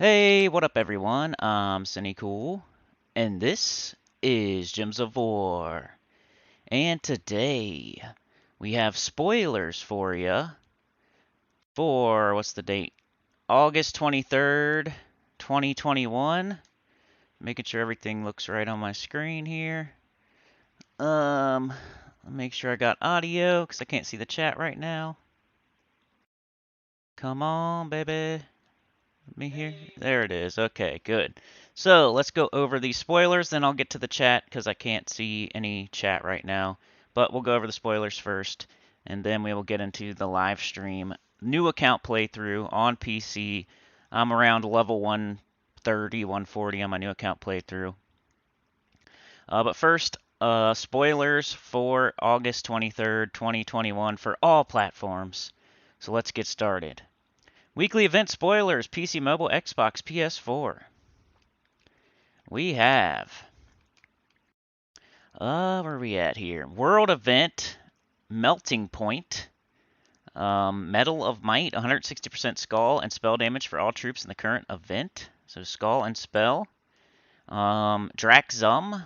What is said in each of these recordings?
Hey, what up everyone? I'm Sinnycool, and this is Gems of War. And today we have spoilers for you for, what's the date? August 23rd, 2021. Making sure everything looks right on my screen here. Let me make sure I got audio, because I can't see the chat right now. Come on, baby. Me here? There it is. Okay, good. So let's go over these spoilers, then I'll get to the chat because I can't see any chat right now. But we'll go over the spoilers first, and then we will get into the live stream. New account playthrough on PC. I'm around level 130, 140 on my new account playthrough. But first, spoilers for August 23rd, 2021 for all platforms. So let's get started. Weekly event spoilers, PC, mobile, Xbox, PS4. We have, where are we at here? World event, Melting Point, Medal of Might, 160% skull and spell damage for all troops in the current event. So skull and spell. Drakzum,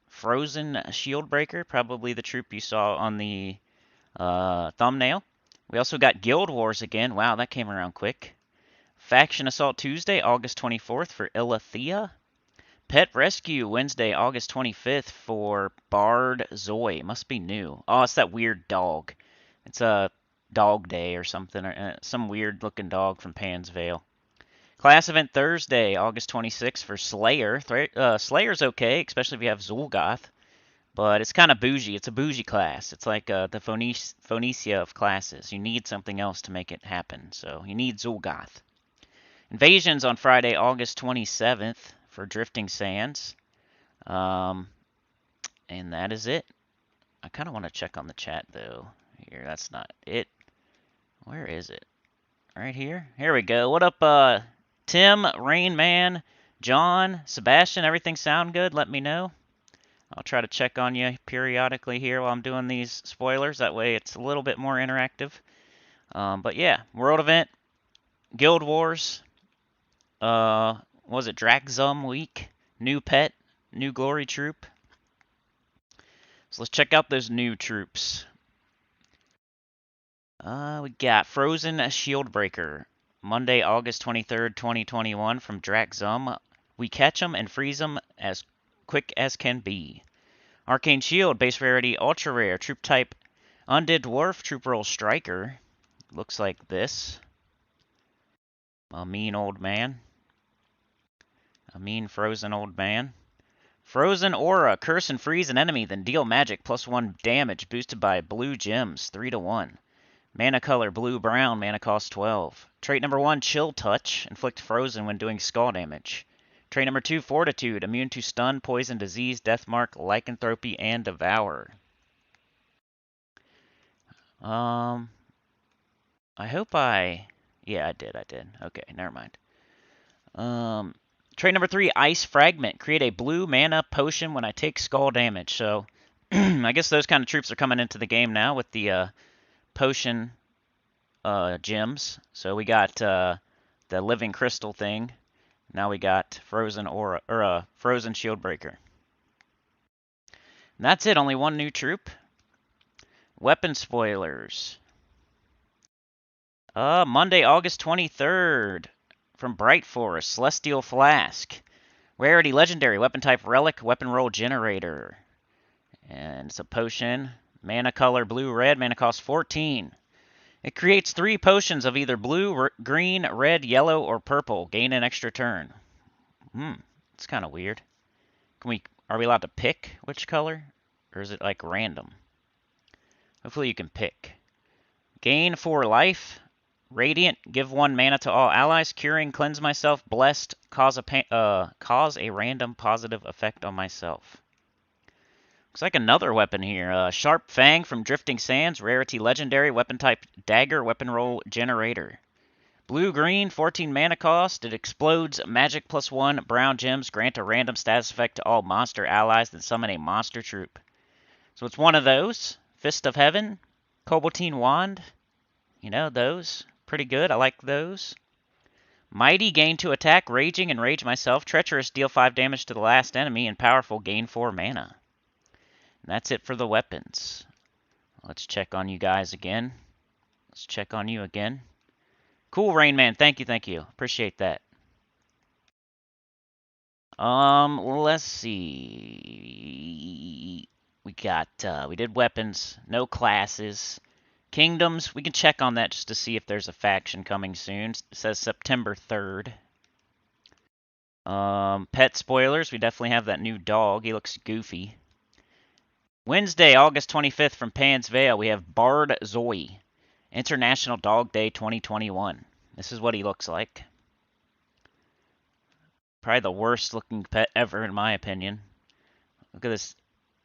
Frozen Shield Breaker, probably the troop you saw on the thumbnail. We also got Guild Wars again. Wow, that came around quick. Faction Assault Tuesday, August 24th for Ilathea. Pet Rescue Wednesday, August 25th for Bard Zoe. Must be new. Oh, it's that weird dog. It's a dog day or something. Or, some weird looking dog from Pan's Vale. Class event Thursday, August 26th for Slayer. Slayer's okay, especially if you have Zul'Goth. But it's kind of bougie. It's a bougie class. It's like the Phoenicia of classes. You need something else to make it happen. So you need Zul'Goth. Invasions on Friday, August 27th for Drifting Sands. And that is it. I kind of want to check on the chat, though. Here, that's not it. Where is it? Right here? Here we go. What up, Tim, Rain Man, John, Sebastian? Everything sound good? Let me know. I'll try to check on you periodically here while I'm doing these spoilers. That way it's a little bit more interactive. But yeah, World Event, Guild Wars, was it Drakzum Week? New pet, new glory troop. So let's check out those new troops. We got Frozen Shieldbreaker. Monday, August 23rd, 2021 from Drakzum. We catch 'em and freeze 'em as quick as can be. Arcane Shield, base rarity, ultra rare, troop type, Undead Dwarf, troop roll Striker. Looks like this. A mean old man. A mean frozen old man. Frozen Aura, curse and freeze an enemy, then deal magic +1 damage boosted by blue gems, 3-1. Mana color blue-brown, mana cost 12. Trait number 1, Chill Touch, inflict frozen when doing skull damage. Trait number 2, Fortitude, immune to stun, poison, disease, deathmark, lycanthropy, and devour. I hope yeah, I did. Okay, never mind. Trait number 3, Ice Fragment. Create a blue mana potion when I take skull damage. So, I guess those kind of troops are coming into the game now with the potion gems. So we got the Living Crystal thing. Now we got Frozen Aura, or Frozen Shieldbreaker. And that's it. Only one new troop. Weapon spoilers. Monday, August 23rd. From Bright Forest, Celestial Flask. Rarity Legendary, weapon type Relic, weapon roll generator. And it's a potion. Mana color blue-red, mana cost 14. It creates 3 potions of either blue, green, red, yellow, or purple. Gain an extra turn. It's kind of weird. Are we allowed to pick which color? Or is it like random? Hopefully you can pick. Gain 4 life. Radiant, give 1 mana to all allies. Curing, cleanse myself. Blessed, cause a random positive effect on myself. Looks like another weapon here. Sharp Fang from Drifting Sands. Rarity legendary. Weapon type dagger. Weapon roll generator. Blue-green, 14 mana cost. It explodes magic +1. Brown gems grant a random status effect to all monster allies, then summon a monster troop. So it's one of those. Fist of Heaven. Cobaltine Wand. You know, those. Pretty good. I like those. Mighty, gain 2 attack. Raging, enrage myself. Treacherous, deal 5 damage to the last enemy. And powerful, gain 4 mana. And that's it for the weapons. Let's check on you guys again. Let's check on you again. Cool, Rain Man. Thank you, thank you. Appreciate that. Let's see. We did weapons, no classes. Kingdoms, we can check on that just to see if there's a faction coming soon. It says September 3rd. Pet spoilers, we definitely have that new dog. He looks goofy. Wednesday, August 25th from Pan's Vale, we have Bard Zoe. International Dog Day 2021. This is what he looks like. Probably the worst looking pet ever in my opinion. Look at this.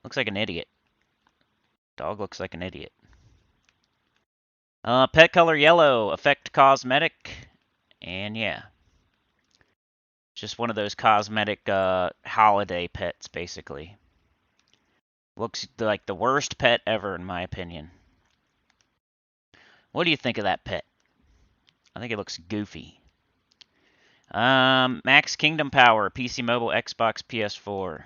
Looks like an idiot. Dog looks like an idiot. Pet color yellow, effect cosmetic, and yeah. Just one of those cosmetic holiday pets, basically. Looks like the worst pet ever, in my opinion. What do you think of that pet? I think it looks goofy. Max Kingdom Power, PC Mobile, Xbox, PS4.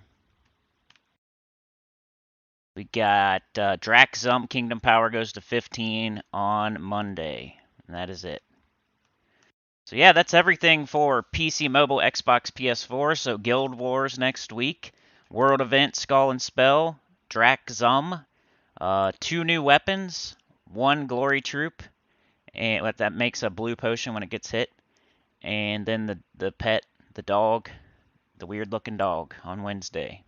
We got Draxum Kingdom Power goes to 15 on Monday. And that is it. So yeah, that's everything for PC, Mobile, Xbox, PS4. So Guild Wars next week. World Event, Skull and Spell. Draxum. 2 new weapons. 1 Glory Troop. And that makes a blue potion when it gets hit. And then the pet, the dog. The weird looking dog on Wednesday.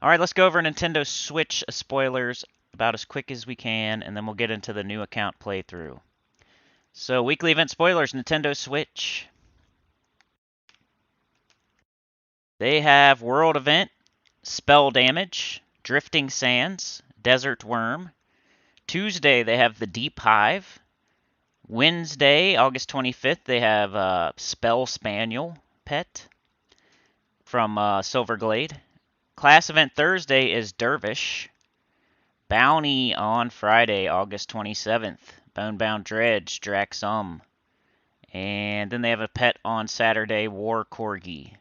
Alright, let's go over Nintendo Switch spoilers about as quick as we can, and then we'll get into the new account playthrough. So, weekly event spoilers, Nintendo Switch. They have World Event, Spell Damage, Drifting Sands, Desert Worm. Tuesday, they have the Deep Hive. Wednesday, August 25th, they have Spell Spaniel Pet from Silverglade. Class event Thursday is Dervish. Bounty on Friday, August 27th. Bonebound Dredge, Draxum. And then they have a pet on Saturday, War Corgi.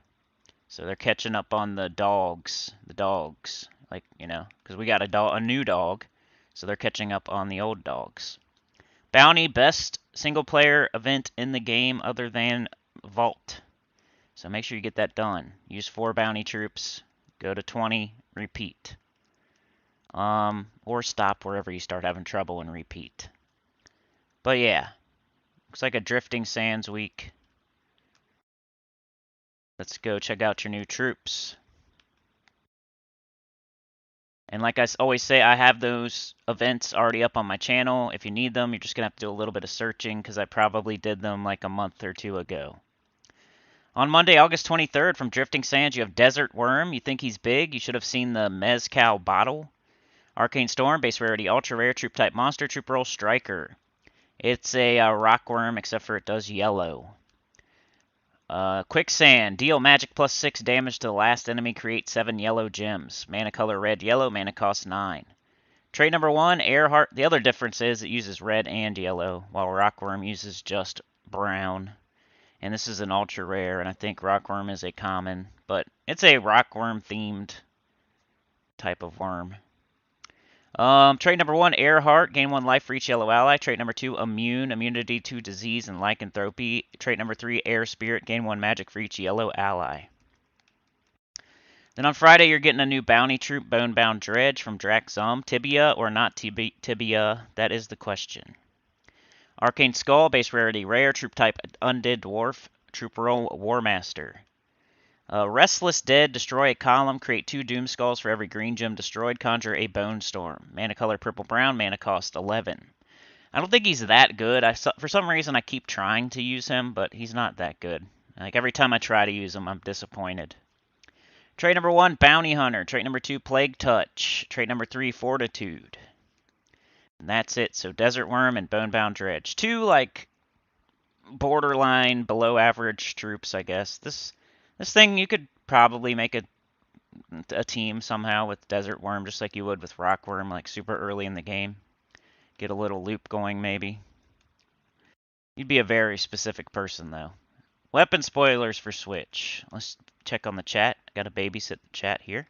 So they're catching up on the dogs. The dogs. Like, you know, because we got a new dog. So they're catching up on the old dogs. Bounty, best single player event in the game other than Vault. So make sure you get that done. Use 4 bounty troops. Go to 20, repeat. Or stop wherever you start having trouble and repeat. But yeah, looks like a Drifting Sands week. Let's go check out your new troops. And like I always say, I have those events already up on my channel. If you need them, you're just going to have to do a little bit of searching because I probably did them like a month or 2 ago. On Monday, August 23rd, from Drifting Sands, you have Desert Worm. You think he's big? You should have seen the Mezcal bottle. Arcane Storm, base rarity, ultra rare, troop type monster, troop roll, striker. It's a rock worm, except for it does yellow. Quicksand, deal magic plus 6 damage to the last enemy, create 7 yellow gems. Mana color red, yellow, mana cost 9. Trait number 1, Earhart. The other difference is it uses red and yellow, while Rockworm uses just brown. And this is an ultra rare, and I think Rockworm is a common, but it's a Rockworm themed type of worm. Trait number 1, Earhart, gain 1 life for each yellow ally. Trait number 2, Immune, immunity to disease and lycanthropy. Trait number 3, Air Spirit, gain 1 magic for each yellow ally. Then on Friday, you're getting a new bounty troop, Bonebound Dredge from Draxum. Tibia or not Tibia, that is the question. Arcane Skull, base rarity rare, troop type Undead Dwarf, troop roll War Master. Restless Dead, destroy a column, create 2 Doom Skulls for every green gem destroyed, conjure a Bone Storm. Mana color purple-brown, mana cost 11. I don't think he's that good. For some reason, I keep trying to use him, but he's not that good. Like, every time I try to use him, I'm disappointed. Trait number 1, Bounty Hunter. Trait number 2, Plague Touch. Trait number 3, Fortitude. And that's it. So Desert Worm and Bonebound Dredge. 2, like, borderline below average troops, I guess. This thing, you could probably make a team somehow with Desert Worm, just like you would with Rockworm, like super early in the game. Get a little loop going, maybe. You'd be a very specific person, though. Weapon spoilers for Switch. Let's check on the chat. I gotta babysit the chat here.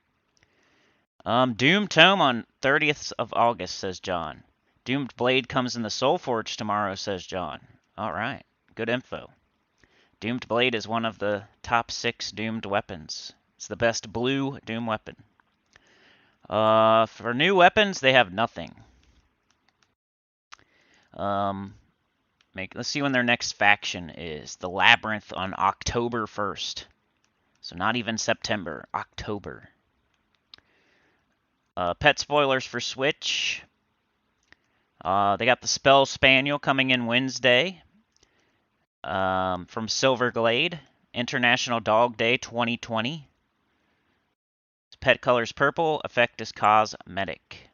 Doom Tome on 30th of August, says John. Doomed Blade comes in the Soul Forge tomorrow, says John. Alright, good info. Doomed Blade is one of the top 6 Doomed weapons. It's the best blue Doom weapon. For new weapons, they have nothing. Let's see when their next faction is. The Labyrinth on October 1st. So not even September, October. Pet spoilers for Switch. They got the Spell Spaniel coming in Wednesday. From Silverglade. International Dog Day 2020. Pet color's purple. Effect is cosmetic.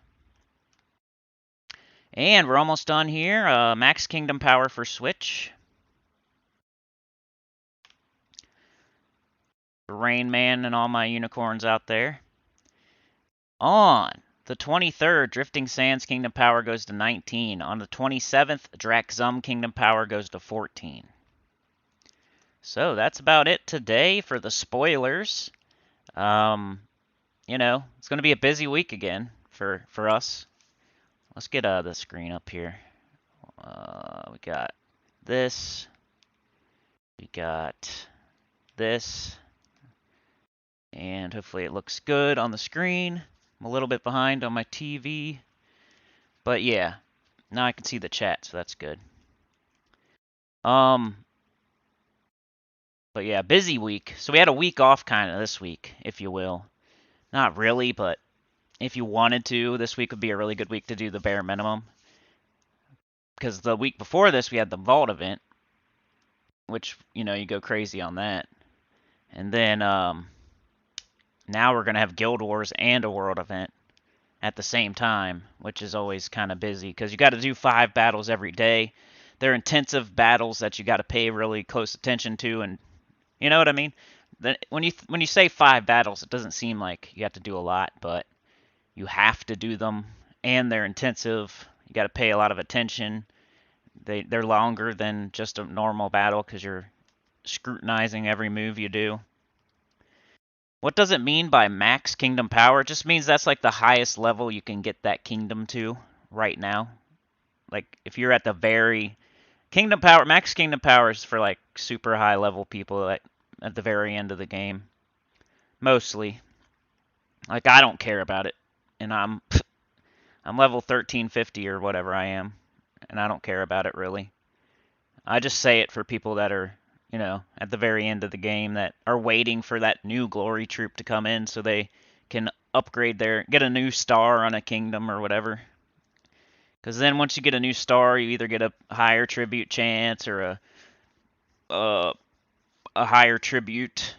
And we're almost done here. Max Kingdom Power for Switch. Rain Man and all my unicorns out there. On the 23rd, Drifting Sands Kingdom Power goes to 19. On the 27th, Drakzum Kingdom Power goes to 14. So that's about it today for the spoilers. You know, it's going to be a busy week again for us. Let's get the screen up here. We got this. We got this. And hopefully it looks good on the screen. I'm a little bit behind on my TV. But yeah, now I can see the chat, so that's good. But yeah, busy week. So we had a week off kind of this week, if you will. Not really, but if you wanted to, this week would be a really good week to do the bare minimum. Because the week before this, we had the Vault event, which, you know, you go crazy on that. And then now we're going to have Guild Wars and a World event at the same time, which is always kind of busy because you got to do 5 battles every day. They're intensive battles that you got to pay really close attention to, and you know what I mean? When you say 5 battles, it doesn't seem like you have to do a lot, but you have to do them, and they're intensive. You got to pay a lot of attention. They're longer than just a normal battle because you're scrutinizing every move you do. What does it mean by max kingdom power? It just means that's like the highest level you can get that kingdom to right now. Like if you're at the very kingdom power, max kingdom power is for like super high level people at the very end of the game. Mostly. Like I don't care about it. And I'm level 1350 or whatever I am. And I don't care about it really. I just say it for people that are, you know, at the very end of the game that are waiting for that new glory troop to come in so they can upgrade get a new star on a kingdom or whatever. Because then once you get a new star, you either get a higher tribute chance or a higher tribute,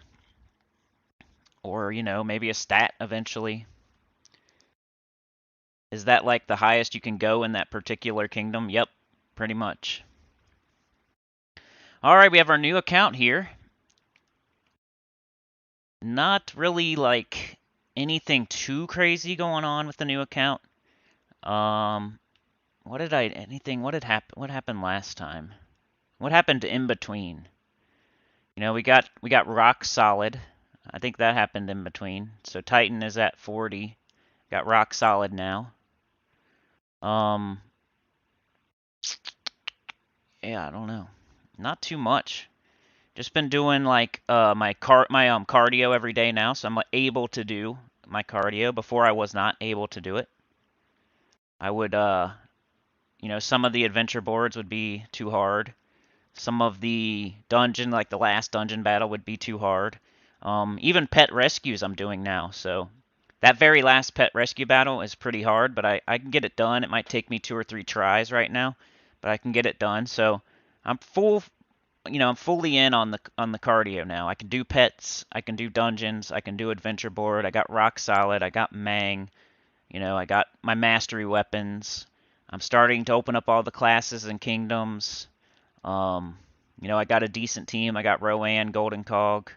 or, you know, maybe a stat eventually. Is that like the highest you can go in that particular kingdom? Yep, pretty much. Alright, we have our new account here. Not really like anything too crazy going on with the new account. What happened last time? What happened in between? You know, we got rock solid. I think that happened in between. So Titan is at 40. Got rock solid now. Yeah, I don't know. Not too much. Just been doing like my cardio every day now, so I'm able to do my cardio. Before I was not able to do it. I would you know, some of the adventure boards would be too hard. Some of the dungeon, like the last dungeon battle, would be too hard. Even pet rescues I'm doing now, so that very last pet rescue battle is pretty hard, but I can get it done. It might take me 2 or 3 tries right now, but I can get it done. So I'm I'm fully in on the cardio now. I can do pets, I can do dungeons, I can do adventure board. I got rock solid, I got Mang, you know, I got my mastery weapons. I'm starting to open up all the classes and kingdoms. You know, I got a decent team. I got Rowan, Golden Cog.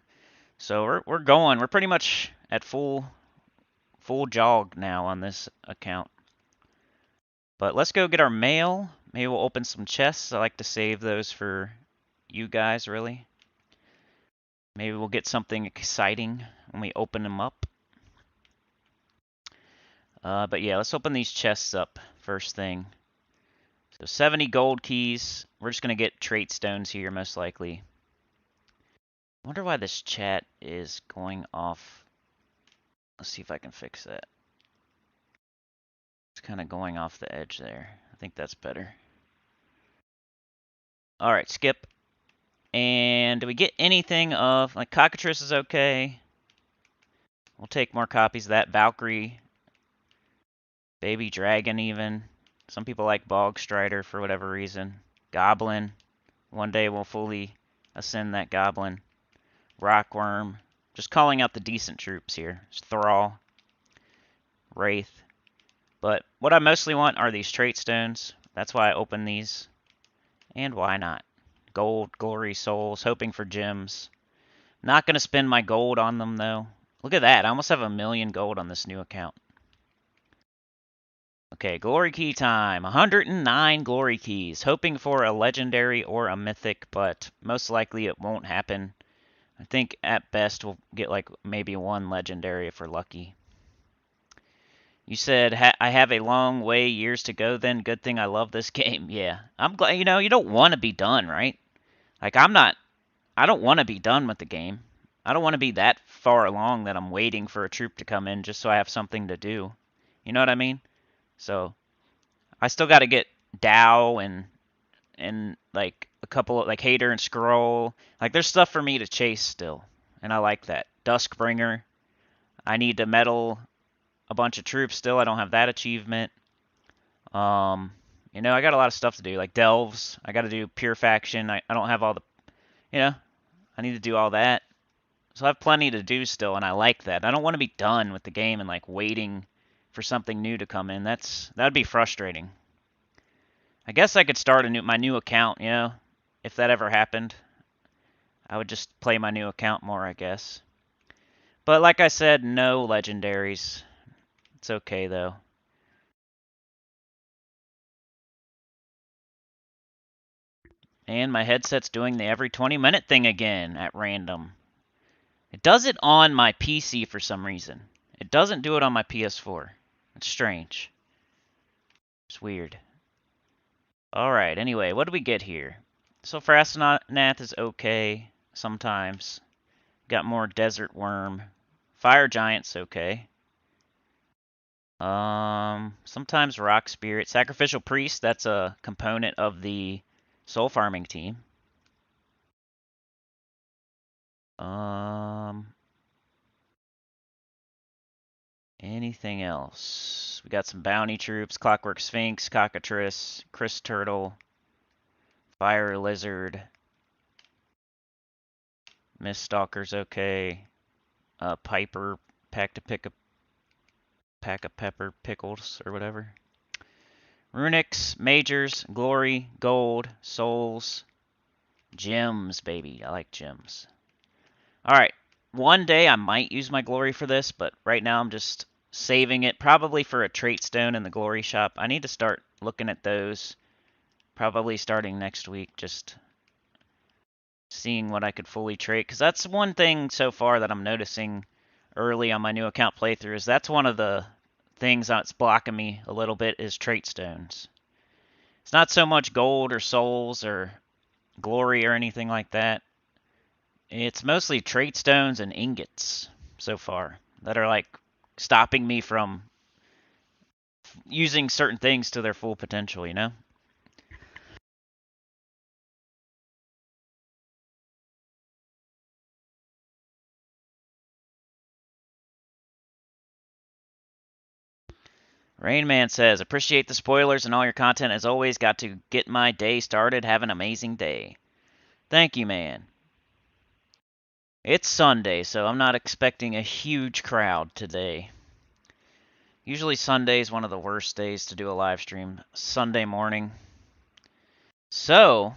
So we're going. We're pretty much at full jog now on this account. But let's go get our mail. Maybe we'll open some chests. I like to save those for you guys, really. Maybe we'll get something exciting when we open them up. But yeah, let's open these chests up first thing. So 70 gold keys. We're just going to get trait stones here, most likely. I wonder why this chat is going off. Let's see if I can fix that. It's kind of going off the edge there. I think that's better. Alright, skip. And do we get anything of... Like, Cockatrice is okay. We'll take more copies of that. Valkyrie. Baby Dragon, even. Some people like Bog Strider for whatever reason. Goblin. One day we'll fully ascend that Goblin. Rockworm. Just calling out the decent troops here. Thrall. Wraith. But what I mostly want are these trait stones. That's why I open these. And why not? Gold, glory, souls, hoping for gems. Not going to spend my gold on them, though. Look at that. I almost have 1,000,000 gold on this new account. Okay, glory key time. 109 glory keys. Hoping for a legendary or a mythic, but most likely it won't happen. I think at best we'll get like maybe one legendary if we're lucky. You said I have a long way, years to go then. Good thing I love this game. Yeah. I'm glad, you know, you don't want to be done, right? Like, I don't want to be done with the game. I don't want to be that far along that I'm waiting for a troop to come in just so I have something to do. You know what I mean? So, I still got to get Dow and like a couple of, like Hater and Scroll. Like, there's stuff for me to chase still. And I like that. Duskbringer. I need to medal a bunch of troops still. I don't have that achievement. You know, I got a lot of stuff to do, like Delves. I got to do Pure Faction. I don't have all the, you know, I need to do all that. So I have plenty to do still, and I like that. I don't want to be done with the game and like waiting for something new to come in. That'd be frustrating. I guess I could start my new account, you know, if that ever happened. I would just play my new account more, I guess. But like I said, no legendaries. It's okay though. And my headset's doing the every 20-minute thing again at random. It does it on my PC for some reason. It doesn't do it on my PS4. It's strange. It's weird. Alright, anyway, what do we get here? So Frastanath is okay sometimes. Got more Desert Worm. Fire Giant's okay. Sometimes Rock Spirit. Sacrificial Priest, that's a component of the soul farming team. Anything else? We got some bounty troops, Clockwork Sphinx, Cockatrice, Chris Turtle, Fire Lizard, Mist Stalker's okay. Piper, pack to pick a pack of pepper pickles or whatever. Runics, Majors, Glory, Gold, Souls, Gems, baby. I like gems. Alright, one day I might use my Glory for this, but right now I'm just saving it probably for a trait stone in the Glory shop. I need to start looking at those probably starting next week, just seeing what I could fully trait, because that's one thing so far that I'm noticing early on my new account playthrough is that's one of the things that's blocking me a little bit is trait stones. It's not so much gold or souls or glory or anything like that. It's mostly trait stones and ingots so far that are like stopping me from using certain things to their full potential, you know? Rain Man says, appreciate the spoilers and all your content as always. Got to get my day started. Have an amazing day. Thank you, man. It's Sunday, so I'm not expecting a huge crowd today. Usually Sunday is one of the worst days to do a live stream. Sunday morning. So,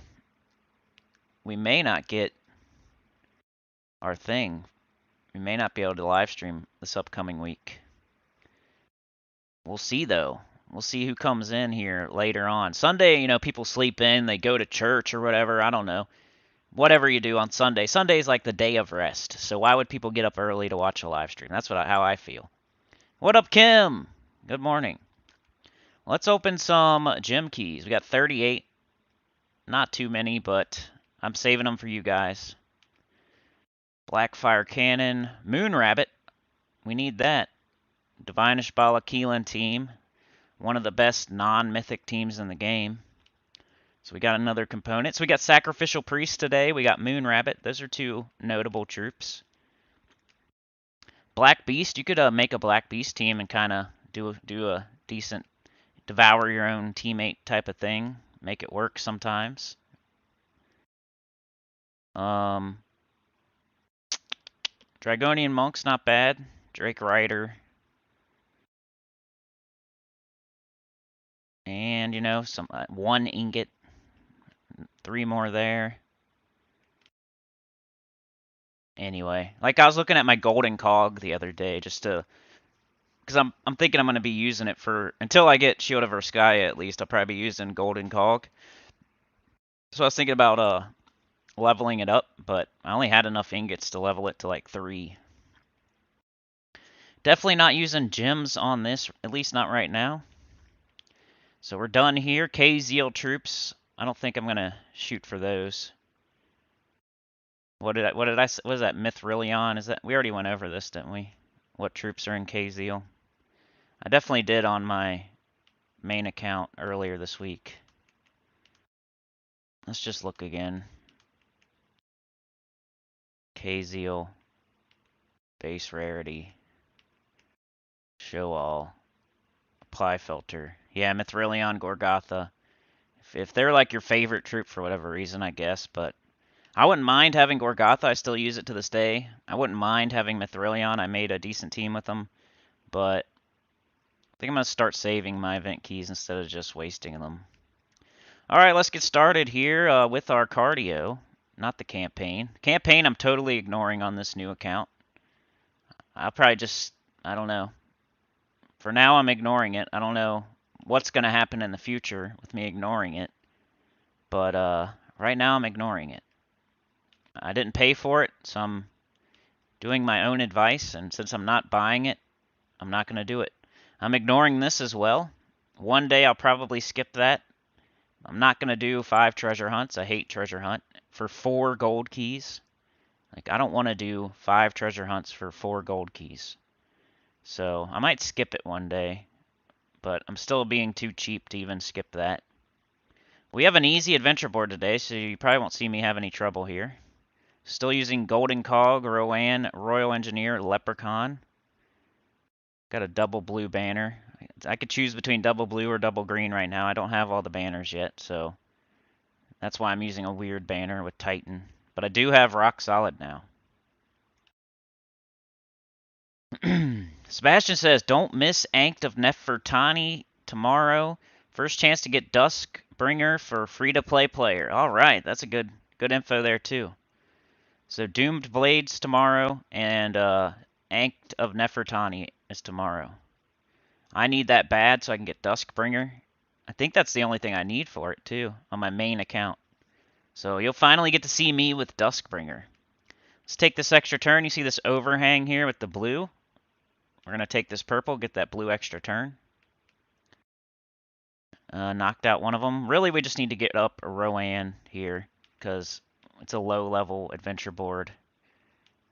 we may not get our thing. We may not be able to live stream this upcoming week. We'll see, though. We'll see who comes in here later on. Sunday, you know, people sleep in, they go to church or whatever. I don't know. whatever you do on Sunday. Sunday's like the day of rest. So why would people get up early to watch a live stream? That's how I feel. What up, Kim? Good morning. Let's open some gem keys. We got 38. Not too many, but I'm saving them for you guys. Blackfire Cannon. Moon Rabbit. We need that. Divinish Bala Keelan team. One of the best non-mythic teams in the game. So we got another component. So we got Sacrificial Priest today. We got Moon Rabbit. Those are two notable troops. Black Beast. You could make a Black Beast team and kind of do a decent devour your own teammate type of thing. Make it work sometimes. Dragonian Monk's not bad. Drake Rider. And, you know, some 1 ingot. 3 more there. Anyway, like I was looking at my golden cog the other day just to, because I'm thinking I'm going to be using it for, until I get Shield of Urskaya at least, I'll probably be using golden cog. So I was thinking about leveling it up, but I only had enough ingots to level it to like 3. Definitely not using gems on this, at least not right now. So we're done here. K-Zeal troops. I don't think I'm going to shoot for those. What was that, Mithrilion? Is that, we already went over this, didn't we? What troops are in K-Zeal? I definitely did on my main account earlier this week. Let's just look again. K-Zeal. Base rarity. Show all. Apply filter. Yeah, Mithrilion, Gorgotha. If they're like your favorite troop for whatever reason, I guess, but I wouldn't mind having Gorgotha. I still use it to this day. I wouldn't mind having Mithrilion. I made a decent team with them, but I think I'm going to start saving my event keys instead of just wasting them. All right, let's get started here with our cardio, not the campaign. Campaign I'm totally ignoring on this new account. I'll probably just, I don't know. For now, I'm ignoring it. I don't know what's going to happen in the future with me ignoring it, but right now I'm ignoring it. I didn't pay for it, so I'm doing my own advice, and since I'm not buying it, I'm not going to do it. I'm ignoring this as well. One day I'll probably skip that. I'm not going to do 5 treasure hunts. I hate treasure hunt. For 4 gold keys. Like, I don't want to do 5 treasure hunts for 4 gold keys. So, I might skip it one day. But I'm still being too cheap to even skip that. We have an easy adventure board today, so you probably won't see me have any trouble here. Still using Golden Cog, Rowan, Royal Engineer, Leprechaun. Got a double blue banner. I could choose between double blue or double green right now. I don't have all the banners yet, so that's why I'm using a weird banner with Titan. But I do have Rock Solid now. Sebastian says, don't miss Ankh of Nefertani tomorrow. First chance to get Duskbringer for free-to-play player. All right, that's a good info there too. So Doomed Blades tomorrow, and Ankh of Nefertani is tomorrow. I need that bad so I can get Duskbringer. I think that's the only thing I need for it too, on my main account. So you'll finally get to see me with Duskbringer. Let's take this extra turn. You see this overhang here with the blue? We're going to take this purple, get that blue extra turn. Knocked out one of them. Really, we just need to get up a Rowan here, because it's a low-level adventure board.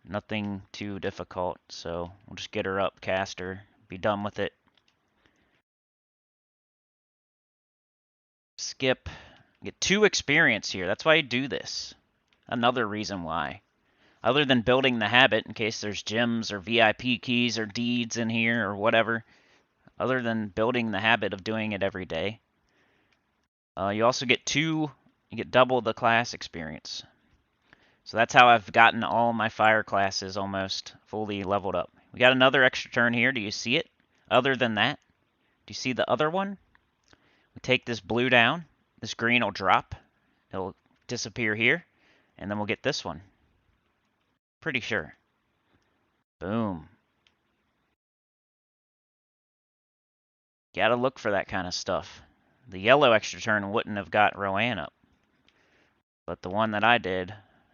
Nothing too difficult, so we'll just get her up, cast her, be done with it. Skip. Get 2 experience here. That's why I do this. Another reason why. Other than building the habit, in case there's gems or VIP keys or deeds in here or whatever. Other than building the habit of doing it every day. You also get you get double the class experience. So that's how I've gotten all my fire classes almost fully leveled up. We got another extra turn here. Do you see it? Other than that, do you see the other one? We take this blue down. This green will drop. It'll disappear here. And then we'll get this one. Pretty sure. Boom. Gotta look for that kind of stuff. The yellow extra turn wouldn't have got Rowan up. But the one that I did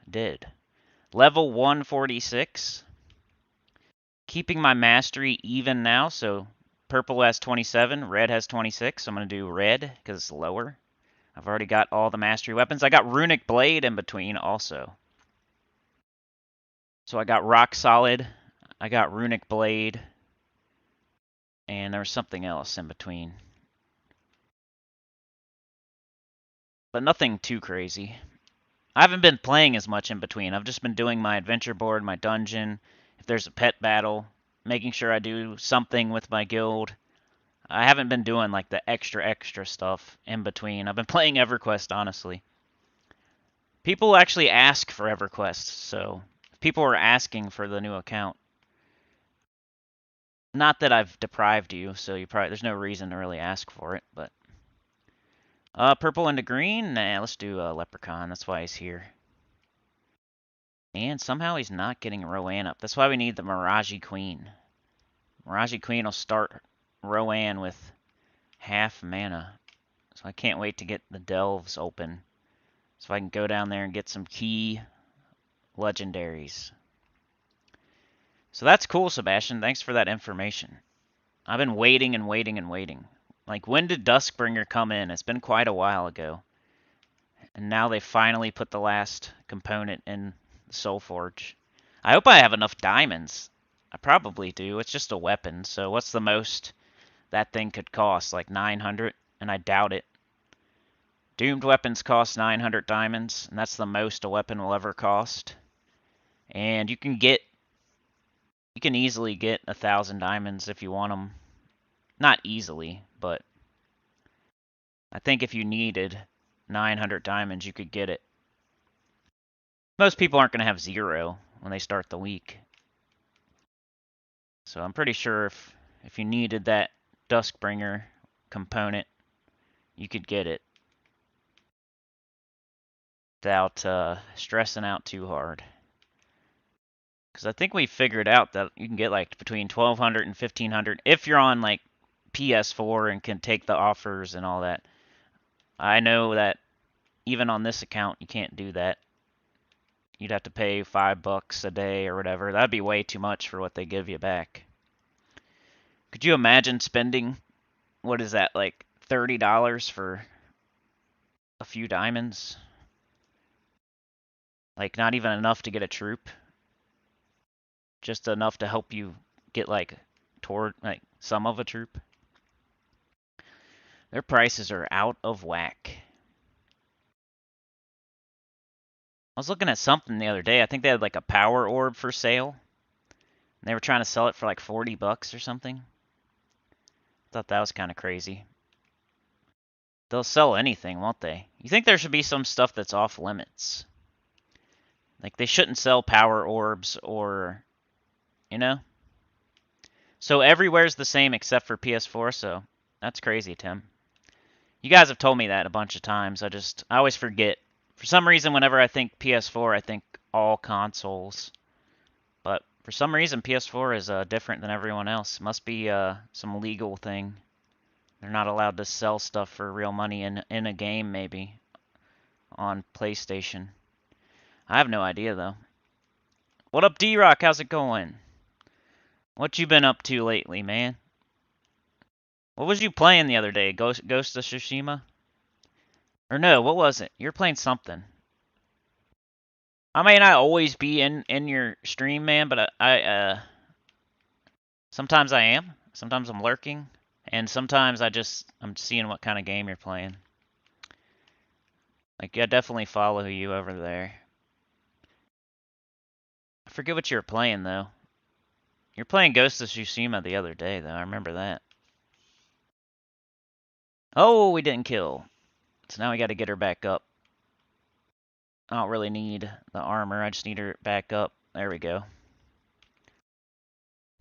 Did. Level 146. Keeping my mastery even now, so purple has 27, red has 26. So I'm going to do red because it's lower. I've already got all the mastery weapons. I got runic blade in between also. So I got rock solid, I got runic blade, and there was something else in between. But nothing too crazy. I haven't been playing as much in between. I've just been doing my adventure board, my dungeon, if there's a pet battle, making sure I do something with my guild. I haven't been doing like the extra stuff in between. I've been playing EverQuest, honestly. People actually ask for EverQuest, so people are asking for the new account. Not that I've deprived you, so there's no reason to really ask for it, but purple into green? Nah, let's do Leprechaun. That's why he's here. And somehow he's not getting Rowan up. That's why we need the Mirage Queen. Mirage Queen will start Rowan with half mana. So I can't wait to get the Delves open. So I can go down there and get some key legendaries. So that's cool, Sebastian. Thanks for that information. I've been waiting and waiting and waiting. Like, when did Duskbringer come in? It's been quite a while ago. And now they finally put the last component in the Soulforge. I hope I have enough diamonds. I probably do. It's just a weapon, so what's the most that thing could cost? Like 900? And I doubt it. Doomed weapons cost 900 diamonds, and that's the most a weapon will ever cost. And you can easily get 1,000 diamonds if you want them. Not easily, but I think if you needed 900 diamonds, you could get it. Most people aren't going to have 0 when they start the week. So I'm pretty sure if you needed that Duskbringer component, you could get it without stressing out too hard. Because I think we figured out that you can get like between 1,200 and 1,500 if you're on like PS4 and can take the offers and all that. I know that even on this account, you can't do that. You'd have to pay $5 a day or whatever. That'd be way too much for what they give you back. Could you imagine spending, what is that, like $30 for a few diamonds? Like, not even enough to get a troop. Just enough to help you get, like, toward, like, some of a troop. Their prices are out of whack. I was looking at something the other day. I think they had, like, a power orb for sale. And they were trying to sell it for, like, $40 or something. Thought that was kind of crazy. They'll sell anything, won't they? You think there should be some stuff that's off limits? Like, they shouldn't sell power orbs or, you know? So everywhere's the same except for PS4, so that's crazy, Tim. You guys have told me that a bunch of times. I always forget. For some reason, whenever I think PS4, I think all consoles. But for some reason, PS4 is different than everyone else. Must be some legal thing. They're not allowed to sell stuff for real money in a game, maybe, on PlayStation. I have no idea, though. What up, D-Rock? How's it going? What you been up to lately, man? What was you playing the other day? Ghost of Tsushima? Or no, what was it? You're playing something. I may not always be in your stream, man, but I sometimes I am. Sometimes I'm lurking, and sometimes I'm seeing what kind of game you're playing. Like, I definitely follow you over there. I forget what you were playing though. You're playing Ghost of Tsushima the other day though. I remember that. Oh, we didn't kill. So now we got to get her back up. I don't really need the armor. I just need her back up. There we go.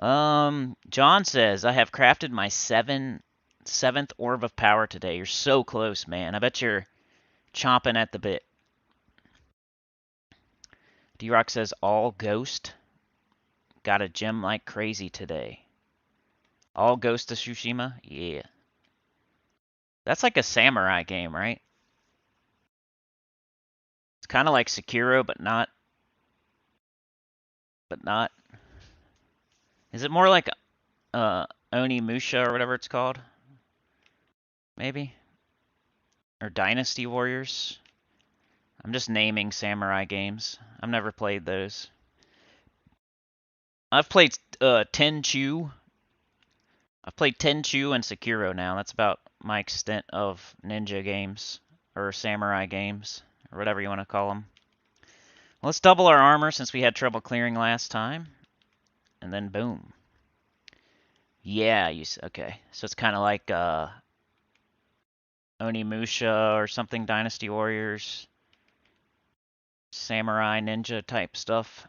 John says, I have crafted my seventh orb of power today. You're so close, man. I bet you're chomping at the bit. D-Rock says, all ghost. Got a gem like crazy today. All Ghost of Tsushima? Yeah. That's like a samurai game, right? kind of like Sekiro, but not. But not. Is it more like Onimusha or whatever it's called? Maybe? Or Dynasty Warriors? I'm just naming samurai games. I've never played those. I've played Tenchu. I've played Tenchu and Sekiro now. That's about my extent of ninja games. Or samurai games. Or whatever you want to call them. Let's double our armor since we had trouble clearing last time. And then boom. Yeah, okay. So it's kind of like Onimusha or something, Dynasty Warriors. Samurai ninja type stuff.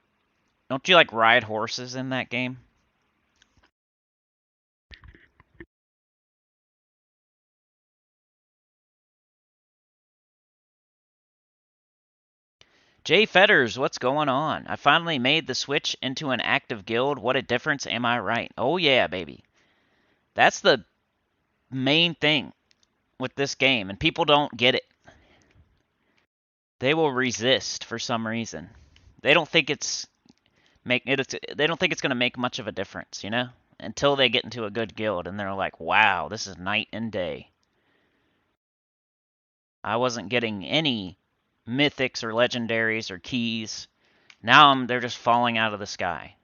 Don't you like ride horses in that game? Jay Fetters, what's going on? I finally made the switch into an active guild. What a difference, am I right? Oh yeah, baby. That's the main thing with this game, and people don't get it. They will resist for some reason. They don't think it's they don't think it's going to make much of a difference, you know? Until they get into a good guild and they're like, "Wow, this is night and day." I wasn't getting any mythics or legendaries or keys. Now they're just falling out of the sky.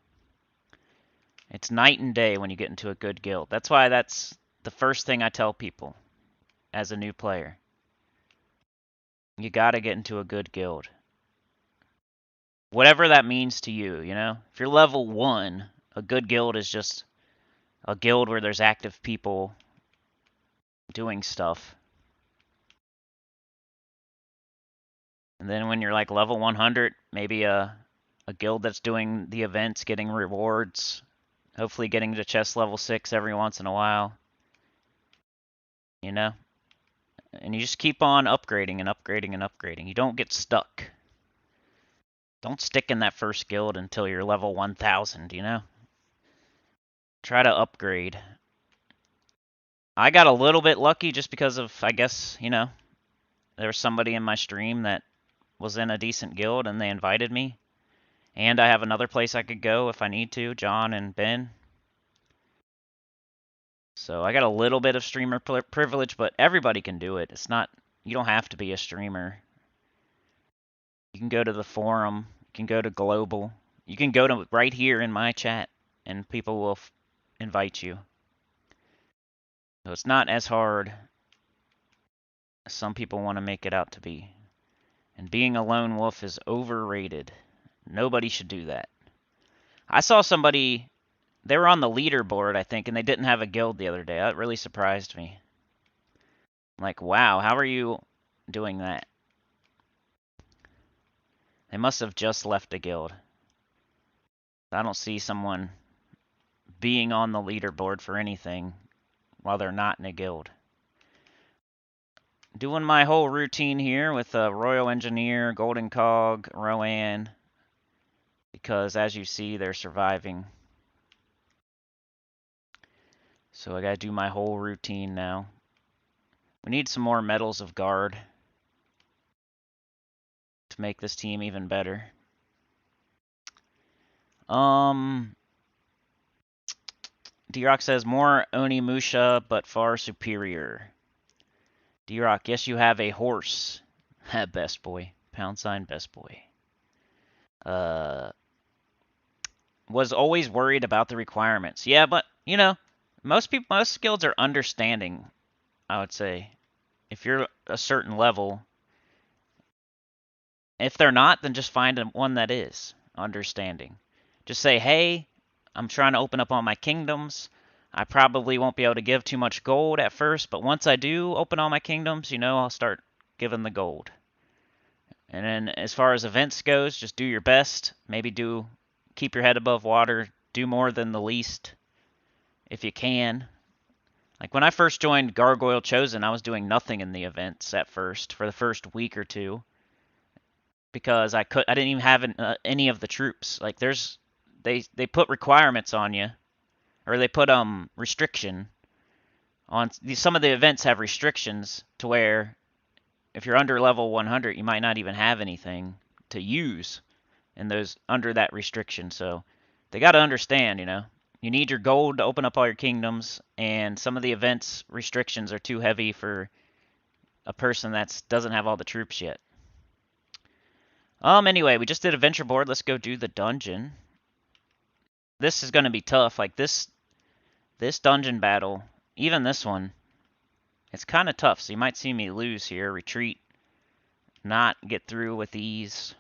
It's night and day when you get into a good guild. That's why that's the first thing I tell people as a new player. You gotta get into a good guild. Whatever that means to you, you know? If you're level 1, a good guild is just a guild where there's active people doing stuff. And then when you're like level 100, maybe a guild that's doing the events, getting rewards, hopefully getting to chest level 6 every once in a while. You know? And you just keep on upgrading and upgrading and upgrading. You don't get stuck. Don't stick in that first guild until you're level 1000, you know? Try to upgrade. I got a little bit lucky just because of, I guess, you know, there was somebody in my stream that was in a decent guild and they invited me. And I have another place I could go if I need to, John and Ben. So I got a little bit of streamer privilege, but everybody can do it. It's not, you don't have to be a streamer. You can go to the forum, you can go to global, you can go to right here in my chat, and people will invite you. So it's not as hard as some people want to make it out to be. And being a lone wolf is overrated. Nobody should do that. I saw somebody, they were on the leaderboard, I think, and they didn't have a guild the other day. That really surprised me. I'm like, wow, how are you doing that? They must have just left a guild. I don't see someone being on the leaderboard for anything while they're not in a guild. Doing my whole routine here with a Royal Engineer, Golden Cog, Rowan, because as you see, they're surviving. So I gotta do my whole routine now. We need some more medals of guard to make this team even better. D-Rock says, more Onimusha, but far superior. D-Rock, yes, you have a horse. Best boy. Pound sign, best boy. Was always worried about the requirements. Yeah, but, you know, most guilds are understanding, I would say. If you're a certain level. If they're not, then just find one that is understanding. Just say, hey, I'm trying to open up all my kingdoms. I probably won't be able to give too much gold at first, but once I do open all my kingdoms, you know, I'll start giving the gold. And then as far as events goes, just do your best. Maybe keep your head above water. Do more than the least if you can. Like when I first joined Gargoyle Chosen, I was doing nothing in the events at first for the first week or two. Because I didn't even have any of the troops. Like they put requirements on you, or they put restriction on some of the events have restrictions to where if you're under level 100, you might not even have anything to use in those under that restriction. So they got to understand, you need your gold to open up all your kingdoms, and some of the events restrictions are too heavy for a person that doesn't have all the troops yet. Anyway, we just did adventure board. Let's go do the dungeon. This is going to be tough. Like this dungeon battle, even this one, it's kind of tough. So you might see me lose here, retreat, not get through with ease.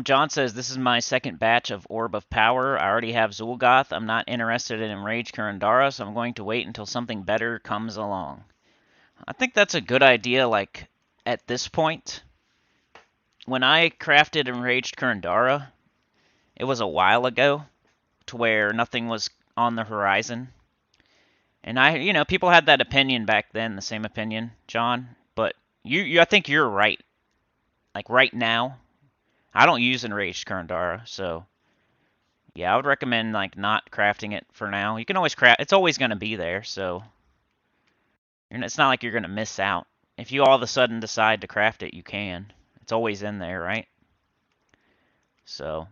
John says, this is my second batch of Orb of Power. I already have Zul'Goth. I'm not interested in Enraged Kurundara, so I'm going to wait until something better comes along. I think that's a good idea, like, at this point. When I crafted Enraged Kurundara, it was a while ago, to where nothing was on the horizon. And people had that opinion back then, the same opinion, John. But I think you're right. Like, right now, I don't use Enraged Kurundara, so yeah, I would recommend like not crafting it for now. You can always craft; it's always going to be there, so it's not like you're going to miss out. If you all of a sudden decide to craft it, you can. It's always in there, right? So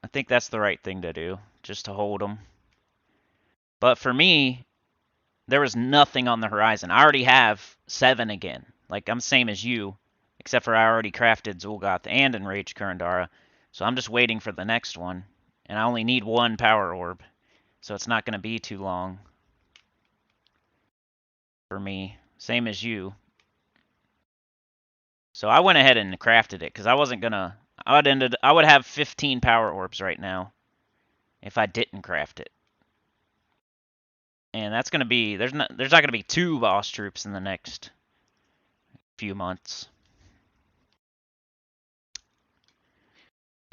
I think that's the right thing to do, just to hold them. But for me, there was nothing on the horizon. I already have 7 again. Like, I'm the same as you, except for I already crafted Zul'Goth and Enraged Kurundara. So I'm just waiting for the next one. And I only need 1 power orb. So it's not going to be too long for me. Same as you. So I went ahead and crafted it, because I wasn't going to... I would have 15 power orbs right now if I didn't craft it. And that's going to be... There's not going to be 2 boss troops in the next few months.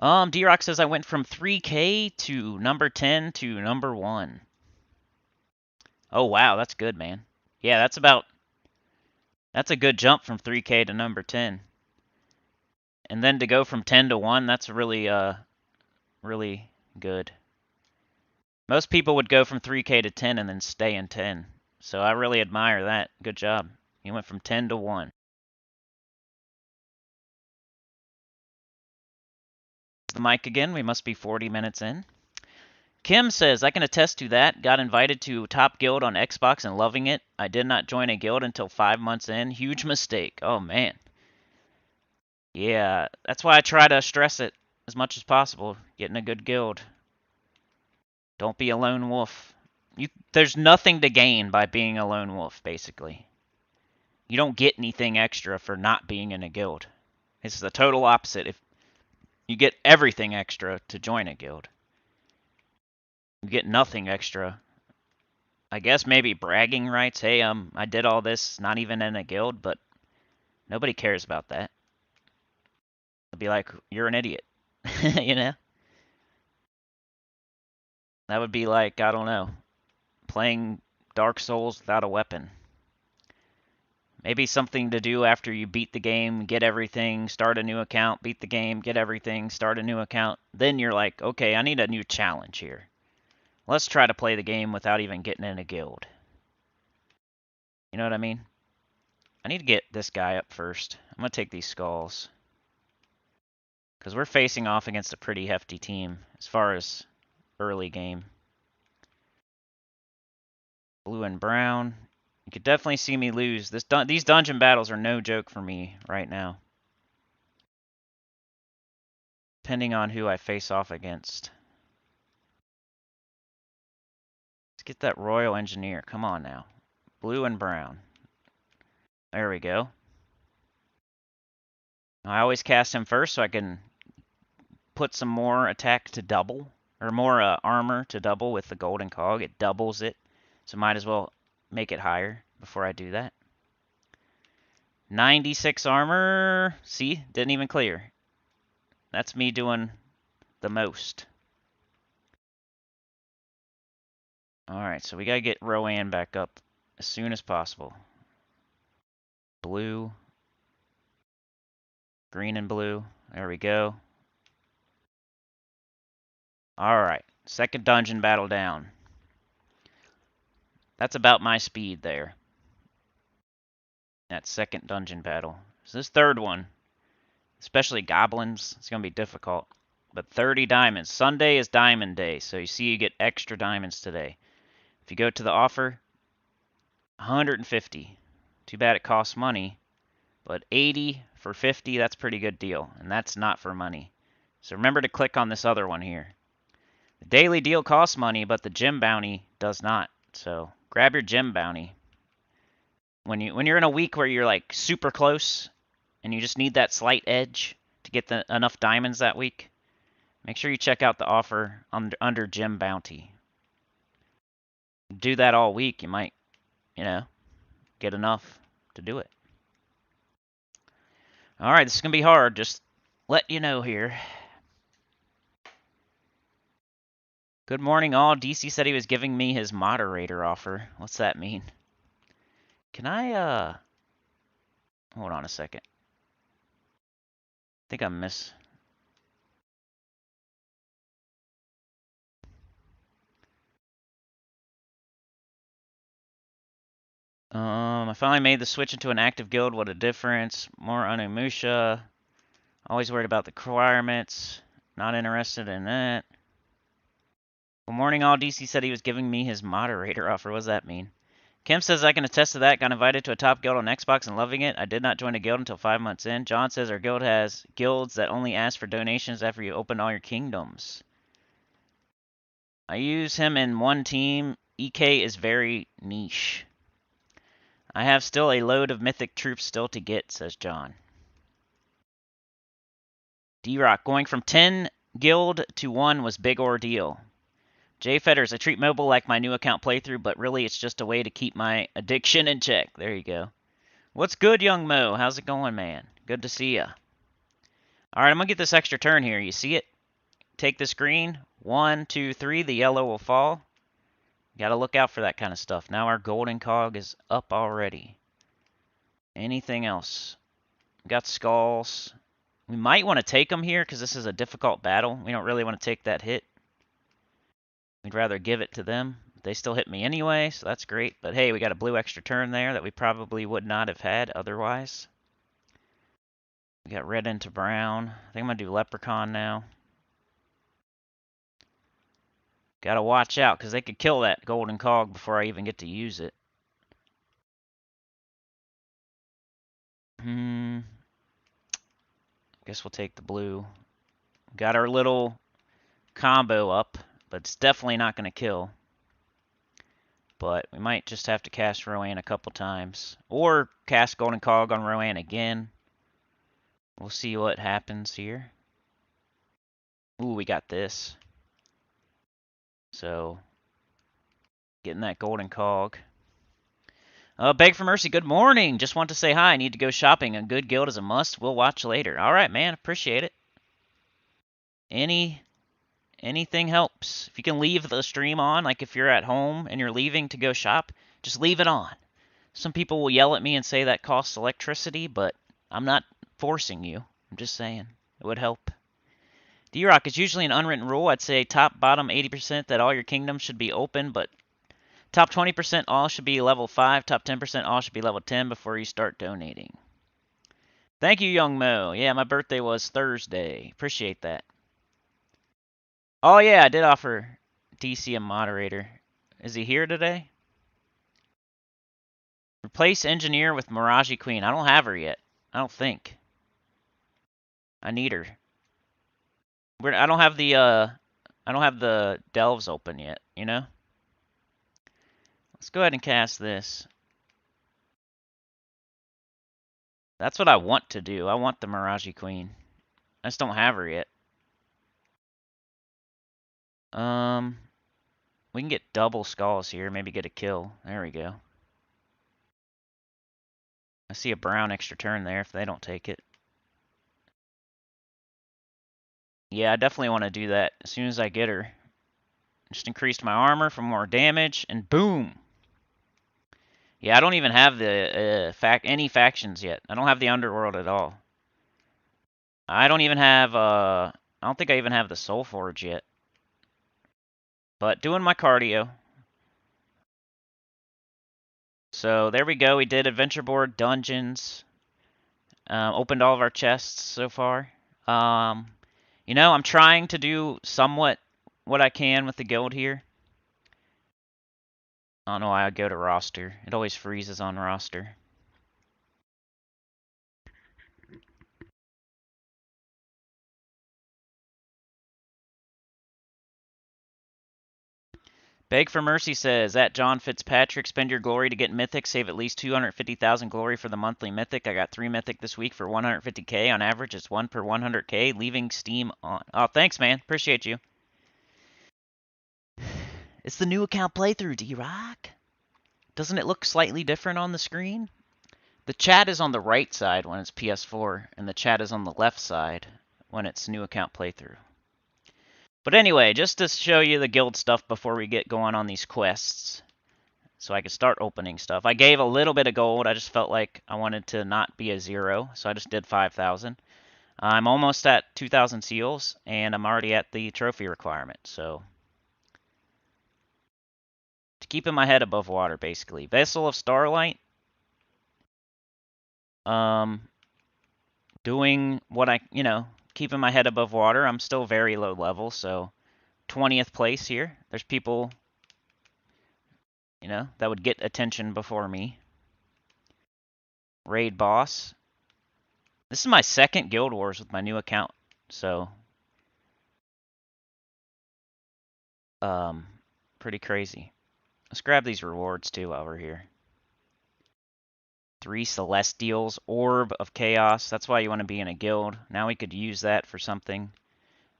D-Rock says I went from 3K to number 10 to number 1. Oh, wow, that's good, man. Yeah, that's a good jump from 3K to number 10. And then to go from 10 to 1, that's really, really good. Most people would go from 3K to 10 and then stay in 10. So I really admire that. Good job. You went from 10 to 1. The mic again. We must be 40 minutes in. Kim says, I can attest to that. Got invited to Top Guild on Xbox and loving it. I did not join a guild until 5 months in. Huge mistake. Oh, man. Yeah, that's why I try to stress it as much as possible. Getting a good guild. Don't be a lone wolf. There's nothing to gain by being a lone wolf, basically. You don't get anything extra for not being in a guild. It's the total opposite. If you get everything extra to join a guild. You get nothing extra. I guess maybe bragging rights. Hey, I did all this, not even in a guild, but nobody cares about that. They'll be like, you're an idiot. You know? That would be like, I don't know, playing Dark Souls without a weapon. Maybe something to do after you beat the game, get everything, start a new account, beat the game, get everything, start a new account. Then you're like, okay, I need a new challenge here. Let's try to play the game without even getting in a guild. You know what I mean? I need to get this guy up first. I'm going to take these skulls. Because we're facing off against a pretty hefty team as far as early game. Blue and brown. You could definitely see me lose. These dungeon battles are no joke for me right now. Depending on who I face off against. Let's get that Royal Engineer. Come on now. Blue and brown. There we go. I always cast him first so I can put some more attack to double. Or more armor to double with the golden cog. It doubles it. So might as well make it higher before I do that. 96 armor. See? Didn't even clear. That's me doing the most. Alright, so we gotta get Rowan back up as soon as possible. Blue. Green and blue. There we go. Alright, second dungeon battle down. That's about my speed there. that second dungeon battle. So this third one, especially goblins, it's going to be difficult. But 30 diamonds. Sunday is diamond day, so you see you get extra diamonds today. If you go to the offer, 150. Too bad it costs money, but 80 for 50, that's a pretty good deal, and that's not for money. So remember to click on this other one here. The daily deal costs money, but the gem bounty does not. So grab your gem bounty. When you're in a week where you're like super close and you just need that slight edge to get enough diamonds that week, make sure you check out the offer under gem bounty. Do that all week, you might, get enough to do it. All right, this is going to be hard. Just let you know here. Good morning, all. DC said he was giving me his moderator offer. What's that mean? Can I, hold on a second. I think I miss. I finally made the switch into an active guild. What a difference. More Onimusha. Always worried about the requirements. Not interested in that. Good morning, all. DC said he was giving me his moderator offer. What does that mean? Kim says I can attest to that. Got invited to a top guild on Xbox and loving it. I did not join a guild until 5 months in. John says our guild has guilds that only ask for donations after you open all your kingdoms. I use him in one team. EK is very niche. I have still a load of mythic troops still to get, says John. D-Rock, going from 10 guild to 1 was big ordeal. Jay Fetters, I treat mobile like my new account playthrough, but really it's just a way to keep my addiction in check. There you go. What's good, young Mo? How's it going, man? Good to see ya. All right, I'm going to get this extra turn here. You see it? Take this green. 1, 2, 3. The yellow will fall. Got to look out for that kind of stuff. Now our golden cog is up already. Anything else? Got skulls. We might want to take them here because this is a difficult battle. We don't really want to take that hit. We'd rather give it to them. They still hit me anyway, so that's great. But hey, we got a blue extra turn there that we probably would not have had otherwise. We got red into brown. I think I'm going to do leprechaun now. Got to watch out because they could kill that golden cog before I even get to use it. Guess we'll take the blue. Got our little combo up, but it's definitely not going to kill. But we might just have to cast Rowan a couple times. Or cast Golden Cog on Rowan again. We'll see what happens here. Ooh, we got this. So, getting that Golden Cog. Beg for Mercy, good morning. Just want to say hi. I need to go shopping. A good guild is a must. We'll watch later. All right, man. Appreciate it. Anything helps. If you can leave the stream on, like if you're at home and you're leaving to go shop, just leave it on. Some people will yell at me and say that costs electricity, but I'm not forcing you. I'm just saying it would help. D-Rock is usually an unwritten rule. I'd say top, bottom 80% that all your kingdoms should be open, but top 20% all should be level 5. Top 10% all should be level 10 before you start donating. Thank you, Young Mo. Yeah, my birthday was Thursday. Appreciate that. Oh, yeah, I did offer DC a moderator. Is he here today? Replace Engineer with Mirage Queen. I don't have her yet. I don't think. I need her. I don't have the delves open yet, you know? Let's go ahead and cast this. That's what I want to do. I want the Mirage Queen. I just don't have her yet. We can get double skulls here, maybe get a kill. There we go. I see a brown extra turn there if they don't take it. Yeah, I definitely want to do that as soon as I get her. Just increased my armor for more damage, and boom! Yeah, I don't even have the any factions yet. I don't have the underworld at all. I don't even have I don't think I even have the Soul Forge yet. But doing my cardio. So there we go. We did adventure board, dungeons. Opened all of our chests so far. You know, I'm trying to do somewhat what I can with the guild here. I don't know why I go to roster. It always freezes on roster. Beg for Mercy says, at John Fitzpatrick, spend your glory to get Mythic, save at least 250,000 glory for the monthly Mythic. I got 3 Mythic this week for 150k. On average, it's 1 per 100k, leaving Steam on. Oh, thanks, man. Appreciate you. It's the new account playthrough, D-Rock. Doesn't it look slightly different on the screen? The chat is on the right side when it's PS4, and the chat is on the left side when it's new account playthrough. But anyway, just to show you the guild stuff before we get going on these quests, so I could start opening stuff. I gave a little bit of gold. I just felt like I wanted to not be a 0, so I just did 5,000. I'm almost at 2,000 seals, and I'm already at the trophy requirement, so to keeping my head above water, basically. Vessel of Starlight. Doing what I, keeping my head above water. I'm still very low level, so 20th place here. There's people, that would get attention before me. Raid boss. This is my second Guild Wars with my new account, so pretty crazy. Let's grab these rewards too while we're here. 3 Celestials, Orb of Chaos. That's why you want to be in a guild. Now we could use that for something.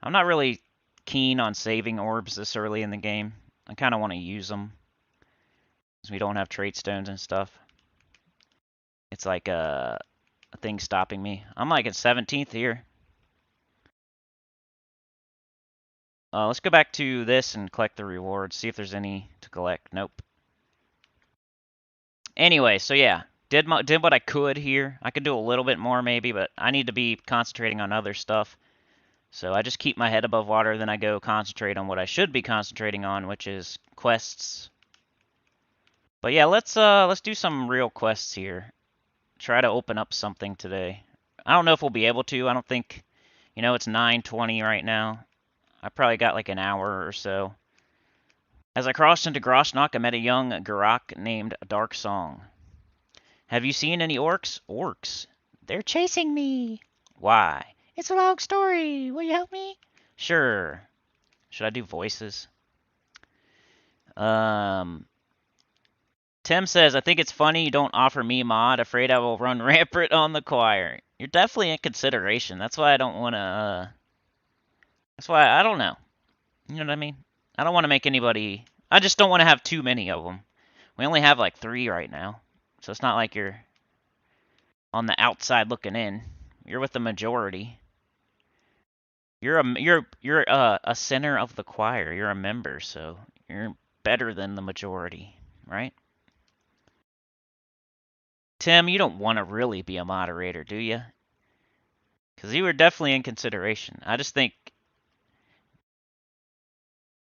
I'm not really keen on saving orbs this early in the game. I kind of want to use them, because we don't have trait stones and stuff. It's like a thing stopping me. I'm like at 17th here. Let's go back to this and collect the rewards. See if there's any to collect. Nope. Anyway, so yeah, did what I could here. I could do a little bit more maybe, but I need to be concentrating on other stuff. So I just keep my head above water, then I go concentrate on what I should be concentrating on, which is quests. But yeah, let's do some real quests here. Try to open up something today. I don't know if we'll be able to. I don't think, it's 9:20 right now. I probably got like an hour or so. As I crossed into Grosnock, I met a young Garak named Dark Song. Have you seen any orcs? Orcs? They're chasing me. Why? It's a long story. Will you help me? Sure. Should I do voices? Tim says, I think it's funny you don't offer me mod. Afraid I will run rampant on the choir. You're definitely in consideration. That's why I don't want to, that's why, I don't know. You know what I mean? I don't want to make anybody, I just don't want to have too many of them. We only have like 3 right now. So it's not like you're on the outside looking in. You're with the majority. You're a center of the choir. You're a member, so you're better than the majority, right? Tim, you don't want to really be a moderator, do you? Because you were definitely in consideration. I just think,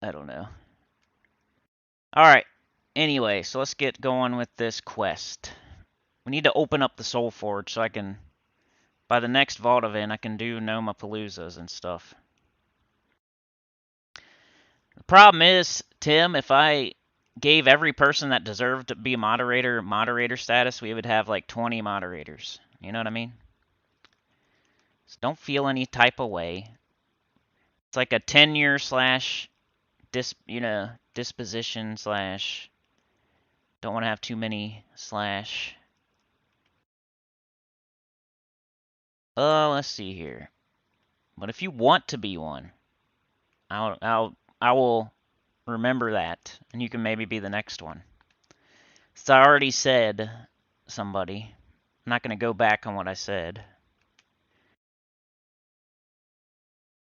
I don't know. Alright, anyway, so let's get going with this quest. We need to open up the Soul Forge so I can, by the next Vault event, I can do Nomapaloozas and stuff. The problem is, Tim, if I gave every person that deserved to be a moderator status, we would have like 20 moderators. You know what I mean? So don't feel any type of way. It's like a tenure slash disposition slash don't want to have too many slash. Let's see here. But if you want to be one, I will remember that, and you can maybe be the next one. So I already said somebody. I'm not going to go back on what I said.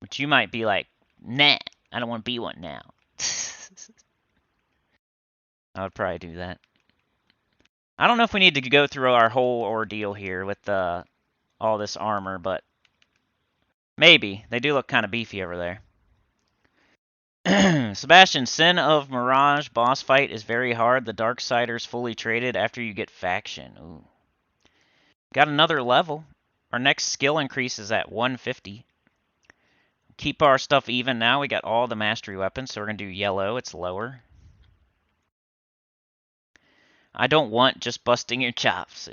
But you might be like, nah, I don't want to be one now. I would probably do that. I don't know if we need to go through our whole ordeal here with all this armor, but maybe. They do look kind of beefy over there. Sebastian, Sin of Mirage boss fight is very hard. The Darksiders fully traded after you get faction. Ooh. Got another level. Our next skill increase is at 150. Keep our stuff even now. We got all the mastery weapons, so we're going to do yellow. It's lower. I don't want just busting your chops.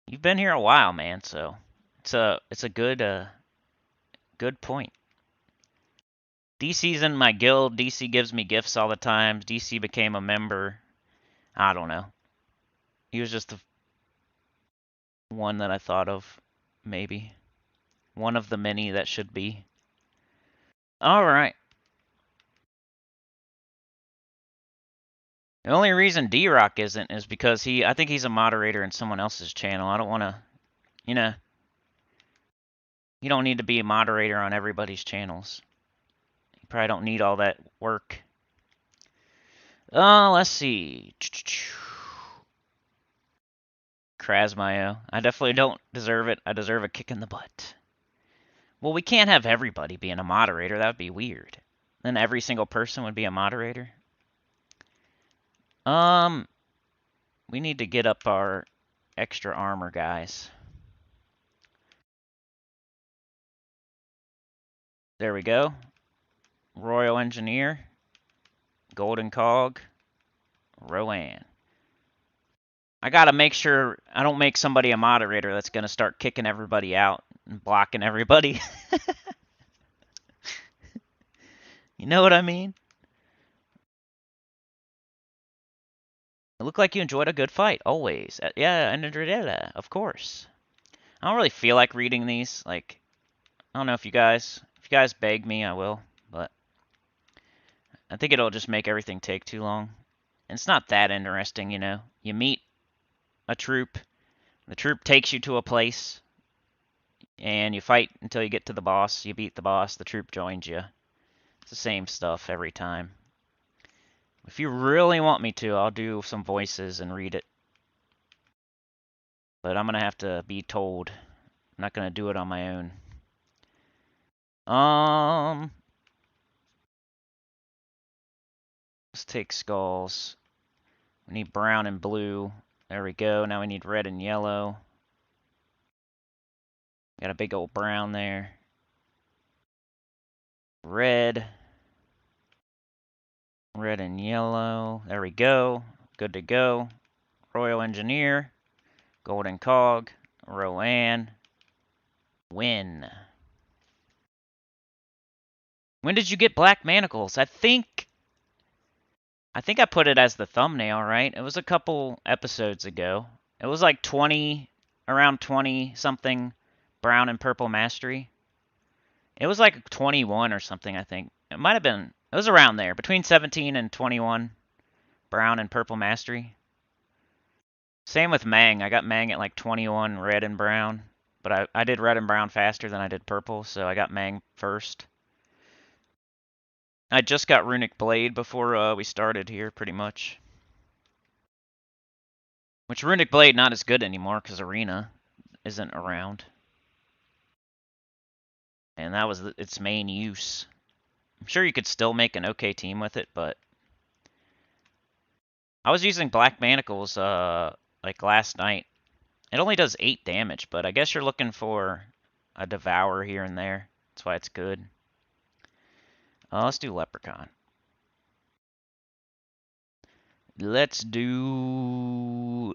You've been here a while, man, so it's a good point. DC's in my guild. DC gives me gifts all the time. DC became a member. I don't know. He was just the one that I thought of, maybe. One of the many that should be. Alright. The only reason D-Rock isn't is because I think he's a moderator in someone else's channel. I don't want to, you know, you don't need to be a moderator on everybody's channels. You probably don't need all that work. Let's see. Krasmayo. I definitely don't deserve it. I deserve a kick in the butt. Well, we can't have everybody being a moderator. That would be weird. Then every single person would be a moderator. We need to get up our extra armor, guys. There we go. Royal Engineer. Golden Cog. Rowan. I gotta make sure I don't make somebody a moderator that's gonna start kicking everybody out and blocking everybody. You know what I mean? It looked like you enjoyed a good fight, always. Yeah, and of course. I don't really feel like reading these. Like, I don't know if you guys beg me, I will. But I think it'll just make everything take too long. And it's not that interesting, you know. You meet a troop. The troop takes you to a place. And you fight until you get to the boss. You beat the boss. The troop joins you. It's the same stuff every time. If you really want me to, I'll do some voices and read it. But I'm going to have to be told. I'm not going to do it on my own. Let's take skulls. We need brown and blue. There we go. Now we need red and yellow. Got a big old brown there. Red. Red and yellow. There we go. Good to go. Royal Engineer. Golden Cog. Rowan. Win. When did you get black manacles? I think I put it as the thumbnail, right? It was a couple episodes ago. It was like 20, around 20 something brown and purple mastery. It was like 21 or something, I think. It might have been, it was around there, between 17 and 21 brown and purple mastery. Same with Mang. I got Mang at like 21 red and brown. But I did red and brown faster than I did purple, so I got Mang first. I just got Runic Blade before we started here, pretty much. Which Runic Blade not as good anymore because Arena isn't around. And that was its main use. I'm sure you could still make an okay team with it, but I was using Black Manacles like last night. It only does 8 damage, but I guess you're looking for a Devour here and there. That's why it's good. Let's do Leprechaun. Let's do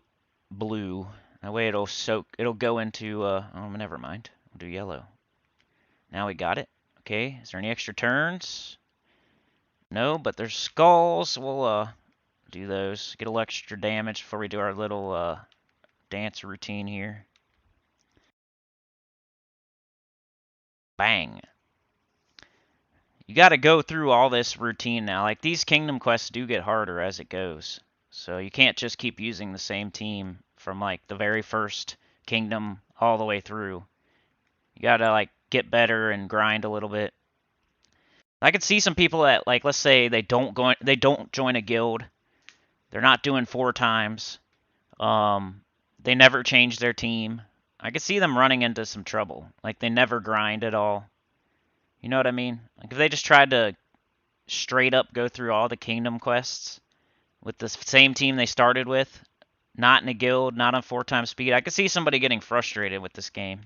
blue. That way it'll go into, oh, never mind. We'll do yellow. Now we got it. Okay, is there any extra turns? No, but there's skulls. We'll, do those. Get a little extra damage before we do our little, dance routine here. Bang. You gotta go through all this routine now. Like, these kingdom quests do get harder as it goes. So you can't just keep using the same team from, like, the very first kingdom all the way through. You gotta, like, get better and grind a little bit. I could see some people that, like, let's say they don't join a guild. They're not doing 4 times. They never change their team. I could see them running into some trouble. Like, they never grind at all. You know what I mean? Like if they just tried to straight up go through all the kingdom quests with the same team they started with, not in a guild, not on 4 times speed, I could see somebody getting frustrated with this game.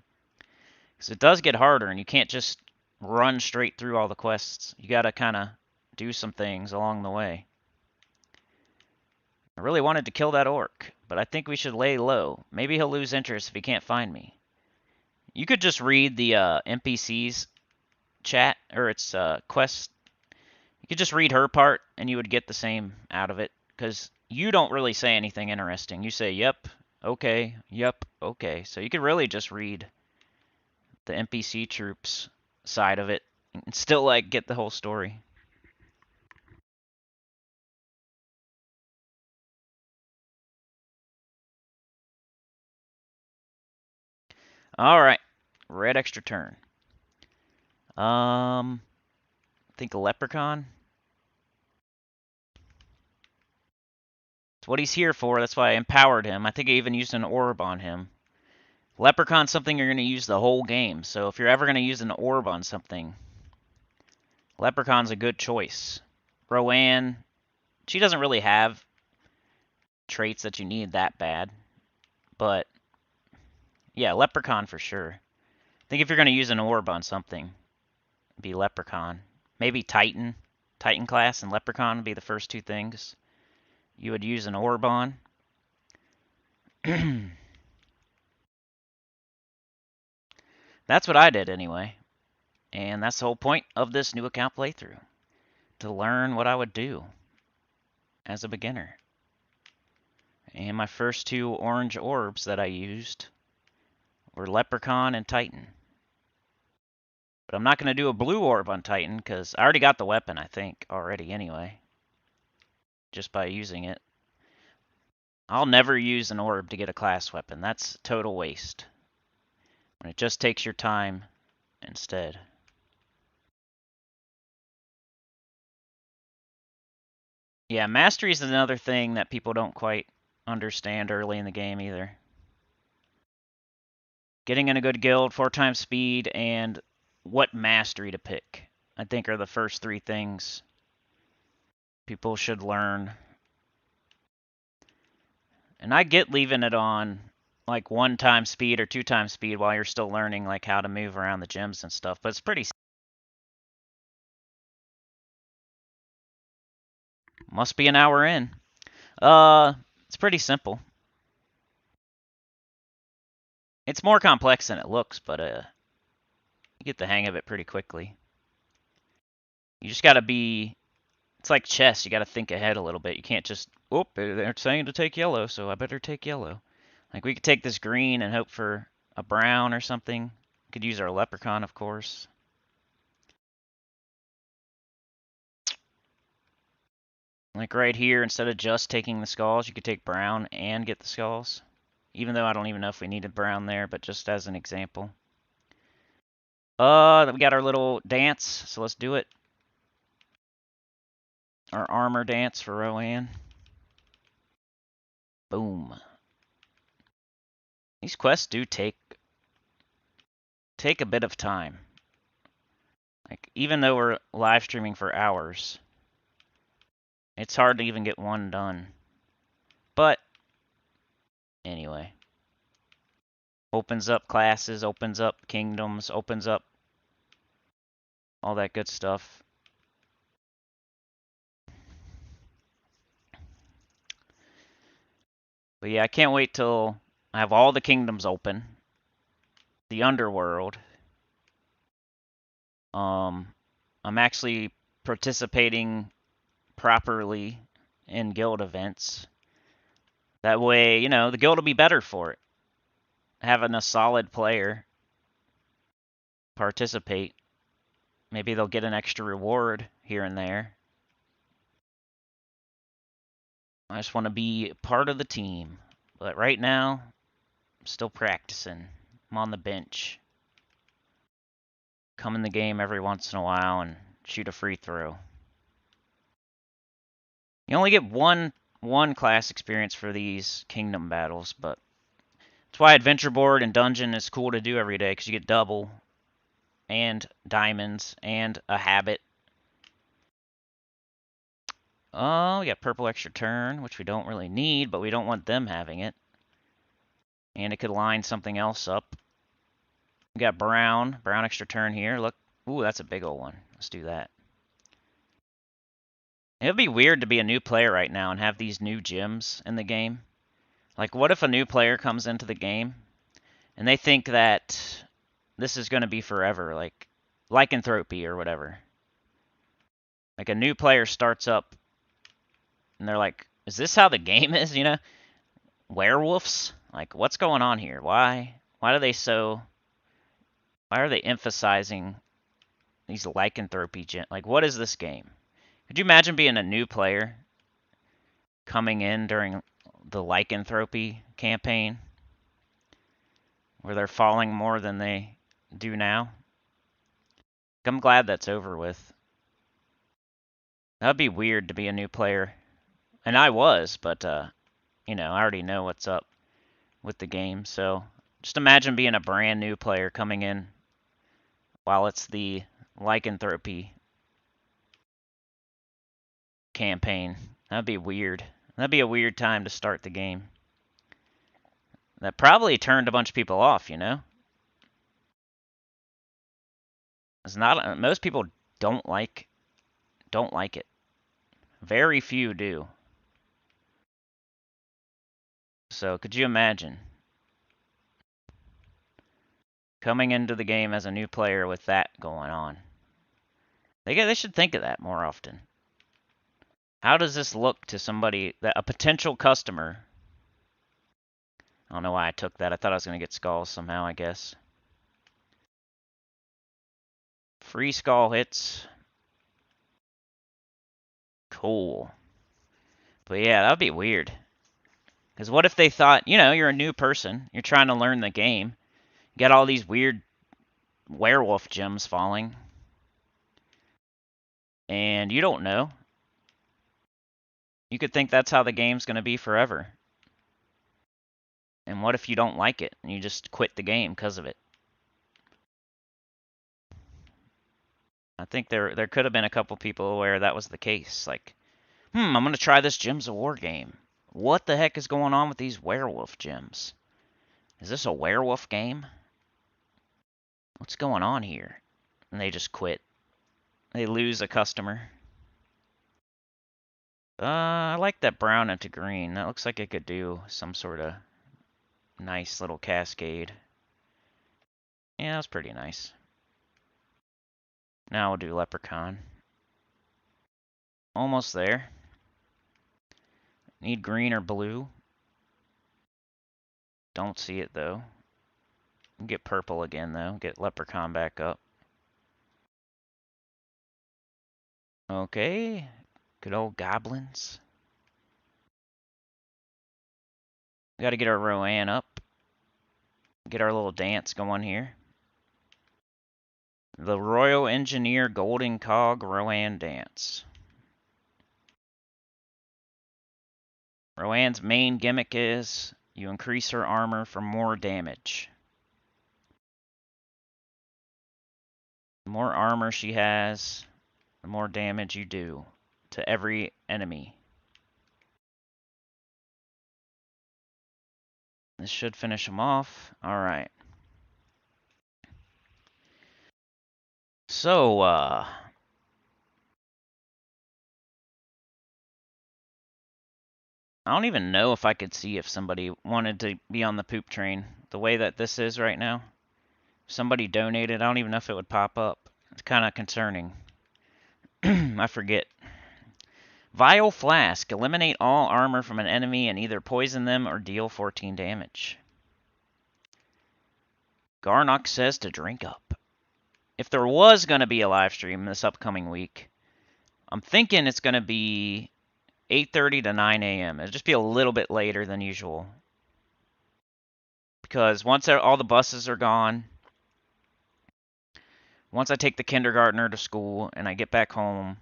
Because it does get harder, and you can't just run straight through all the quests. You gotta kind of do some things along the way. I really wanted to kill that orc, but I think we should lay low. Maybe he'll lose interest if he can't find me. You could just read the NPC's chat, or its quest. You could just read her part, and you would get the same out of it. Because you don't really say anything interesting. You say, yep, okay, yep, okay. So you could really just read the NPC troops side of it and still like get the whole story. All right, red extra turn. I think a leprechaun. It's what he's here for. That's why I empowered him. I think I even used an orb on him. Leprechaun's something you're going to use the whole game. So if you're ever going to use an orb on something, Leprechaun's a good choice. Roanne, she doesn't really have traits that you need that bad. But, yeah, Leprechaun for sure. I think if you're going to use an orb on something, be Leprechaun. Maybe Titan. Titan class and Leprechaun would be the first 2 things you would use an orb on. That's what I did anyway. And that's the whole point of this new account playthrough. To learn what I would do as a beginner. And my first 2 orange orbs that I used were Leprechaun and Titan. But I'm not going to do a blue orb on Titan because I already got the weapon, I think, already anyway. Just by using it. I'll never use an orb to get a class weapon. That's total waste. When it just takes your time instead. Yeah, mastery is another thing that people don't quite understand early in the game either. Getting in a good guild, 4 times speed, and what mastery to pick, I think are the first 3 things people should learn. And I get leaving it on like 1 time speed or 2 times speed while you're still learning like how to move around the gyms and stuff, but it's pretty. Must be an hour in. It's pretty simple. It's more complex than it looks, but you get the hang of it pretty quickly. You just gotta be. It's like chess. You gotta think ahead a little bit. You can't just. Oh, they're saying to take yellow, so I better take yellow. Like we could take this green and hope for a brown or something. We could use our leprechaun, of course. Like right here, instead of just taking the skulls, you could take brown and get the skulls. Even though I don't even know if we needed brown there, but just as an example. We got our little dance, so let's do it. Our armor dance for Roanne. Boom. These quests do take a bit of time. Like, even though we're live streaming for hours, it's hard to even get one done. But, anyway. Opens up classes, opens up kingdoms, opens up all that good stuff. But yeah, I can't wait till I have all the kingdoms open. The underworld. I'm actually participating properly in guild events. That way, you know, the guild will be better for it. Having a solid player participate. Maybe they'll get an extra reward here and there. I just want to be part of the team. But right now, I'm still practicing. I'm on the bench. Come in the game every once in a while and shoot a free throw. You only get one class experience for these kingdom battles, but that's why adventure board and dungeon is cool to do every day because you get double. and diamonds and a habit. Oh, we got purple extra turn, which we don't really need, but we don't want them having it. And it could line something else up. We got brown extra turn here. Look, ooh, that's a big old one. Let's do that. It would be weird to be a new player right now and have these new gems in the game. Like, what if a new player comes into the game and they think that this is going to be forever, like lycanthropy or whatever. Like a new player starts up and they're like, is this how the game is, you know? Werewolves? Like, what's going on here? Why are they emphasizing these lycanthropy like, what is this game? Could you imagine being a new player coming in during the lycanthropy campaign where they're falling more than they do now? I'm glad that's over with. That'd be weird to be a new player. And I was, but you know, I already know what's up with the game. So just imagine being a brand new player coming in while it's the lycanthropy campaign. That'd be weird. That'd be a weird time to start the game. That probably turned a bunch of people off, you know? It's not most people don't like it. Very few do. So could you imagine coming into the game as a new player with that going on? They should think of that more often. How does this look to somebody, a potential customer? I don't know why I took that. I thought I was going to get skulls somehow, I guess. Free skull hits. Cool. But yeah, that would be weird. Because what if they thought, you know, you're a new person, you're trying to learn the game, you got all these weird werewolf gems falling, and you don't know. You could think that's how the game's going to be forever. And what if you don't like it and you just quit the game because of it? I think there could have been a couple people where that was the case. Like, I'm going to try this Gems of War game. What the heck is going on with these werewolf gems? Is this a werewolf game? What's going on here? And they just quit. They lose a customer. I like that brown into green. That looks like it could do some sort of nice little cascade. Yeah, that's pretty nice. Now we'll do leprechaun. Almost there. Need green or blue. Don't see it though. Get purple again though. Get leprechaun back up. Okay. Good old goblins. We gotta get our Rowan up. Get our little dance going here. The Royal Engineer Golden Cog Rowan Dance. Rowan's main gimmick is you increase her armor for more damage. The more armor she has, the more damage you do to every enemy. This should finish him off. Alright. So, I don't even know if I could see if somebody wanted to be on the poop train the way that this is right now. If somebody donated, I don't even know if it would pop up. It's kind of concerning. I forget. Vile Flask. Eliminate all armor from an enemy and either poison them or deal 14 damage. Garnock says to drink up. If there was going to be a live stream this upcoming week, I'm thinking it's going to be 8:30 to 9 a.m. It'll just be a little bit later than usual. Because once all the buses are gone, once I take the kindergartner to school and I get back home,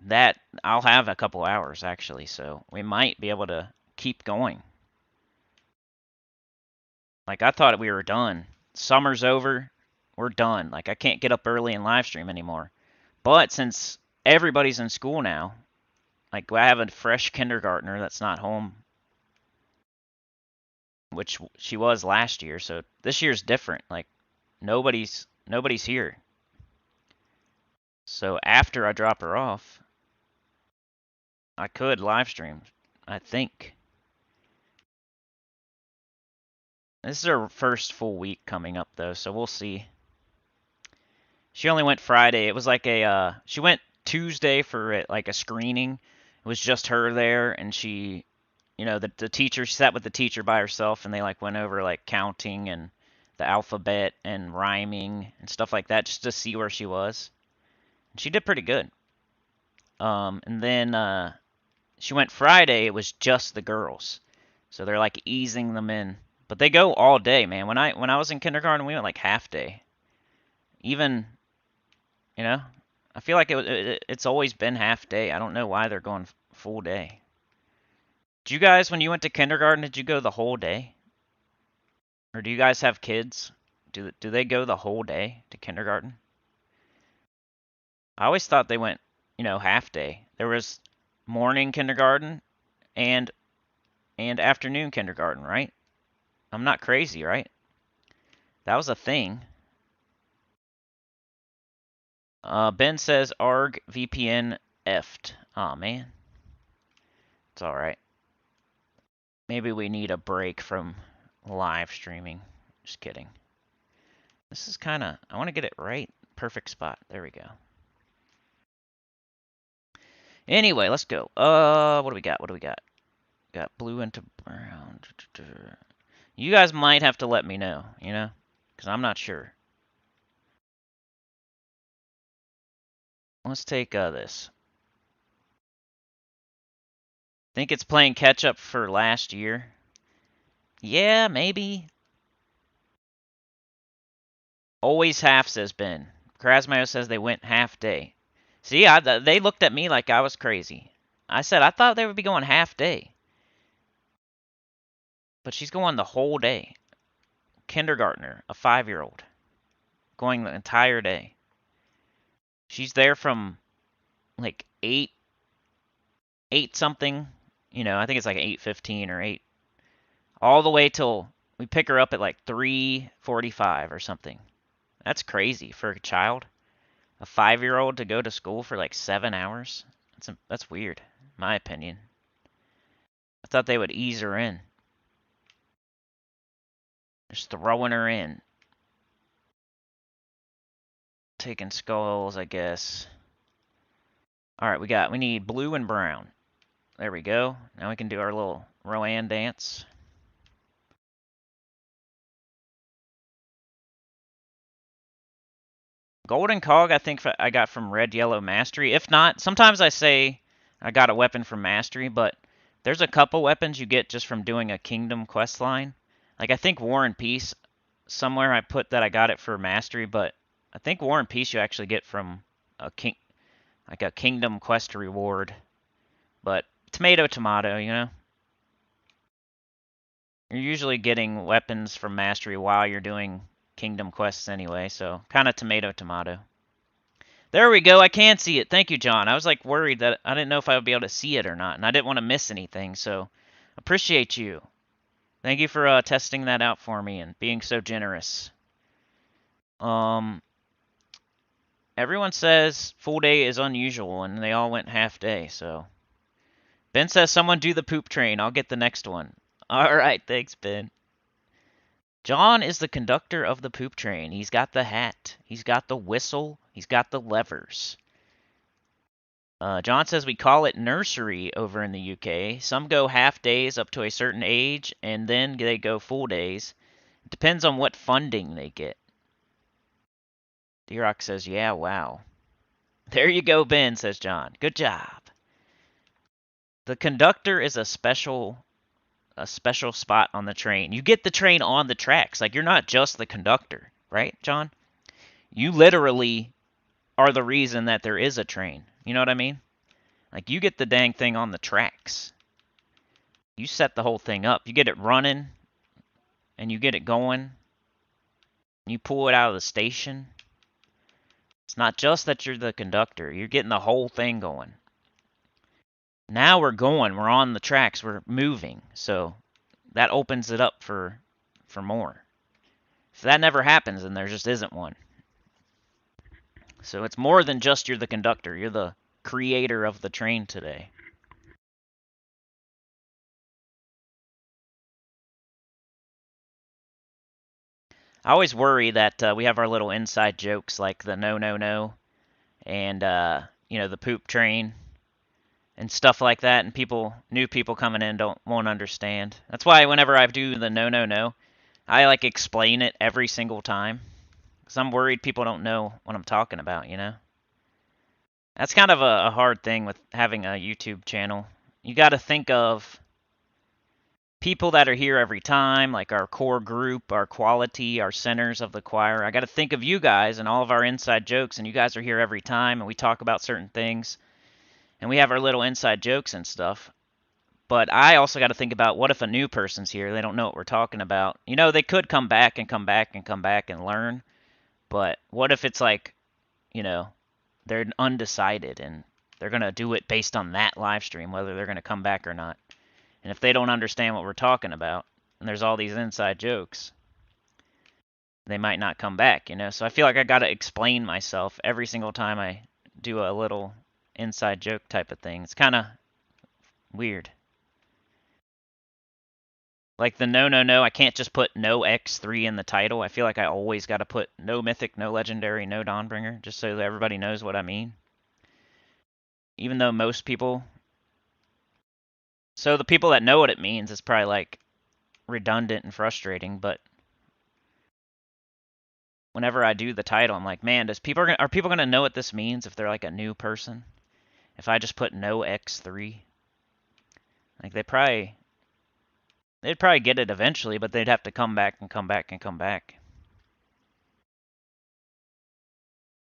that I'll have a couple hours actually, so we might be able to keep going. Like I thought we were done. Summer's over. we're done. Like, I can't get up early and live stream anymore. But since everybody's in school now, like, I have a fresh kindergartner that's not home, which she was last year. So this year's different. Like, nobody's here. So after I drop her off, I could live stream, I think. This is her first full week coming up, though, so we'll see. She only went Friday. It was like she went Tuesday for like a screening. It was just her there, and she, the teacher, she sat with the teacher by herself, and they like went over like counting and the alphabet and rhyming and stuff like that, just to see where she was. And she did pretty good. And then she went Friday. It was just the girls, so they're like easing them in. But they go all day, man. When I was in kindergarten, we went like half day. Even, you know, I feel like it's always been half day. I don't know why they're going full day. Did you guys, when you went to kindergarten, did you go the whole day? Or do you guys have kids? Do they go the whole day to kindergarten? I always thought they went, half day. There was morning kindergarten and afternoon kindergarten, right? I'm not crazy, right? That was a thing. Ben says arg VPN effed. Aw, man. It's alright. Maybe we need a break from live streaming. Just kidding. This is kind of, I want to get it right. Perfect spot. There we go. Anyway, let's go. What do we got? What do we got? Got blue into brown. You guys might have to let me know, because I'm not sure. Let's take this. Think it's playing catch up for last year? Yeah, maybe. Always half, says Ben. Krasmayo says they went half day. See, they looked at me like I was crazy. I said I thought they would be going half day. But she's going the whole day. Kindergartner, a 5-year-old, going the entire day. She's there from like 8 something, I think it's like 8:15 or 8, all the way till we pick her up at like 3:45 or something. That's crazy for a child. A 5-year-old to go to school for like 7 hours? That's weird, in my opinion. I thought they would ease her in. Just throwing her in. Taking skulls, I guess. Alright, we need blue and brown. There we go. Now we can do our little Rowan dance. Golden Cog, I think I got from Red Yellow Mastery. If not, sometimes I say I got a weapon from Mastery, but there's a couple weapons you get just from doing a Kingdom quest line. Like, I think War and Peace, somewhere I put that I got it for Mastery, but I think War and Peace you actually get from a Kingdom quest reward. But tomato, tomato, You're usually getting weapons from Mastery while you're doing Kingdom quests anyway, so kind of tomato, tomato. There we go. I can see it. Thank you, John. I was like worried that I didn't know if I would be able to see it or not, and I didn't want to miss anything, so appreciate you. Thank you for testing that out for me and being so generous. Everyone says full day is unusual, and they all went half day, so. Ben says someone do the poop train. I'll get the next one. All right, thanks, Ben. John is the conductor of the poop train. He's got the hat. He's got the whistle. He's got the levers. John says we call it nursery over in the UK. Some go half days up to a certain age, and then they go full days. It depends on what funding they get. D-Rock says, yeah, wow. There you go, Ben, says John. Good job. The conductor is a special spot on the train. You get the train on the tracks. Like, you're not just the conductor, right, John? You literally are the reason that there is a train. You know what I mean? Like, you get the dang thing on the tracks. You set the whole thing up. You get it running, and you get it going. You pull it out of the station. It's not just that you're the conductor. You're getting the whole thing going. Now we're going. We're on the tracks. We're moving. So that opens it up for more. If that never happens, then there just isn't one. So it's more than just you're the conductor. You're the creator of the train today. I always worry that we have our little inside jokes like the no, no, no, and the poop train and stuff like that, and new people coming in won't understand. That's why whenever I do the no, no, no, I like explain it every single time because I'm worried people don't know what I'm talking about. That's kind of a hard thing with having a YouTube channel. You got to think of people that are here every time, like our core group, our quality, our centers of the choir. I got to think of you guys and all of our inside jokes, and you guys are here every time, and we talk about certain things, and we have our little inside jokes and stuff. But I also got to think about what if a new person's here, they don't know what we're talking about. They could come back and come back and come back and learn, but what if it's like, you know, they're undecided and they're going to do it based on that live stream, whether they're going to come back or not. And if they don't understand what we're talking about, and there's all these inside jokes, they might not come back. So I feel like I got to explain myself every single time I do a little inside joke type of thing. It's kind of weird. Like the no, no, no, I can't just put no X3 in the title. I feel like I always got to put no mythic, no legendary, no Dawnbringer, just so that everybody knows what I mean. Even though most people. So the people that know what it means, it's probably like redundant and frustrating, but whenever I do the title, I'm like, man, are people gonna know what this means if they're like a new person? If I just put no X3, like they'd probably get it eventually, but they'd have to come back and come back and come back.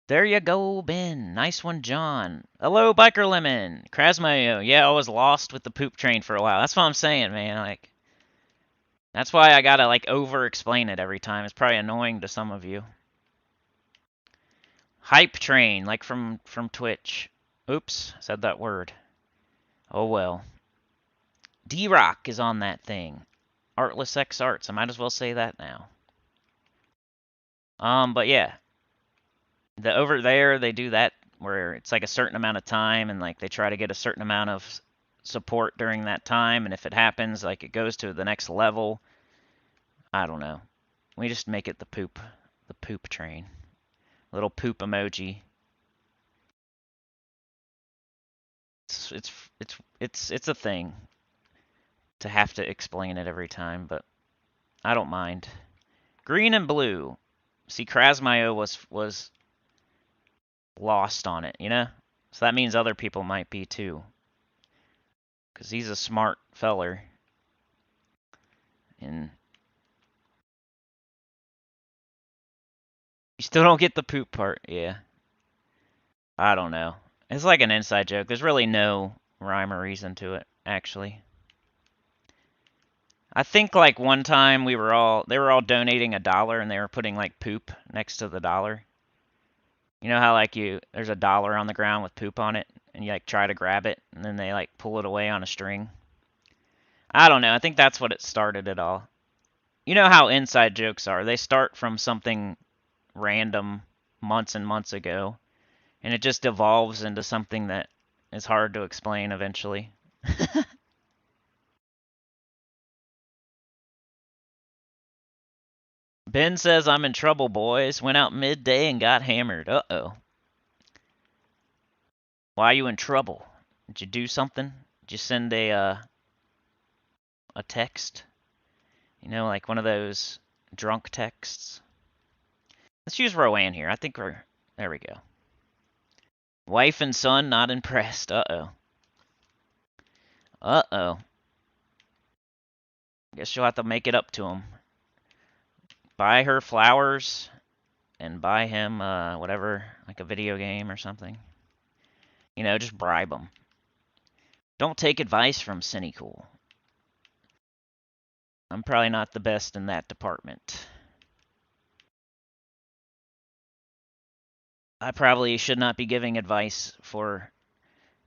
There you go, Ben. Nice one, John. Hello, Biker Lemon. Krasmayo. Yeah, I was lost with the poop train for a while. That's what I'm saying, man. Like, that's why I gotta like over-explain it every time. It's probably annoying to some of you. Hype train, like from Twitch. Oops, said that word. Oh well. D-Rock is on that thing. Artless X Arts. I might as well say that now. But yeah. Over there, they do that where it's like a certain amount of time and like they try to get a certain amount of support during that time. And if it happens, like it goes to the next level. I don't know. We just make it the poop train. Little poop emoji. It's a thing to have to explain it every time, but I don't mind. Green and blue. See, Krasmayo was lost on it. So that means other people might be too. Because he's a smart feller. And you still don't get the poop part, yeah. I don't know. It's like an inside joke. There's really no rhyme or reason to it, actually. I think like one time they were all donating $1 and they were putting like poop next to the dollar. You know how like there's $1 on the ground with poop on it and you like try to grab it and then they like pull it away on a string. I don't know. I think that's what it started it all. You know how inside jokes are. They start from something random months and months ago and it just evolves into something that is hard to explain eventually. Ben says I'm in trouble, boys. Went out midday and got hammered. Uh-oh. Why are you in trouble? Did you do something? Did you send a text? Like one of those drunk texts? Let's use Rowan here. I think there we go. Wife and son not impressed. Uh-oh. Uh-oh. Guess you'll have to make it up to him. Buy her flowers and buy him whatever, like a video game or something. Just bribe him. Don't take advice from Sinnycool. I'm probably not the best in that department. I probably should not be giving advice for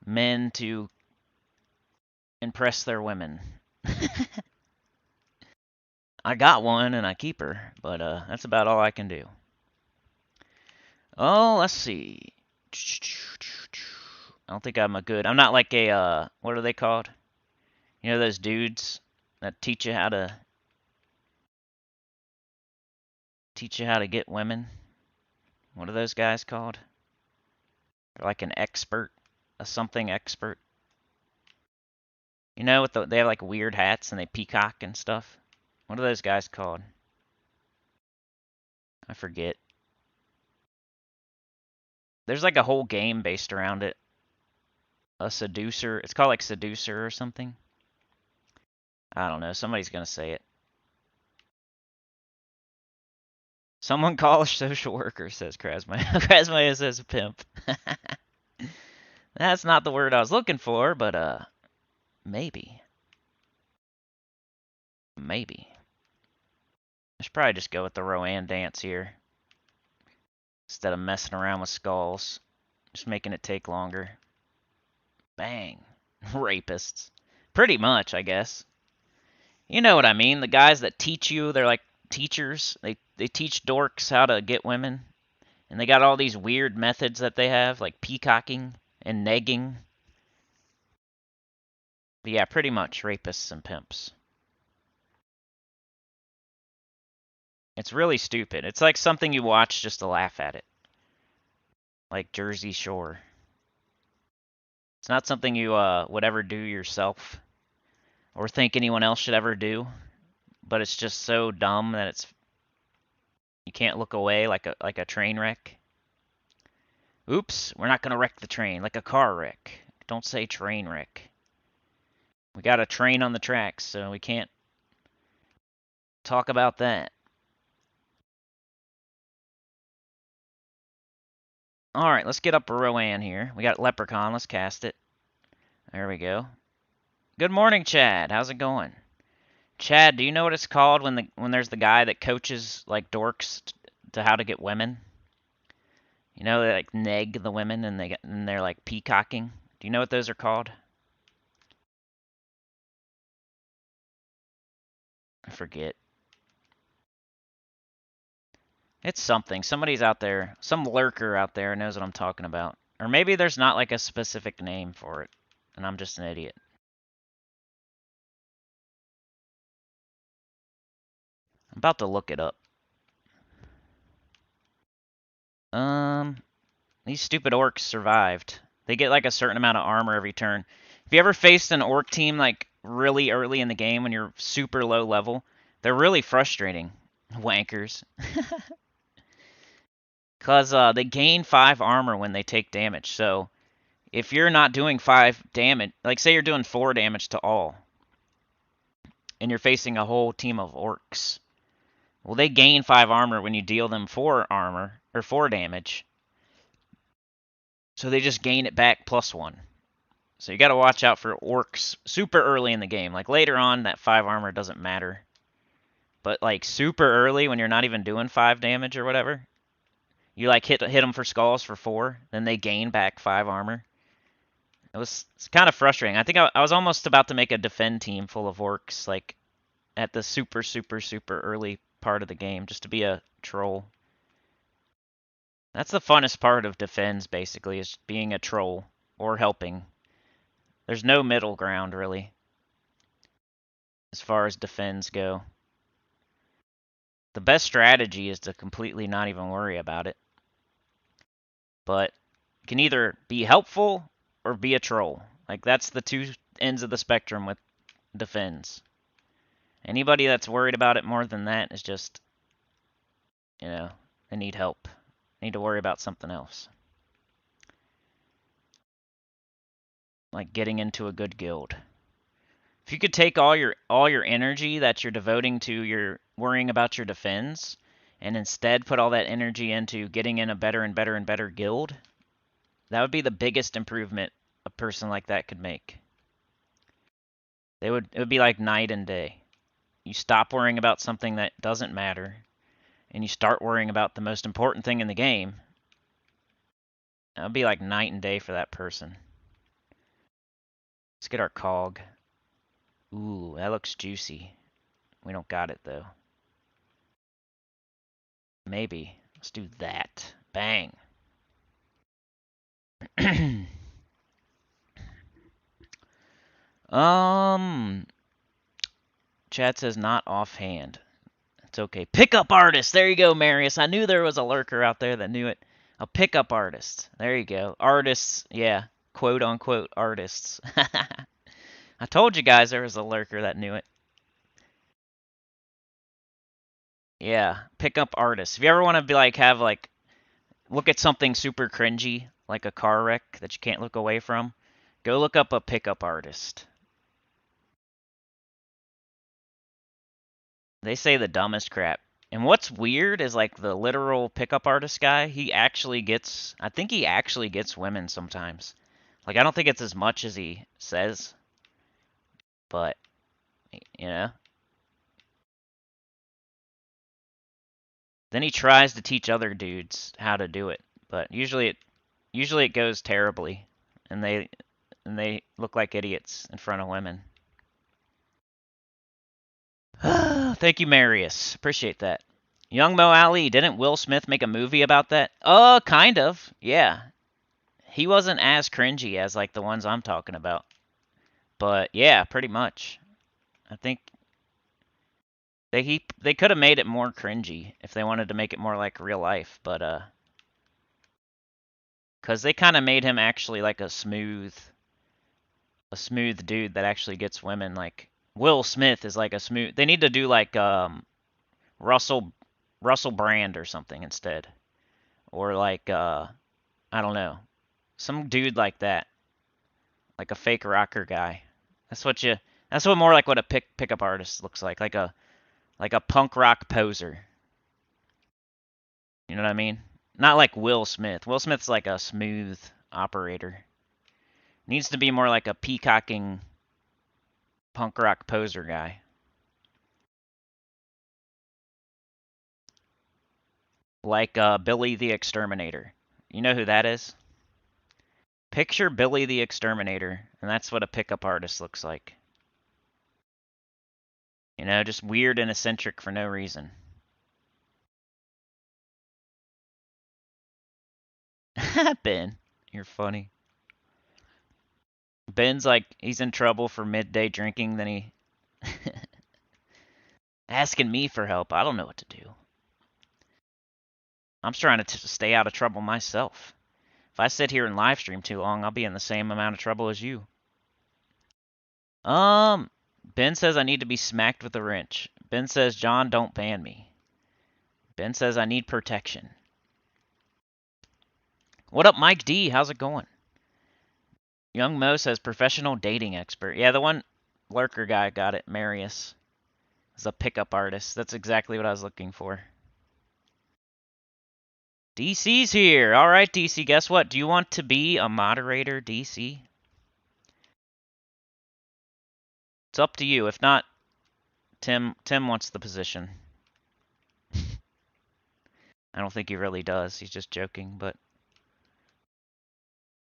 men to impress their women. I got one and I keep her, but that's about all I can do. Oh, let's see. I don't think I'm not like a, what are they called? You know those dudes that teach you how to get women? What are those guys called? They're like an expert, a something expert. You know, they have like weird hats and they peacock and stuff. What are those guys called? I forget. There's like a whole game based around it. A seducer. It's called like seducer or something. I don't know. Somebody's gonna say it. Someone call a social worker, says Krasmaya. Krasmaya says a pimp. That's not the word I was looking for, but maybe. Maybe. I should probably just go with the Rowan dance here. Instead of messing around with skulls. Just making it take longer. Bang. Rapists. Pretty much, I guess. You know what I mean. The guys that teach you, they're like teachers. They teach dorks how to get women. And they got all these weird methods that they have, like peacocking and negging. But yeah, pretty much rapists and pimps. It's really stupid. It's like something you watch just to laugh at it. Like Jersey Shore. It's not something you would ever do yourself or think anyone else should ever do, but it's just so dumb that you can't look away like a train wreck. Oops, we're not going to wreck the train like a car wreck. Don't say train wreck. We got a train on the tracks, so we can't talk about that. Alright, let's get up a Rowan here. We got Leprechaun, let's cast it. There we go. Good morning, Chad. How's it going? Chad, do you know what it's called when there's the guy that coaches like dorks to how to get women? You know, they like neg the women and they're like peacocking. Do you know what those are called? I forget. It's something. Somebody's out there, some lurker out there knows what I'm talking about. Or maybe there's not like a specific name for it, and I'm just an idiot. I'm about to look it up. Um, these stupid orcs survived. They get like a certain amount of armor every turn. If you ever faced an orc team like really early in the game when you're super low level, they're really frustrating. Wankers. Because they gain 5 armor when they take damage. So if you're not doing 5 damage, like say you're doing 4 damage to all, and you're facing a whole team of orcs, well, they gain 5 armor when you deal them 4 armor, or 4 damage. So they just gain it back +1. So you gotta watch out for orcs super early in the game. Like later on, that 5 armor doesn't matter. But like super early when you're not even doing 5 damage or whatever, you like hit them for skulls for 4, then they gain back 5 armor. It's kind of frustrating. I think I was almost about to make a defend team full of orcs, like at the super, super, super early part of the game, just to be a troll. That's the funnest part of defends, basically, is being a troll or helping. There's no middle ground, really, as far as defends go. The best strategy is to completely not even worry about it. But you can either be helpful or be a troll. Like, that's the two ends of the spectrum with defends. Anybody that's worried about it more than that is just, you know, they need help. They need to worry about something else. Like getting into a good guild. If you could take all your energy that you're devoting to your worrying about your defense and instead put all that energy into getting in a better and better and better guild, that would be the biggest improvement a person like that could make. It would be like night and day. You stop worrying about something that doesn't matter and you start worrying about the most important thing in the game, That would be like night and day for that person. Let's get our cog. Ooh, that looks juicy. We don't got it though. Maybe. Let's do that. Bang. um, Chad says not offhand. It's okay. Pickup artist. There you go, Marius. I knew there was a lurker out there that knew it. A pickup artist. There you go. Artists. Yeah. Quote unquote artists. I told you guys there was a lurker that knew it. Yeah. Pickup artist. If you ever want to be like, have like, look at something super cringy, like a car wreck that you can't look away from, go look up a pickup artist. They say the dumbest crap. And what's weird is like the literal pickup artist guy, I think he actually gets women sometimes. Like I don't think it's as much as he says, but you know. Then he tries to teach other dudes how to do it, but usually it goes terribly and they look like idiots in front of women. Thank you, Marius. Appreciate that. Young Mo Ali, didn't Will Smith make a movie about that? Kind of. Yeah. He wasn't as cringy as like the ones I'm talking about. But yeah, pretty much. I think they could have made it more cringy if they wanted to make it more like real life, but cuz they kind of made him actually like a smooth dude that actually gets women. Like Will Smith is like a smooth. They need to do like Russell Russell Brand or something instead. Or like I don't know. Some dude like that. Like a fake rocker guy. That's what you that's what more like what a pickup artist looks like a punk rock poser. You know what I mean? Not like Will Smith. Will Smith's like a smooth operator. Needs to be more like a peacocking punk rock poser guy. Like Billy the Exterminator. You know who that is? Picture Billy the Exterminator, and that's what a pickup artist looks like. You know, just weird and eccentric for no reason. Ben, you're funny. Ben's like, he's in trouble for midday drinking, then he asking me for help. I don't know what to do. I'm trying to stay out of trouble myself. If I sit here and live stream too long, I'll be in the same amount of trouble as you. Ben says I need to be smacked with a wrench. Ben says, John, don't ban me. Ben says I need protection. What up, Mike D? How's it going? Young Mo says professional dating expert. Yeah, the one lurker guy got it. Marius is a pickup artist. That's exactly what I was looking for. DC's here. All right, DC. Guess what? Do you want to be a moderator, DC? It's up to you. If not, Tim wants the position. I don't think he really does. He's just joking, but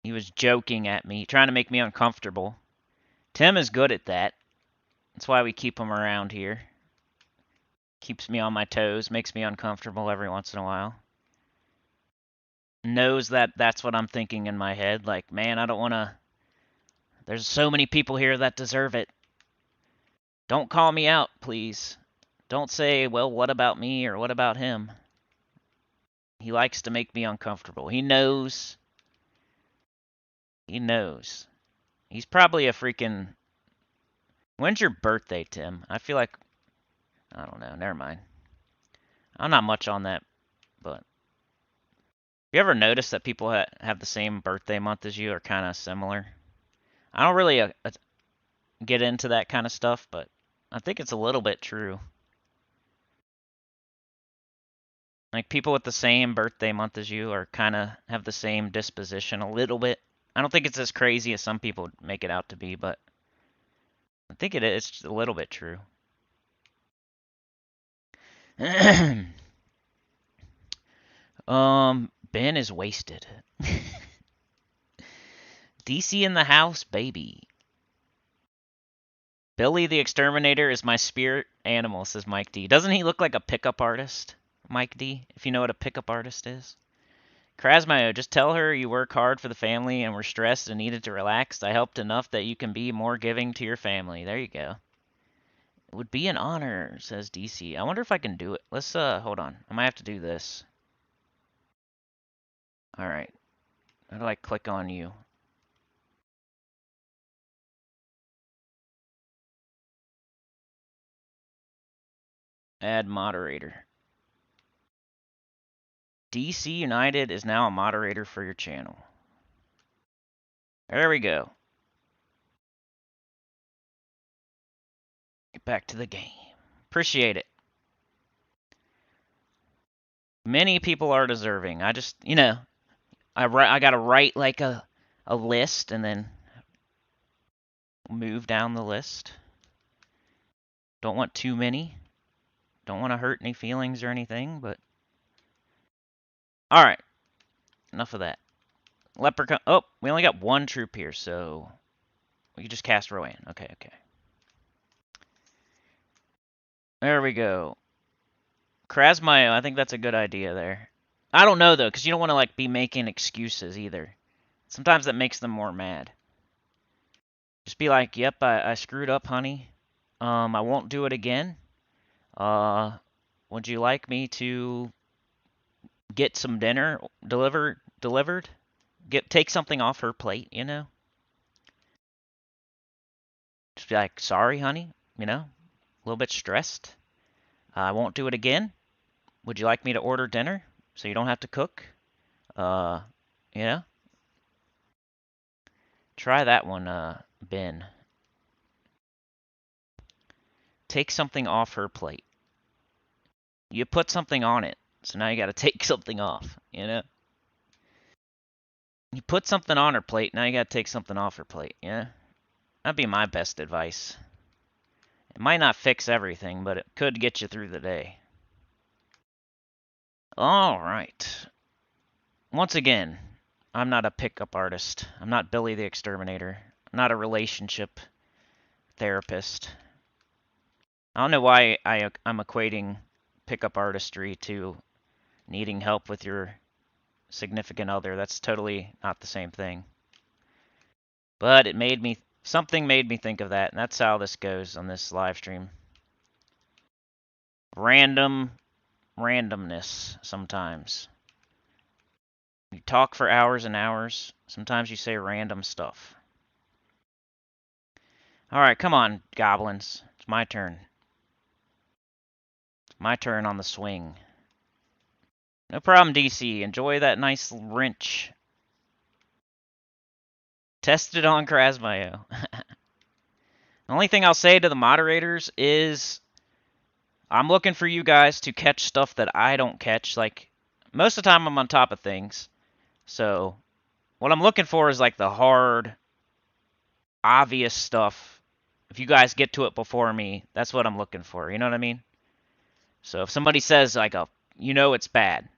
he was joking at me, trying to make me uncomfortable. Tim is good at that. That's why we keep him around here. Keeps me on my toes, makes me uncomfortable every once in a while. Knows that that's what I'm thinking in my head. Like, man, I don't want to... There's so many people here that deserve it. Don't call me out, please. Don't say, well, what about me or what about him? He likes to make me uncomfortable. He knows. He knows. He's probably a freaking... When's your birthday, Tim? I feel like... I don't know. Never mind. I'm not much on that, but... You ever notice that people have the same birthday month as you are kind of similar? I don't really get into that kind of stuff, but I think it's a little bit true. Like people with the same birthday month as you are kind of have the same disposition a little bit. I don't think it's as crazy as some people make it out to be, but I think it's a little bit true. Ben is wasted. DC in the house, baby. Billy the Exterminator is my spirit animal, says Mike D. Doesn't he look like a pickup artist, Mike D? If you know what a pickup artist is. Krasmayo, just tell her you work hard for the family and were stressed and needed to relax. I helped enough that you can be more giving to your family. There you go. It would be an honor, says DC. I wonder if I can do it. Let's, hold on. I might have to do this. Alright. How do I click on you? Add moderator. DC United is now a moderator for your channel. There we go. Get back to the game. Appreciate it. Many people are deserving. I just, you know, I gotta write like a list and then move down the list. Don't want too many. Don't want to hurt any feelings or anything, but... Alright. Enough of that. Leprechaun. Oh, we only got one troop here, so... We can just cast Rowan. Okay, okay. There we go. Krasmayo, I think that's a good idea there. I don't know, though, because you don't want to, like, be making excuses either. Sometimes that makes them more mad. Just be like, yep, I screwed up, honey. I won't do it again. Would you like me to get some dinner delivered? Take something off her plate, you know? Just be like, sorry, honey, you know? A little bit stressed. I won't do it again. Would you like me to order dinner so you don't have to cook? You know? Try that one, Ben. Take something off her plate. You put something on it, so now you gotta take something off, you know? You put something on her plate, now you gotta take something off her plate, yeah? That'd be my best advice. It might not fix everything, but it could get you through the day. Alright. Once again, I'm not a pickup artist. I'm not Billy the Exterminator. I'm not a relationship therapist. I don't know why I'm equating pickup artistry to needing help with your significant other. That's totally not the same thing. But it made me... Something made me think of that, and that's how this goes on this live stream. Randomness sometimes. You talk for hours and hours. Sometimes you say random stuff. Alright, come on, goblins. It's my turn. It's my turn on the swing. No problem, DC. Enjoy that nice wrench. Test it on Krasmayo. The only thing I'll say to the moderators is I'm looking for you guys to catch stuff that I don't catch. Like, most of the time I'm on top of things. So, what I'm looking for is like the hard, obvious stuff. If you guys get to it before me, that's what I'm looking for. You know what I mean? So if somebody says like you know it's bad.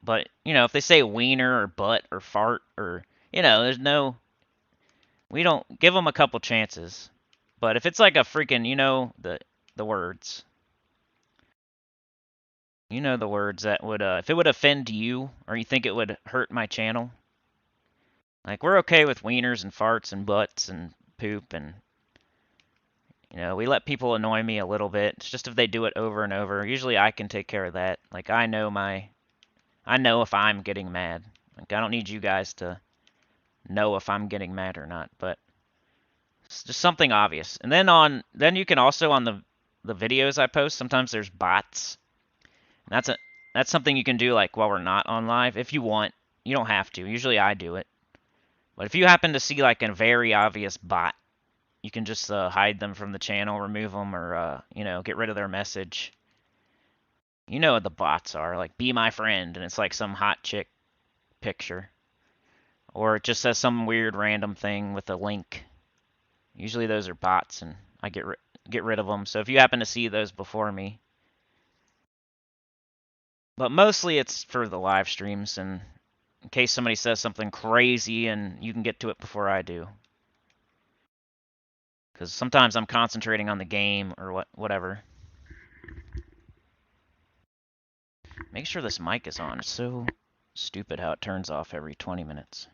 But, you know, if they say wiener or butt or fart or, you know, there's no... We don't... Give them a couple chances. But if it's like a freaking, you know, the words. You know the words that would, if it would offend you, or you think it would hurt my channel. Like, we're okay with wieners and farts and butts and poop and... You know, we let people annoy me a little bit. It's just if they do it over and over. Usually I can take care of that. Like, I know if I'm getting mad. Like, I don't need you guys to know if I'm getting mad or not, but it's just something obvious. And then you can also on the videos I post, sometimes there's bots. And that's something you can do like while we're not on live if you want. You don't have to. Usually I do it. But if you happen to see like a very obvious bot, you can just hide them from the channel, remove them, or you know, get rid of their message. You know what the bots are, like be my friend, and it's like some hot chick picture. Or it just says some weird random thing with a link. Usually those are bots, and I get rid of them. So if you happen to see those before me. But mostly it's for the live streams, and in case somebody says something crazy and you can get to it before I do. Because sometimes I'm concentrating on the game or whatever. Make sure this mic is on. It's so stupid how it turns off every 20 minutes.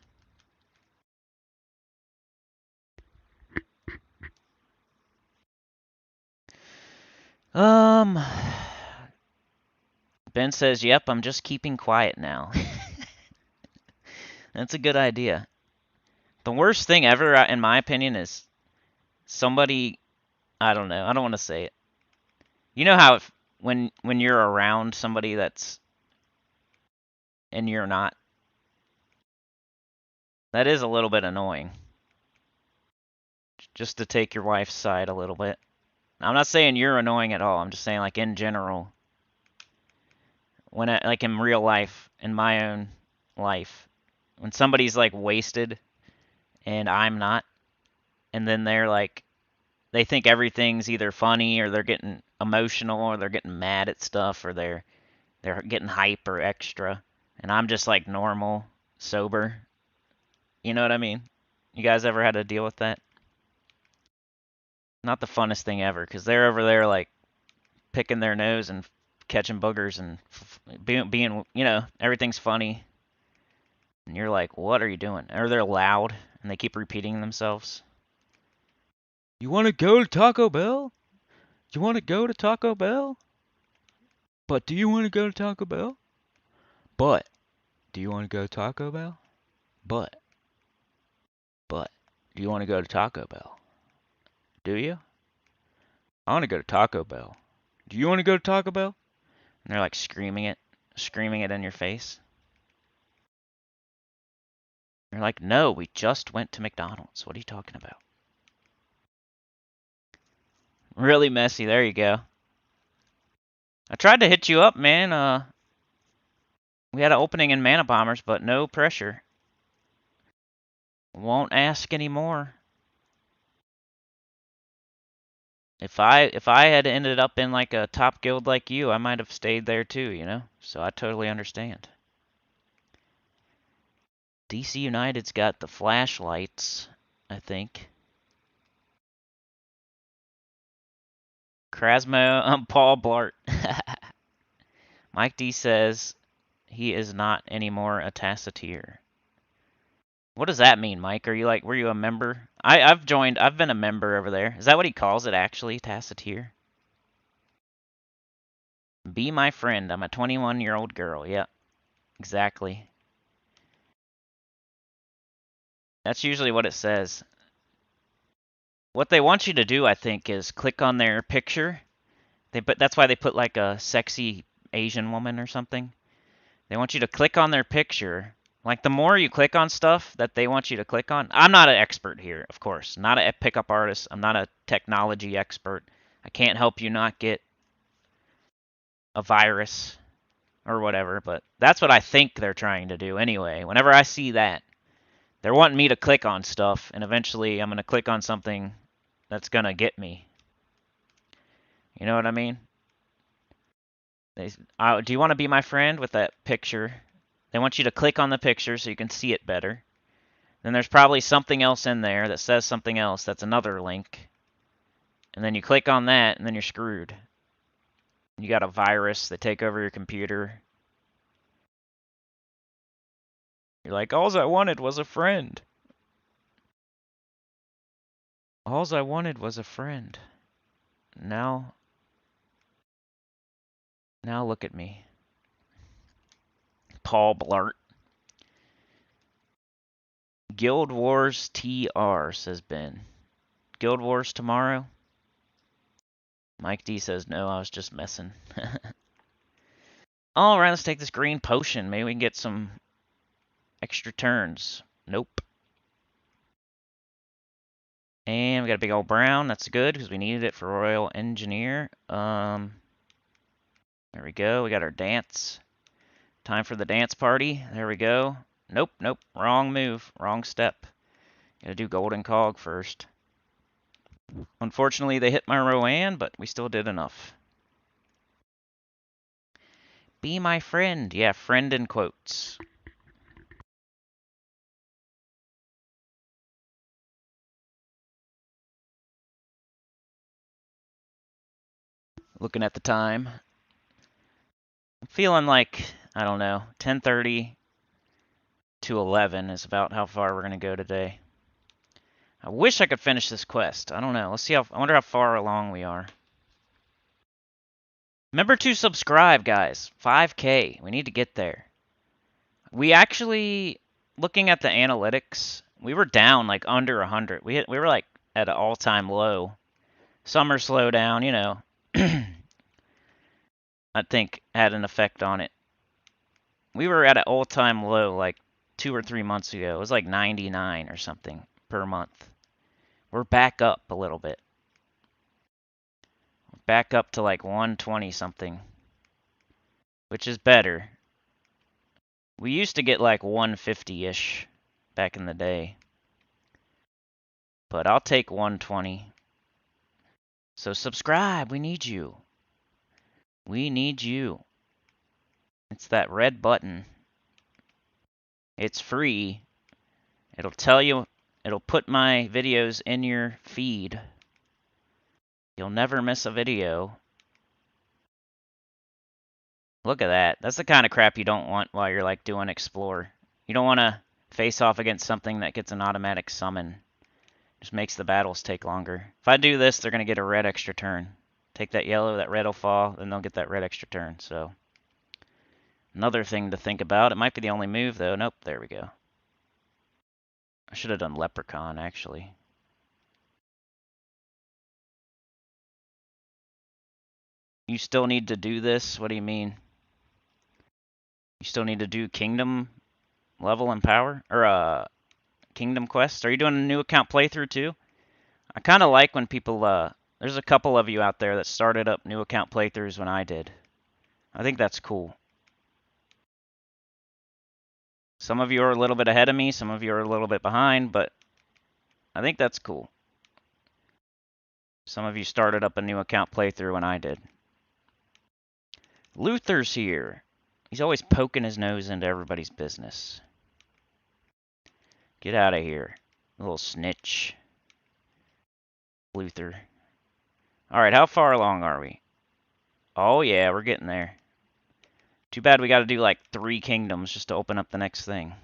Ben says, yep, I'm just keeping quiet now. That's a good idea. The worst thing ever, in my opinion, is somebody, I don't know, I don't want to say it. You know how when you're around somebody that's, and you're not, that is a little bit annoying. Just to take your wife's side a little bit. I'm not saying you're annoying at all. I'm just saying, like, in general, when like in real life, in my own life, when somebody's like wasted and I'm not, and then they're like, they think everything's either funny or they're getting emotional or they're getting mad at stuff or they're getting hype or extra, and I'm just like normal, sober. You know what I mean? You guys ever had to deal with that? Not the funnest thing ever, because they're over there like picking their nose and catching boogers and being, you know, everything's funny. And you're like, what are you doing? Or they're loud and they keep repeating themselves. You want to go to Taco Bell? You want to go to Taco Bell? But do you want to go to Taco Bell? But do you want to go to Taco Bell? But do you want to go to Taco Bell? Do you? I want to go to Taco Bell. Do you want to go to Taco Bell? And they're like screaming it in your face. You're like, no, we just went to McDonald's. What are you talking about? Really messy. There you go. I tried to hit you up, man. We had an opening in Mana Bombers, but no pressure. Won't ask anymore. If I had ended up in like a top guild like you, I might have stayed there too, you know? So I totally understand. DC United's got the flashlights, I think. Krasmo, Paul Blart. Mike D says he is not anymore a Tassateer. What does that mean, Mike? Are you like, were you a member? I've been a member over there. Is that what he calls it actually, Tassateer? Be my friend. I'm a 21-year-old girl. Yep, exactly. That's usually what it says. What they want you to do, I think, is click on their picture. That's why they put like a sexy Asian woman or something. They want you to click on their picture. Like the more you click on stuff that they want you to click on. I'm not an expert here, of course. Not a pickup artist. I'm not a technology expert. I can't help you not get a virus or whatever, but that's what I think they're trying to do anyway. Whenever I see that, they're wanting me to click on stuff, and eventually I'm going to click on something that's going to get me. You know what I mean? Do you want to be my friend with that picture? They want you to click on the picture so you can see it better. Then there's probably something else in there that says something else that's another link. And then you click on that, and then you're screwed. You got a virus that take over your computer. You're like, all I wanted was a friend. All I wanted was a friend. Now look at me. Paul Blart. Guild Wars TR, says Ben. Guild Wars tomorrow? Mike D says, no, I was just messing. Alright, let's take this green potion. Maybe we can get some extra turns. Nope. And we got a big old brown. That's good, because we needed it for Royal Engineer. There we go. We got our dance. Time for the dance party. There we go. Nope. Wrong move. Wrong step. Gotta do Golden Cog first. Unfortunately, they hit my Rowan, but we still did enough. Be my friend. Yeah, friend in quotes. Looking at the time. I'm feeling like, I don't know, 10:30 to 11 is about how far we're going to go today. I wish I could finish this quest. I don't know. Let's see how, I wonder how far along we are. Remember to subscribe, guys. 5K. We need to get there. We actually, looking at the analytics, we were down like under 100. We were like at an all-time low. Summer slowdown, you know, I think had an effect on it. We were at an all-time low like 2 or 3 months ago. It was like 99 or something per month. We're back up a little bit. Back up to like 120 something, which is better. We used to get like 150-ish back in the day. But I'll take 120. So subscribe, we need you. We need you. It's that red button. It's free. It'll tell you, it'll put my videos in your feed. You'll never miss a video. Look at that. That's the kind of crap you don't want while you're like doing Explore. You don't want to face off against something that gets an automatic summon. Just makes the battles take longer. If I do this, they're going to get a red extra turn. Take that yellow, that red will fall, then they'll get that red extra turn. So, another thing to think about. It might be the only move, though. Nope, there we go. I should have done Leprechaun, actually. You still need to do this? What do you mean? You still need to do Kingdom level and power? Or, Kingdom Quest? Are you doing a new account playthrough, too? I kind of like when people, there's a couple of you out there that started up new account playthroughs when I did. I think that's cool. Some of you are a little bit ahead of me, some of you are a little bit behind, but I think that's cool. Some of you started up a new account playthrough when I did. Luther's here. He's always poking his nose into everybody's business. Get out of here, little snitch. Luther. Alright, how far along are we? Oh yeah, we're getting there. Too bad we gotta do like 3 kingdoms just to open up the next thing.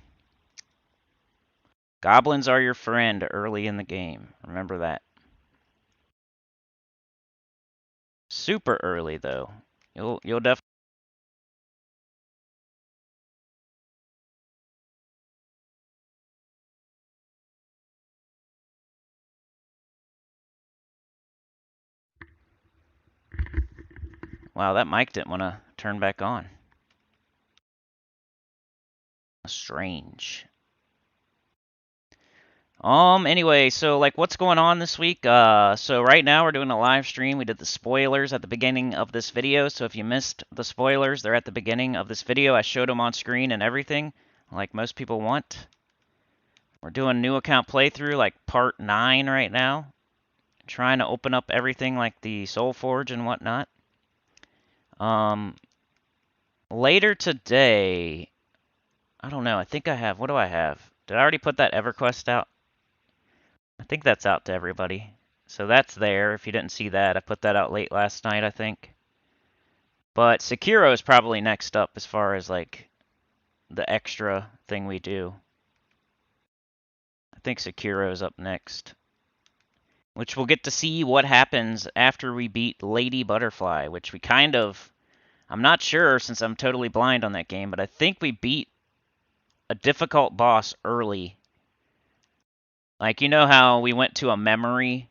Goblins are your friend early in the game. Remember that. Super early though. You'll definitely. Wow, that mic didn't want to turn back on. Strange. Anyway, so like what's going on this week? So right now we're doing a live stream. We did the spoilers at the beginning of this video. So if you missed the spoilers, they're at the beginning of this video. I showed them on screen and everything, like most people want. We're doing new account playthrough, like part 9 right now. Trying to open up everything like the Soul Forge and whatnot. Later today, I don't know, I think I have, what do I have? Did I already put that EverQuest out? I think that's out to everybody. So that's there. If you didn't see that, I put that out late last night, I think. But Sekiro is probably next up as far as like the extra thing we do. I think Sekiro is up next. Which we'll get to see what happens after we beat Lady Butterfly, which we kind of, I'm not sure since I'm totally blind on that game, but I think we beat a difficult boss early. Like, you know how we went to a memory?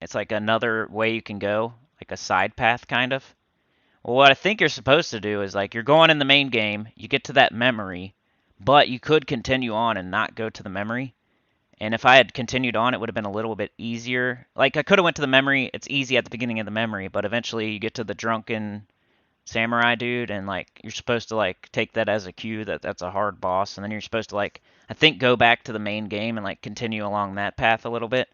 It's like another way you can go, like a side path kind of. Well, what I think you're supposed to do is like you're going in the main game, you get to that memory, but you could continue on and not go to the memory. And if I had continued on, it would have been a little bit easier. Like I could have went to the memory. It's easy at the beginning of the memory, but eventually you get to the drunken samurai dude, and like you're supposed to like take that as a cue that that's a hard boss, and then you're supposed to like I think go back to the main game and like continue along that path a little bit.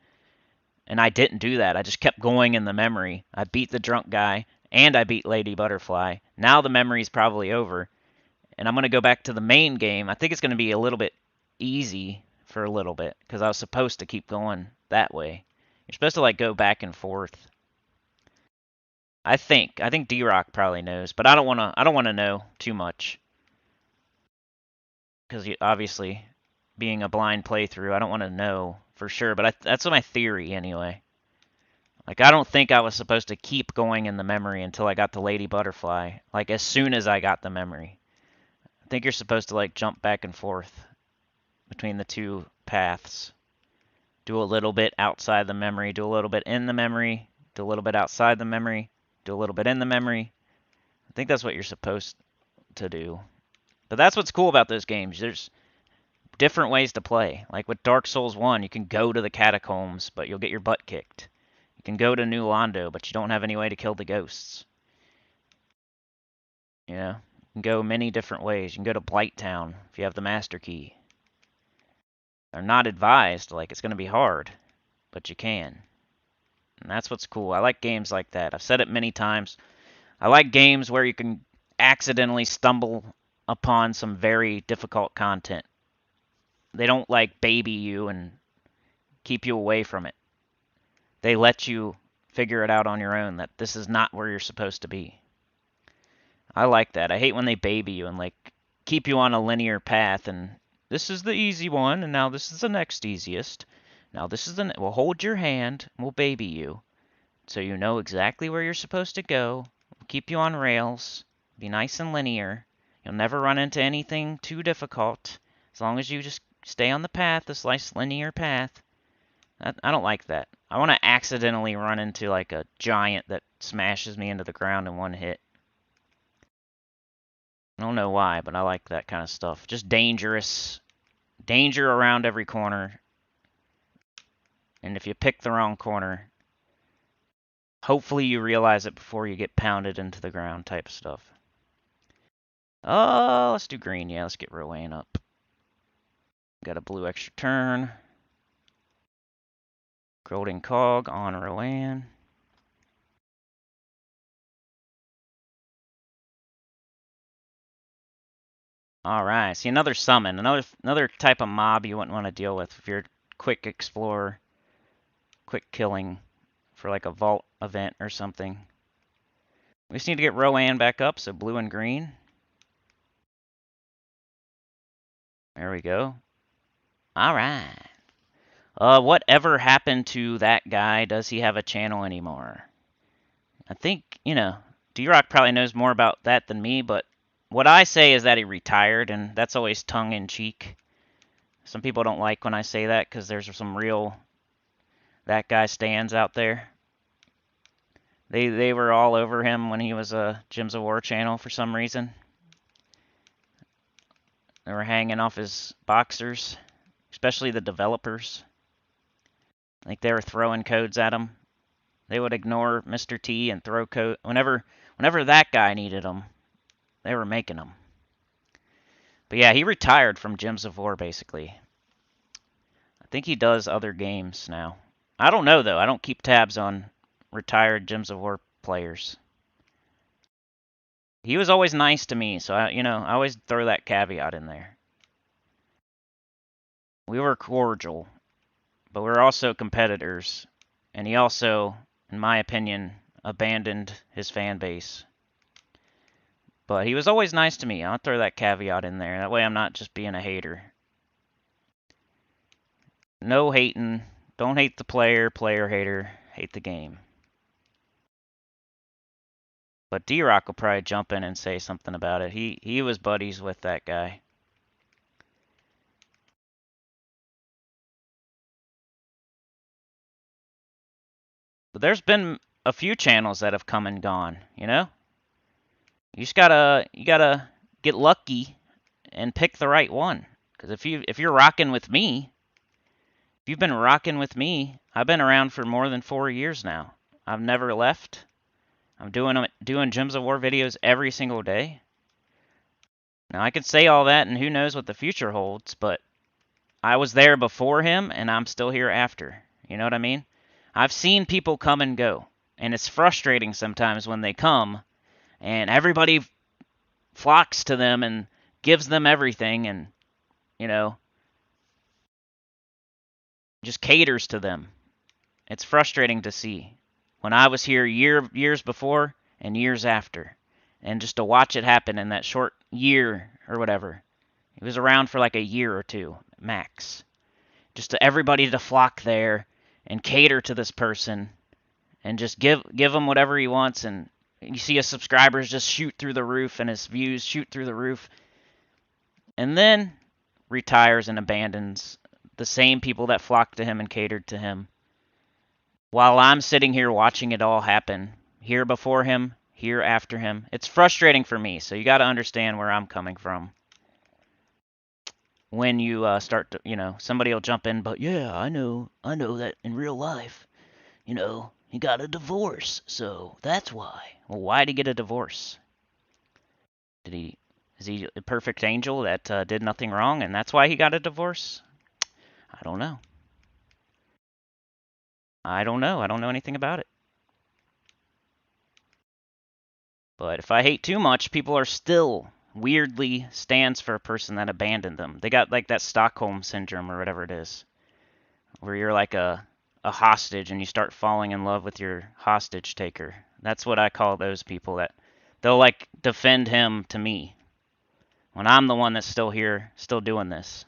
And I didn't do that. I just kept going in the memory. I beat the drunk guy and I beat Lady Butterfly. Now the memory's probably over, and I'm going to go back to the main game. I think it's going to be a little bit easy for a little bit because I was supposed to keep going that way. You're supposed to like go back and forth. I think D-Rock probably knows, but I don't wanna know too much because obviously being a blind playthrough, I don't want to know for sure, but that's my theory anyway. Like I don't think I was supposed to keep going in the memory until I got to Lady Butterfly, like as soon as I got the memory. I think you're supposed to like jump back and forth between the two paths. Do a little bit outside the memory, do a little bit in the memory, do a little bit outside the memory, do a little bit in the memory. I think that's what you're supposed to do. But that's what's cool about those games. There's different ways to play. Like with Dark Souls 1, you can go to the catacombs, but you'll get your butt kicked. You can go to New Londo, but you don't have any way to kill the ghosts. You know? You can go many different ways. You can go to Blight Town if you have the Master Key. They're not advised, like it's going to be hard, but you can. And that's what's cool. I like games like that. I've said it many times. I like games where you can accidentally stumble upon some very difficult content. They don't like baby you and keep you away from it. They let you figure it out on your own that this is not where you're supposed to be. I like that. I hate when they baby you and like keep you on a linear path and this is the easy one and now this is the next easiest. Now this is we'll hold your hand and we'll baby you so you know exactly where you're supposed to go. We'll keep you on rails. Be nice and linear. You'll never run into anything too difficult as long as you just stay on the path, this nice linear path. I don't like that. I want to accidentally run into like a giant that smashes me into the ground in one hit. I don't know why, but I like that kind of stuff. Just dangerous. Danger around every corner. And if you pick the wrong corner, hopefully you realize it before you get pounded into the ground type of stuff. Oh, let's do green. Yeah, let's get Rowan up. Got a blue extra turn. Golden Cog on Rowan. Alright, see another summon. Another type of mob you wouldn't want to deal with if you're a quick explorer. Quick killing for like a vault event or something. We just need to get Rowan back up, so blue and green. There we go. Alright. Whatever happened to that guy? Does he have a channel anymore? I think, D-Rock probably knows more about that than me, but what I say is that he retired, and that's always tongue-in-cheek. Some people don't like when I say that, because there's some real that guy stands out there. They were all over him when he was a Gems of War channel for some reason. They were hanging off his boxers, especially the developers. Like they were throwing codes at him. They would ignore Mr. T and throw code whenever that guy needed them. They were making them. But yeah, he retired from Gems of War basically. I think he does other games now. I don't know though. I don't keep tabs on retired Gems of War players. He was always nice to me, so I always throw that caveat in there. We were cordial, but we were also competitors, and he also, in my opinion, abandoned his fan base. But he was always nice to me. I'll throw that caveat in there. That way I'm not just being a hater. No hating. Don't hate the player, hater. Hate the game. But D-Rock will probably jump in and say something about it. He was buddies with that guy. But there's been a few channels that have come and gone, you know? You just gotta get lucky and pick the right one. Because if you're rocking with me, if you've been rocking with me, I've been around for more than 4 years now. I've never left. I'm doing Gems of War videos every single day. Now I could say all that, and who knows what the future holds, but I was there before him, and I'm still here after. You know what I mean? I've seen people come and go, and it's frustrating sometimes when they come, and everybody flocks to them and gives them everything, and just caters to them. It's frustrating to see. When I was here years before, and years after. And just to watch it happen in that short year or whatever. He was around for like a year or two, max. Just to everybody to flock there and cater to this person and just give him whatever he wants, and you see his subscribers just shoot through the roof and his views shoot through the roof. And then retires and abandons the same people that flocked to him and catered to him. While I'm sitting here watching it all happen, here before him, here after him. It's frustrating for me, so you got to understand where I'm coming from. When you start to, somebody will jump in, but yeah, I know that in real life, he got a divorce, so that's why. Well, why did he get a divorce? Is he a perfect angel that did nothing wrong, and that's why he got a divorce? I don't know. I don't know. I don't know anything about it. But if I hate too much, people are still weirdly stands for a person that abandoned them. They got like that Stockholm syndrome or whatever it is, where you're like a hostage and you start falling in love with your hostage taker. That's what I call those people, that they'll like defend him to me when I'm the one that's still here, still doing this.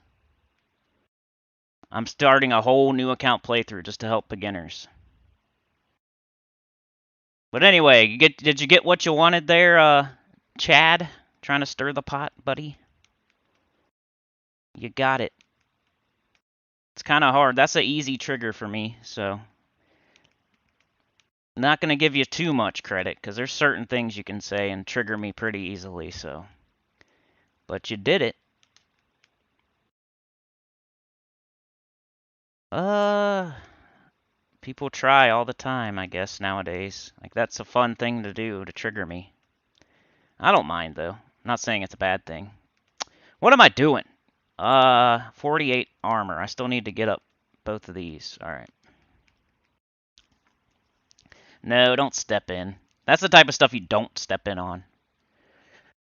I'm starting a whole new account playthrough just to help beginners. But anyway, did you get what you wanted there, Chad? Trying to stir the pot, buddy? You got it. It's kind of hard. That's an easy trigger for me, so not going to give you too much credit, because there's certain things you can say and trigger me pretty easily, so. But you did it. People try all the time, I guess, nowadays. Like, that's a fun thing to do, to trigger me. I don't mind, though. I'm not saying it's a bad thing. What am I doing? 48 armor. I still need to get up both of these. Alright. No, don't step in. That's the type of stuff you don't step in on.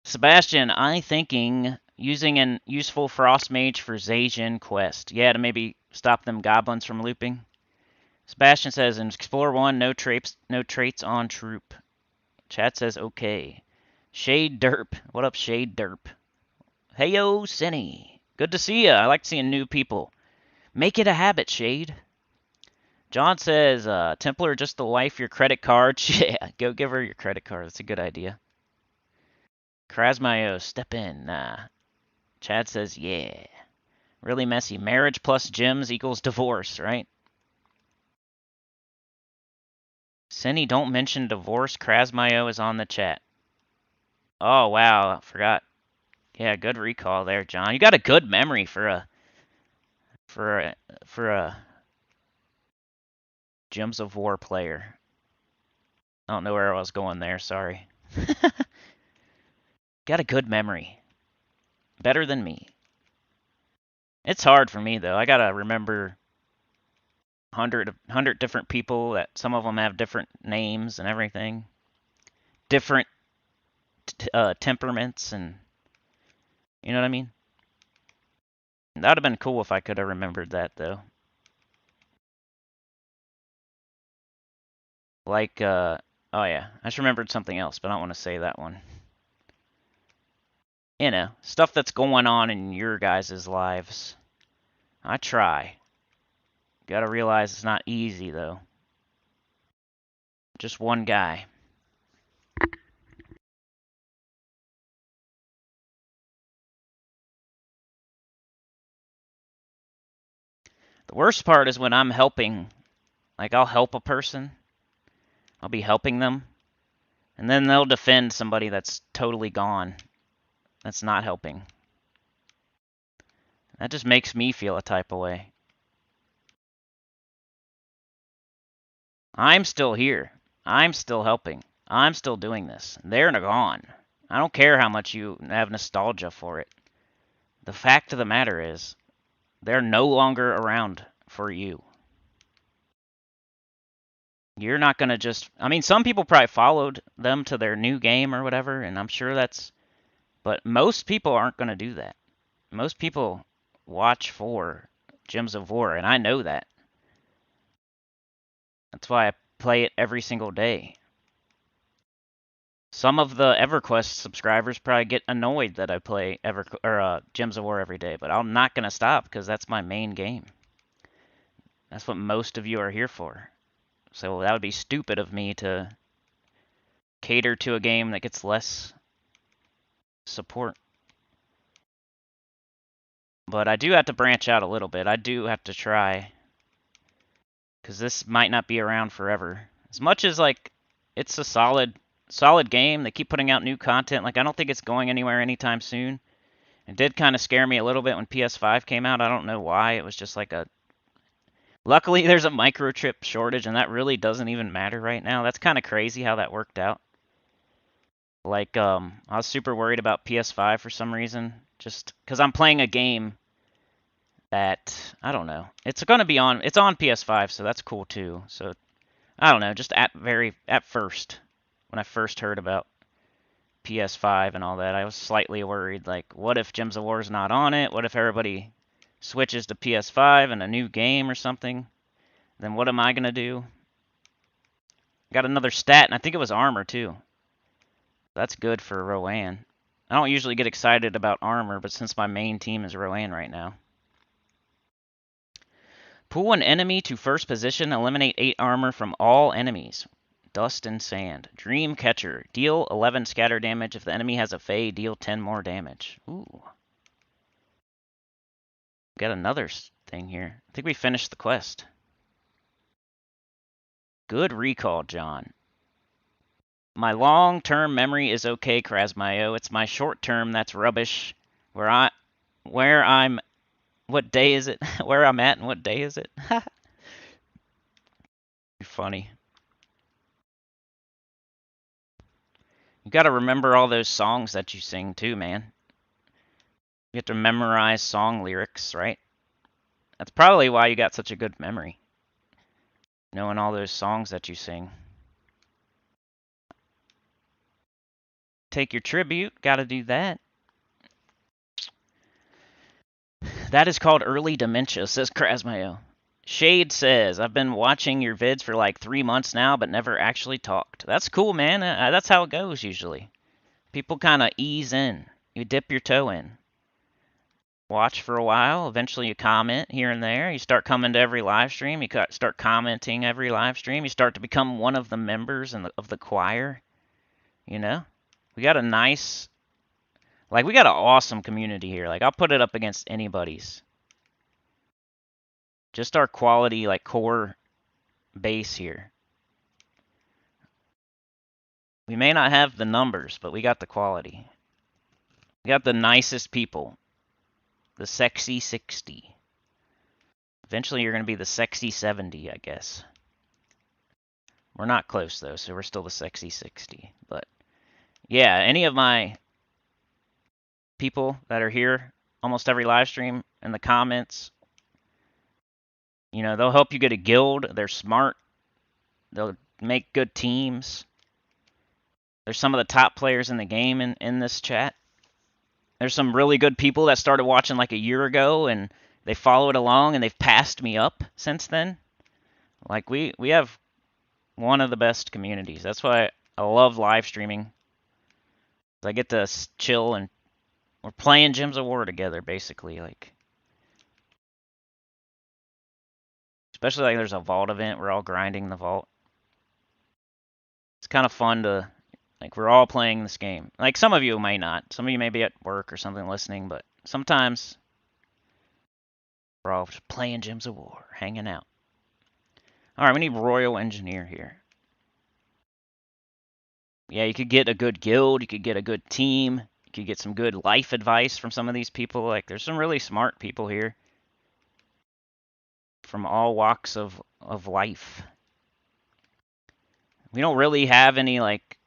Sebastian, I thinking using an useful frost mage for Zacian quest. Yeah, to maybe stop them goblins from looping. Sebastian says in Explore 1, no traits on troop. Chat says okay. Shade Derp. What up, Shade Derp? Heyo, Sinny. Good to see ya. I like seeing new people. Make it a habit, Shade. John says, Templar just the wife, your credit card. Yeah, go give her your credit card. That's a good idea. Krasmayo, step in. Nah. Chad says, yeah. Really messy. Marriage plus gyms equals divorce, right? Cindy, don't mention divorce. Krasmayo is on the chat. Oh, wow. I forgot. Yeah, good recall there, John. You got a good memory for a Gems of War player. I don't know where I was going there, sorry. Got a good memory. Better than me. It's hard for me, though. I gotta remember 100 different people, that some of them have different names and everything. Different temperaments, and you know what I mean? That would have been cool if I could have remembered that, though. Like, oh yeah, I just remembered something else, but I don't want to say that one. Stuff that's going on in your guys' lives. I try. Gotta realize it's not easy, though. Just one guy. The worst part is when I'm helping. Like, I'll help a person. I'll be helping them. And then they'll defend somebody that's totally gone. That's not helping. That just makes me feel a type of way. I'm still here. I'm still helping. I'm still doing this. They're gone. I don't care how much you have nostalgia for it. The fact of the matter is, they're no longer around for you. You're not going to just... I mean, some people probably followed them to their new game or whatever, and I'm sure that's... But most people aren't going to do that. Most people watch for Gems of War, and I know that. That's why I play it every single day. Some of the EverQuest subscribers probably get annoyed that I play Gems of War every day, but I'm not gonna stop because that's my main game. That's what most of you are here for. So that would be stupid of me to cater to a game that gets less support. But I do have to branch out a little bit. I do have to try, because this might not be around forever. As much as like it's a solid game, they keep putting out new content. Like I don't think it's going anywhere anytime soon. It did kind of scare me a little bit when PS5 came out. I don't know why. It was just like a. Luckily, there's a microchip shortage, and that really doesn't even matter right now. That's kind of crazy how that worked out. Like, I was super worried about PS5 for some reason, just because I'm playing a game that I don't know. It's gonna be on. It's on PS5, so that's cool too. So I don't know. Just at first, when I first heard about PS5 and all that, I was slightly worried. Like, what if Gems of War's not on it? What if everybody switches to PS5 and a new game or something? Then what am I gonna do? Got another stat, and I think it was armor too. That's good for Rowan. I don't usually get excited about armor, but since my main team is Rowan right now. Pull an enemy to first position, eliminate 8 armor from all enemies. Dust and Sand. Dream Catcher. Deal 11 scatter damage. If the enemy has a Fey, deal 10 more damage. Ooh. Got another thing here. I think we finished the quest. Good recall, John. My long-term memory is okay, Krasmayo. It's my short-term that's rubbish. Where I'm, what day is it? Where I'm at and what day is it? You're funny. You gotta remember all those songs that you sing too, man. You have to memorize song lyrics, right? That's probably why you got such a good memory. Knowing all those songs that you sing. Take your tribute. Gotta do that. That is called early dementia, says Krasmayo. Shade says, I've been watching your vids for like 3 months now, but never actually talked. That's cool, man. That's how it goes usually. People kind of ease in. You dip your toe in. Watch for a while. Eventually you comment here and there. You start coming to every live stream. You start commenting every live stream. You start to become one of the members of the choir. You know? We got a nice... Like, we got an awesome community here. Like, I'll put it up against anybody's. Just our quality, like, core base here. We may not have the numbers, but we got the quality. We got the nicest people. The sexy 60. Eventually you're going to be the sexy 70, I guess. We're not close, though, so we're still the sexy 60. But, yeah, any of my people that are here almost every live stream in the comments, you know, they'll help you get a guild. They're smart. They'll make good teams. There's some of the top players in the game in this chat. There's some really good people that started watching like a year ago, and they followed along, and they've passed me up since then. Like, we have one of the best communities. That's why I love live streaming. I get to chill, and we're playing Gems of War together, basically. Like, especially like there's a vault event. We're all grinding the vault. It's kind of fun to... Like, we're all playing this game. Like, some of you may not. Some of you may be at work or something listening, but sometimes we're all just playing Gems of War, hanging out. Alright, we need Royal Engineer here. Yeah, you could get a good guild. You could get a good team. You could get some good life advice from some of these people. Like, there's some really smart people here. From all walks of life. We don't really have any, like,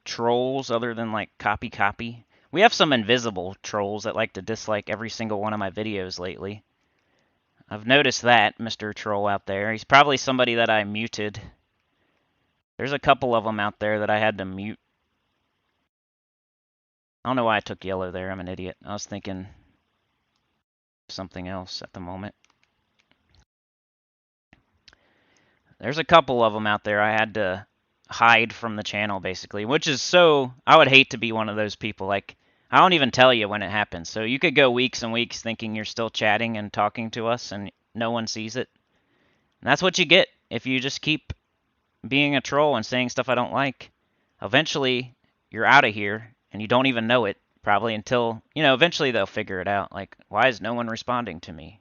trolls other than like copy. We have some invisible trolls that like to dislike every single one of my videos lately. I've noticed that, Mr. Troll out there. He's probably somebody that I muted. There's a couple of them out there that I had to mute. I don't know why I took yellow there. I'm an idiot. I was thinking something else at the moment. There's a couple of them out there I had to hide from the channel, basically, which is so... I would hate to be one of those people. Like, I don't even tell you when it happens. So you could go weeks and weeks thinking you're still chatting and talking to us and no one sees it. And that's what you get if you just keep being a troll and saying stuff I don't like. Eventually, you're out of here and you don't even know it, probably, until, eventually they'll figure it out. Like, why is no one responding to me?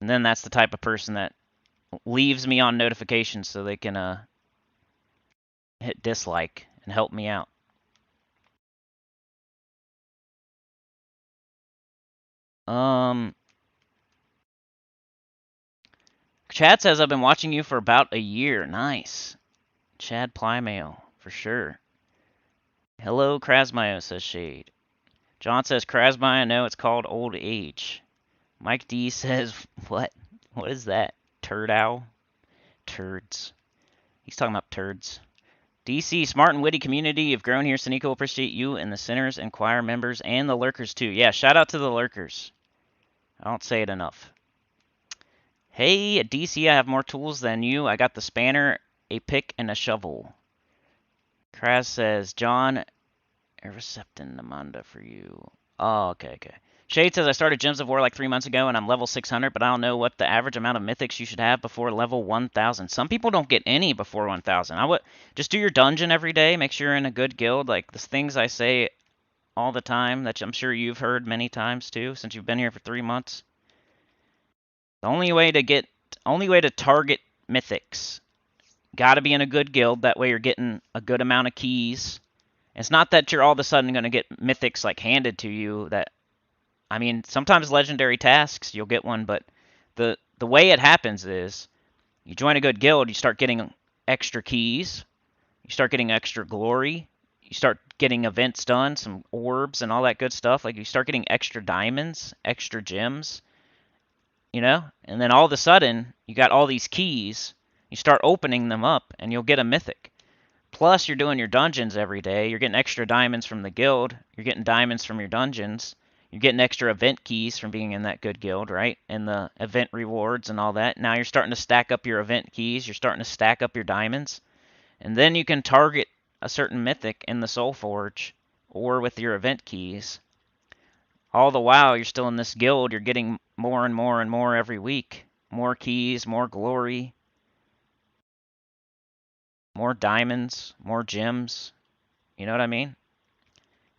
And then that's the type of person that leaves me on notifications so they can hit dislike and help me out. Chad says I've been watching you for about a year. Nice. Chad Plymail, for sure. Hello, Krasmayo, says Shade. John says, Krasmayo, no, it's called old age. Mike D says, what? What is that? Turd owl? Turds. He's talking about turds. DC, smart and witty community. You've grown here. Sinnycool, appreciate you and the Sinners and choir members and the lurkers, too. Yeah, shout out to the lurkers. I don't say it enough. Hey, DC, I have more tools than you. I got the spanner, a pick, and a shovel. Kraz says, John, Receptin Amanda for you. Oh, okay. Shade says, I started Gems of War like 3 months ago, and I'm level 600, but I don't know what the average amount of mythics you should have before level 1000. Some people don't get any before 1000. I would just do your dungeon every day. Make sure you're in a good guild. Like, the things I say all the time that I'm sure you've heard many times, too, since you've been here for 3 months. The only way to target mythics, gotta be in a good guild. That way you're getting a good amount of keys. It's not that you're all of a sudden going to get mythics like handed to you. I mean, sometimes legendary tasks you'll get one, but the way it happens is you join a good guild, you start getting extra keys, you start getting extra glory, you start getting events done, some orbs and all that good stuff. Like, you start getting extra diamonds, extra gems, and then all of a sudden you got all these keys. You start opening them up and you'll get a mythic. Plus, you're doing your dungeons every day. You're getting extra diamonds from the guild. You're getting diamonds from your dungeons. You're getting extra event keys from being in that good guild, right? And the event rewards and all that. Now you're starting to stack up your event keys. You're starting to stack up your diamonds. And then you can target a certain mythic in the Soul Forge or with your event keys. All the while, you're still in this guild. You're getting more and more and more every week. More keys, more glory, more diamonds, more gems. You know what I mean?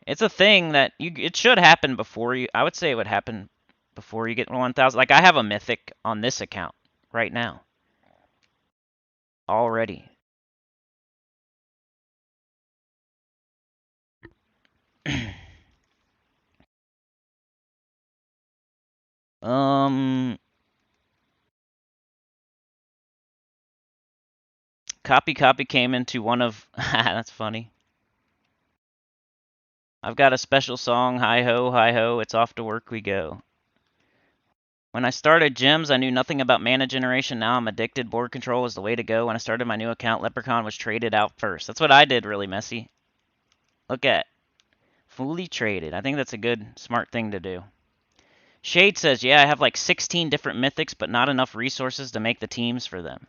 It's a thing that it should happen before you. I would say it would happen before you get 1000. Like, I have a mythic on this account right now already. um copy came into one of that's funny. I've got a special song, hi ho, it's off to work we go. When I started Gems, I knew nothing about mana generation. Now I'm addicted. Board control is the way to go. When I started my new account, Leprechaun was traded out first. That's what I did, really messy. Look at. Fully traded. I think that's a good, smart thing to do. Shade says, yeah, I have like 16 different mythics, but not enough resources to make the teams for them.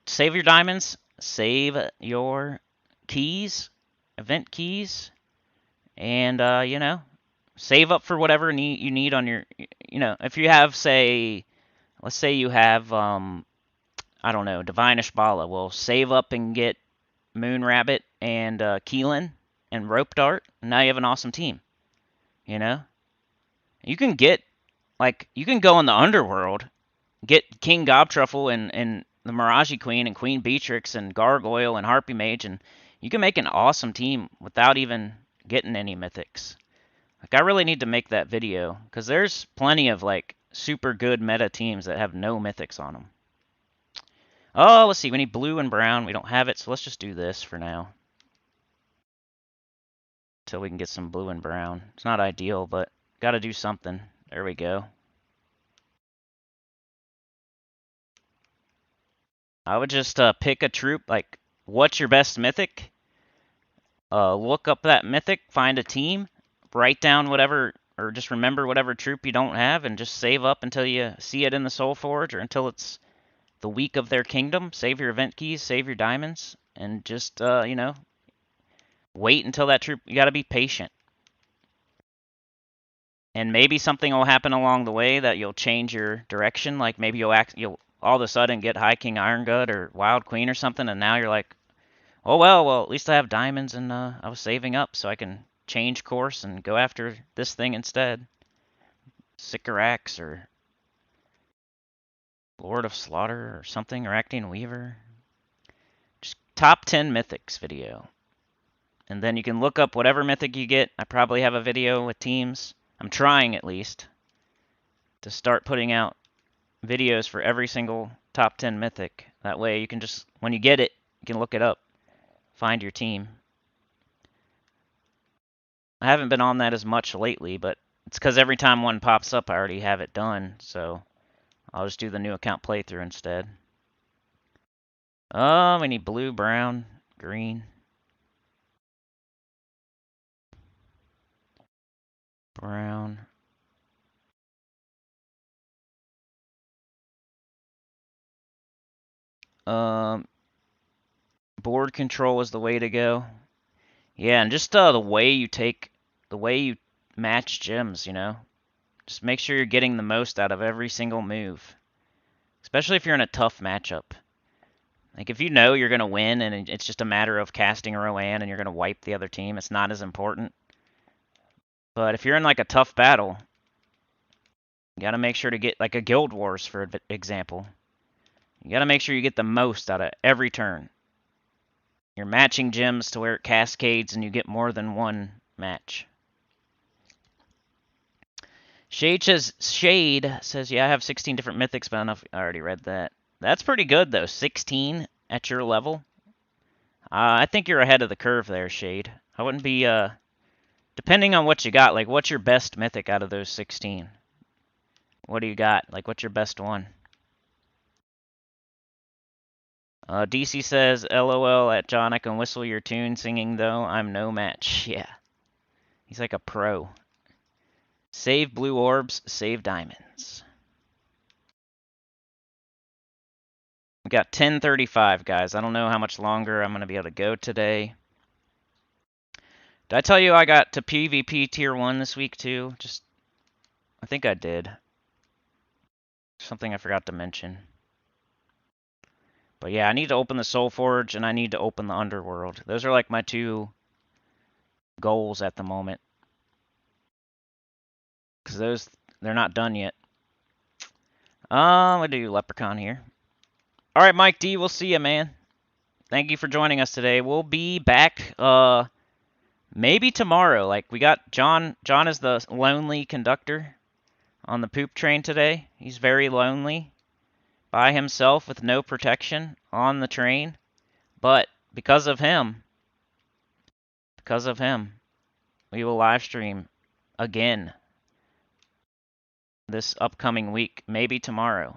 Save your diamonds. Save your keys. Event keys. And, save up for whatever you need on your, if you have, let's say you have, I don't know, Divine Ishbala. Well, save up and get Moon Rabbit and Keelan and Rope Dart. And now you have an awesome team. You can get, you can go in the underworld, get King Gobtruffle and the Mirage Queen and Queen Beatrix and Gargoyle and Harpy Mage, and you can make an awesome team without even getting any mythics. I really need to make that video, because there's plenty of, super good meta teams that have no mythics on them. Oh, let's see, we need blue and brown. We don't have it, so let's just do this for now. Until we can get some blue and brown. It's not ideal, but gotta do something. There we go. I would just pick a troop, what's your best mythic? Look up that mythic, find a team, write down whatever, or just remember whatever troop you don't have, and just save up until you see it in the Soul Forge, or until it's the week of their kingdom, save your event keys, save your diamonds, and just, you know, wait until that troop. You got to be patient. And maybe something will happen along the way that you'll change your direction. Like maybe you'll all of a sudden get High King Iron Gut or Wild Queen or something, and now you're like, oh well, at least I have diamonds and I was saving up so I can change course and go after this thing instead. Sycorax or Lord of Slaughter or something, or Acting Weaver. Just top 10 mythics video. And then you can look up whatever mythic you get. I probably have a video with teams. I'm trying at least to start putting out videos for every single top 10 mythic. That way you can just, when you get it, you can look it up, find your team. I haven't been on that as much lately, but it's because every time one pops up, I already have it done. So I'll just do the new account playthrough instead. We need blue, brown, green. Brown. Board control is the way to go. Yeah, and just the way you match gems, you know? Just make sure you're getting the most out of every single move. Especially if you're in a tough matchup. Like, if you know you're going to win and it's just a matter of casting a Rowan and you're going to wipe the other team, it's not as important. But if you're in, like, a tough battle, you got to make sure to get, like, a Guild Wars, for example. You got to make sure you get the most out of every turn. You're matching gems to where it cascades and you get more than one match. Shade says, yeah, I have 16 different mythics, but I don't know if I already read that. That's pretty good, though. 16 at your level. I think you're ahead of the curve there, Shade. I wouldn't be, depending on what you got, like, what's your best mythic out of those 16? What do you got? Like, what's your best one? DC says, LOL at John, I can whistle your tune singing, though. I'm no match. Yeah. He's like a pro. Save blue orbs, save diamonds. We got 10:35, guys. I don't know how much longer I'm going to be able to go today. Did I tell you I got to PvP Tier 1 this week, too? I think I did. Something I forgot to mention. But yeah, I need to open the Soul Forge, and I need to open the Underworld. Those are like my two goals at the moment. Because they're not done yet. We do Leprechaun here. Alright, Mike D, we'll see you, man. Thank you for joining us today. We'll be back, maybe tomorrow. Like, we got John. John is the lonely conductor on the poop train today. He's very lonely. By himself with no protection on the train. But because of him, we will live stream again this upcoming week, maybe tomorrow.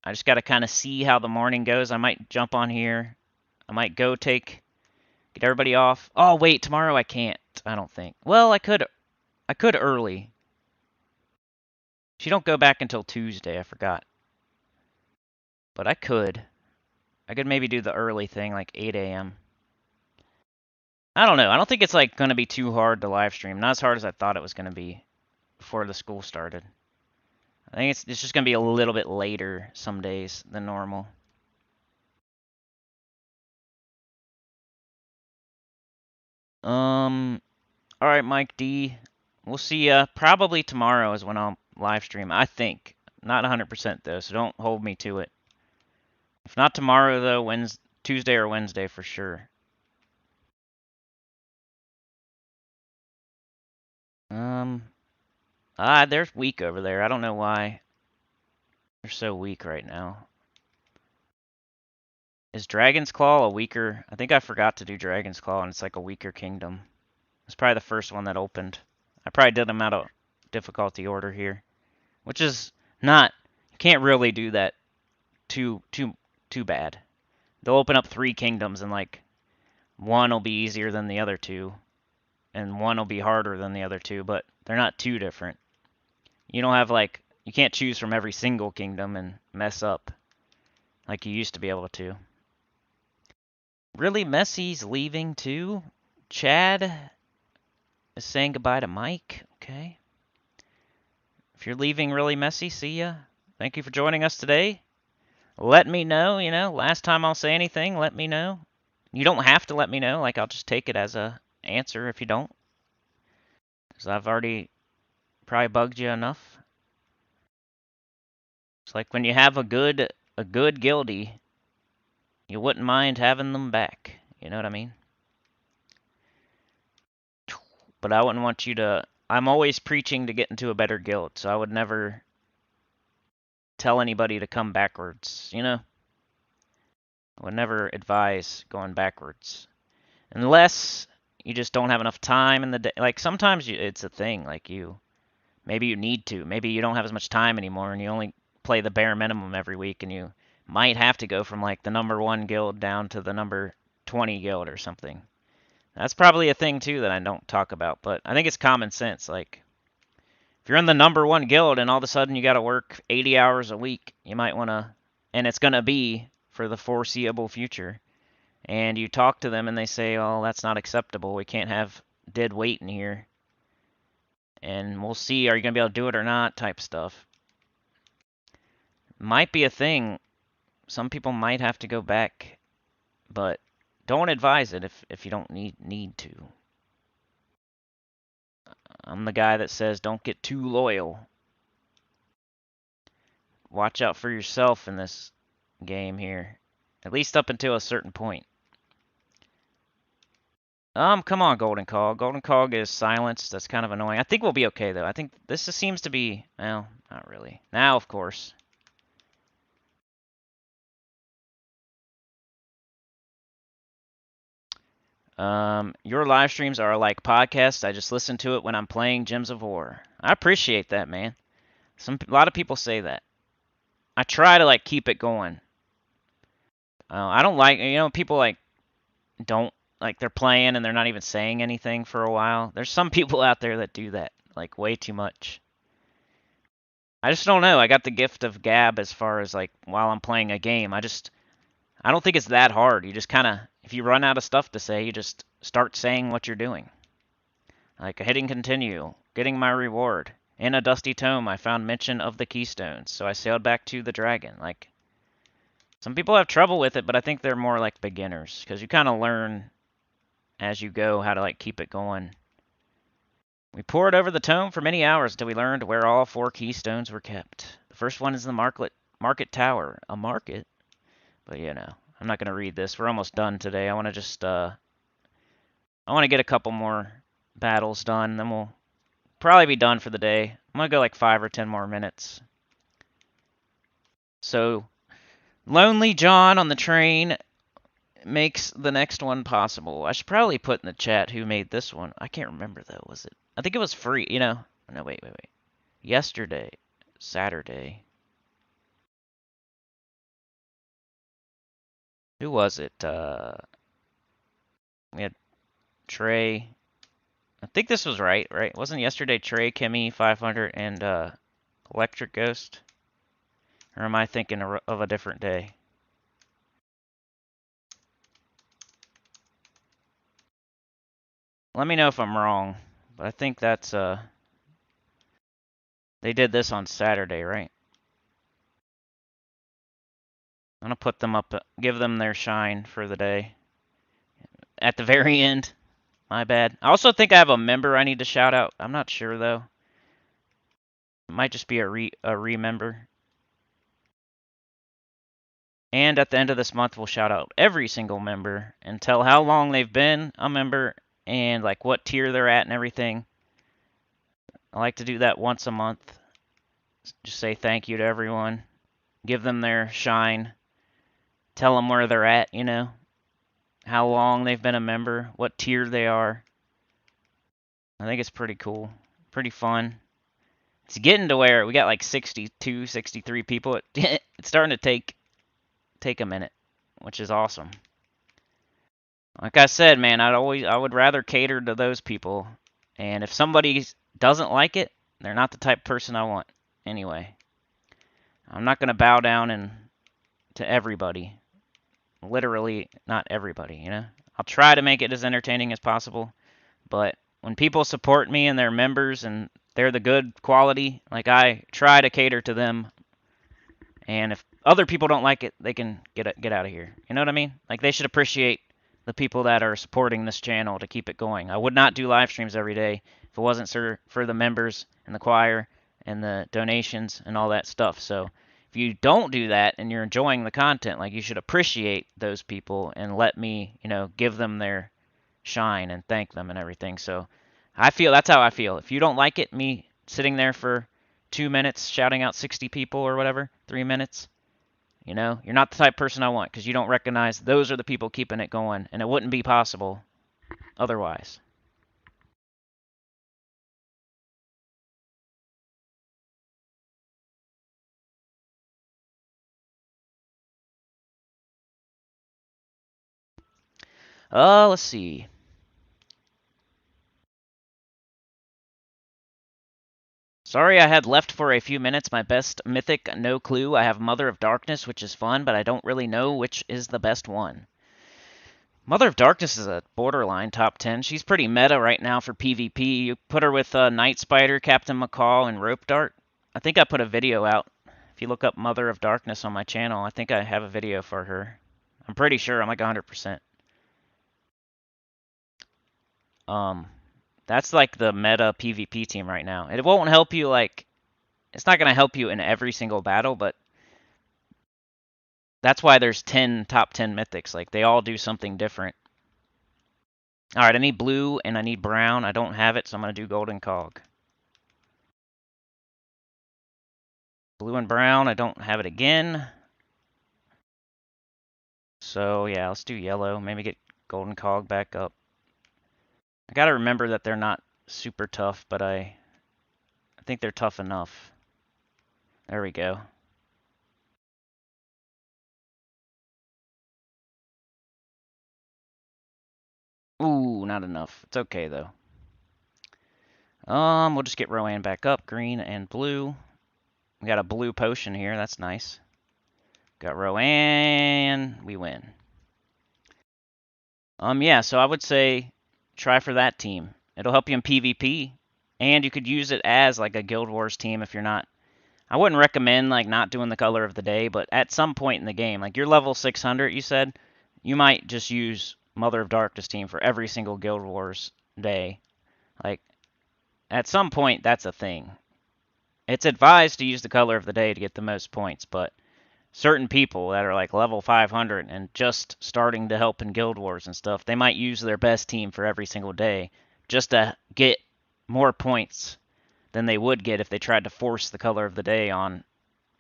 I just got to kind of see how the morning goes. I might jump on here. I might go get everybody off. Oh, wait, tomorrow I can't, I don't think. Well, I could early. She don't go back until Tuesday, I forgot. But I could. I could maybe do the early thing, like 8 a.m. I don't know. I don't think it's like going to be too hard to live stream. Not as hard as I thought it was going to be before the school started. I think it's just going to be a little bit later some days than normal. Alright, Mike D. We'll see ya. Probably tomorrow is when I'll live stream, I think. Not 100% though, so don't hold me to it. If not tomorrow though, Tuesday or Wednesday for sure. They're weak over there. I don't know why they're so weak right now. Is Dragon's Claw a weaker? I think I forgot to do Dragon's Claw, and it's like a weaker kingdom. It's probably the first one that opened. I probably did them out of difficulty order here, which is not. You can't really do that too bad. They'll open up 3 kingdoms, and like one will be easier than the other 2, and one will be harder than the other 2, but they're not too different. You don't have like you can't choose from every single kingdom and mess up. like you used to be able to. Really Messy's leaving too. Chad is saying goodbye to Mike. Okay. If you're leaving Really Messy, see ya. Thank you for joining us today. Let me know, last time I'll say anything, let me know. You don't have to let me know, like I'll just take it as a answer if you don't. Because I've already probably bugged you enough. It's like when you have a good guildie, you wouldn't mind having them back. You know what I mean? But I wouldn't want you to. I'm always preaching to get into a better guild, so I would never tell anybody to come backwards, I would never advise going backwards. Unless you just don't have enough time in the day. Like sometimes it's a thing, like maybe you need to. Maybe you don't have as much time anymore and you only play the bare minimum every week and you might have to go from like the #1 guild down to the number 20 guild or something. That's probably a thing too that I don't talk about, but I think it's common sense. Like if you're in the #1 guild and all of a sudden you got to work 80 hours a week, you might want to, and it's going to be for the foreseeable future. And you talk to them and they say, "Oh, that's not acceptable. We can't have dead weight in here." And we'll see, are you going to be able to do it or not type stuff. Might be a thing. Some people might have to go back, but don't advise it if you don't need to. I'm the guy that says don't get too loyal. Watch out for yourself in this game here. At least up until a certain point. Come on, Golden Cog. Golden Cog is silenced. That's kind of annoying. I think we'll be okay, though. I think this just seems to be, well, not really. Now, of course. Your live streams are like podcasts. I just listen to it when I'm playing Gems of War. I appreciate that, man. A lot of people say that. I try to like keep it going. I don't like, people like don't like they're playing and they're not even saying anything for a while. There's some people out there that do that, like way too much. I just don't know. I got the gift of gab as far as like while I'm playing a game. I don't think it's that hard. You just kind of, if you run out of stuff to say, you just start saying what you're doing. Like hitting continue, getting my reward. In a dusty tome, I found mention of the keystones, so I sailed back to the dragon. Like, some people have trouble with it, but I think they're more like beginners, because you kind of learn as you go how to like keep it going. We pored over the tome for many hours until we learned where all 4 keystones were kept. The first one is the market tower. A market? But I'm not going to read this. We're almost done today. I want to just, I want to get a couple more battles done, then we'll probably be done for the day. I'm going to go like 5 or 10 more minutes. So, Lonely John on the train makes the next one possible. I should probably put in the chat who made this one. I can't remember though. Was it? I think it was free. No, wait. Yesterday, Saturday. Who was it? We had Trey. I think this was right? Wasn't yesterday Trey, Kimmy, 500, and Electric Ghost? Or am I thinking of a different day? Let me know if I'm wrong, but I think that's they did this on Saturday, right? I'm gonna put them up, give them their shine for the day. At the very end. My bad. I also think I have a member I need to shout out. I'm not sure though. It might just be a remember. And at the end of this month, we'll shout out every single member and tell how long they've been a member and like what tier they're at and everything. I like to do that once a month. Just say thank you to everyone. Give them their shine. Tell them where they're at, how long they've been a member, what tier they are. I think it's pretty cool, pretty fun. It's getting to where we got like 62, 63 people. It's starting to take a minute, which is awesome. Like I said, man, I would rather cater to those people. And if somebody doesn't like it, they're not the type of person I want. Anyway, I'm not going to bow down and to everybody. Literally, not everybody, you know? I'll try to make it as entertaining as possible, but when people support me and they're members and they're the good quality, like I try to cater to them. And if other people don't like it, they can get out of here. You know what I mean? Like they should appreciate the people that are supporting this channel to keep it going. I would not do live streams every day if it wasn't for the members and the choir and the donations and all that stuff. So if you don't do that and you're enjoying the content, like you should appreciate those people and let me, you know, give them their shine and thank them and everything. So I feel that's how I feel. If you don't like it, me sitting there for 2 minutes shouting out 60 people or whatever, 3 minutes, you know, you're not the type of person I want because you don't recognize those are the people keeping it going, and it wouldn't be possible otherwise. Let's see. Sorry I had left for a few minutes. My best mythic, no clue. I have Mother of Darkness, which is fun, but I don't really know which is the best one. Mother of Darkness is a borderline top 10. She's pretty meta right now for PvP. You put her with Night Spider, Captain McCall, and Rope Dart. I think I put a video out. If you look up Mother of Darkness on my channel, I think I have a video for her. I'm pretty sure. I'm like 100%. Um, that's like the meta PvP team right now. It won't help you like it's not going to help you in every single battle, but that's why there's 10 top 10 mythics. Like they all do something different. All right, I need blue and I need brown. I don't have it, so I'm going to do golden cog. Blue and brown, I don't have it again. So yeah, let's do yellow. Maybe get golden cog back up. I got to remember that they're not super tough, but I think they're tough enough. There we go. Ooh, not enough. It's okay though. We'll just get Rowan back up, green and blue. We got a blue potion here, that's nice. Got Rowan, we win. Yeah, so I would say try for that team. It'll help you in PvP, and you could use it as like a Guild Wars team if you're not. I wouldn't recommend like not doing the color of the day, but at some point in the game, like you're level 600, you said, you might just use Mother of Darkness team for every single Guild Wars day. Like at some point, that's a thing. It's advised to use the color of the day to get the most points, but certain people that are like level 500 and just starting to help in Guild Wars and stuff, they might use their best team for every single day just to get more points than they would get if they tried to force the color of the day on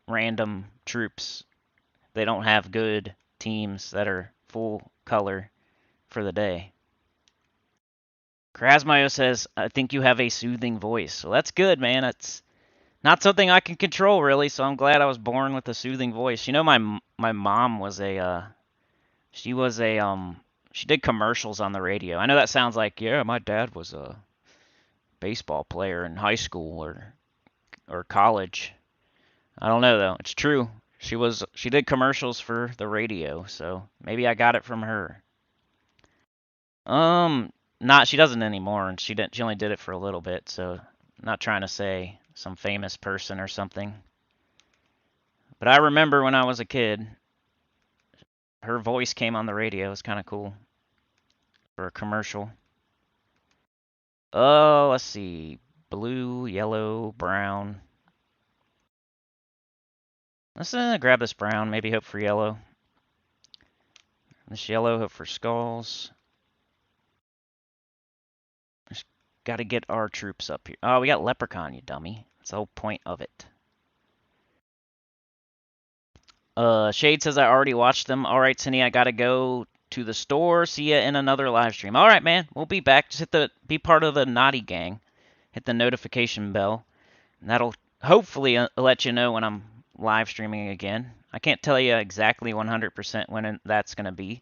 random troops. They don't have good teams that are full color for the day. Krasmayo says, I think you have a soothing voice. Well, that's good, man. It's not something I can control, really, so I'm glad I was born with a soothing voice. You know, my mom was she was she did commercials on the radio. I know that sounds like, yeah, my dad was a baseball player in high school or college. I don't know though. It's true. She did commercials for the radio, so maybe I got it from her. Um, not she doesn't anymore, and she only did it for a little bit, so I'm not trying to say some famous person or something. But I remember when I was a kid, her voice came on the radio. It was kind of cool for a commercial. Oh, let's see. Blue, yellow, brown. Let's grab this brown, maybe hope for yellow. This yellow, hope for skulls. Just gotta get our troops up here. Oh, we got Leprechaun, you dummy. That's the whole point of it. Shade says I already watched them. All right, Cindy, I gotta go to the store. See ya in another live stream. All right, man. We'll be back. Just be part of the Naughty Gang. Hit the notification bell. And that'll hopefully let you know when I'm live streaming again. I can't tell you exactly 100% when that's gonna be.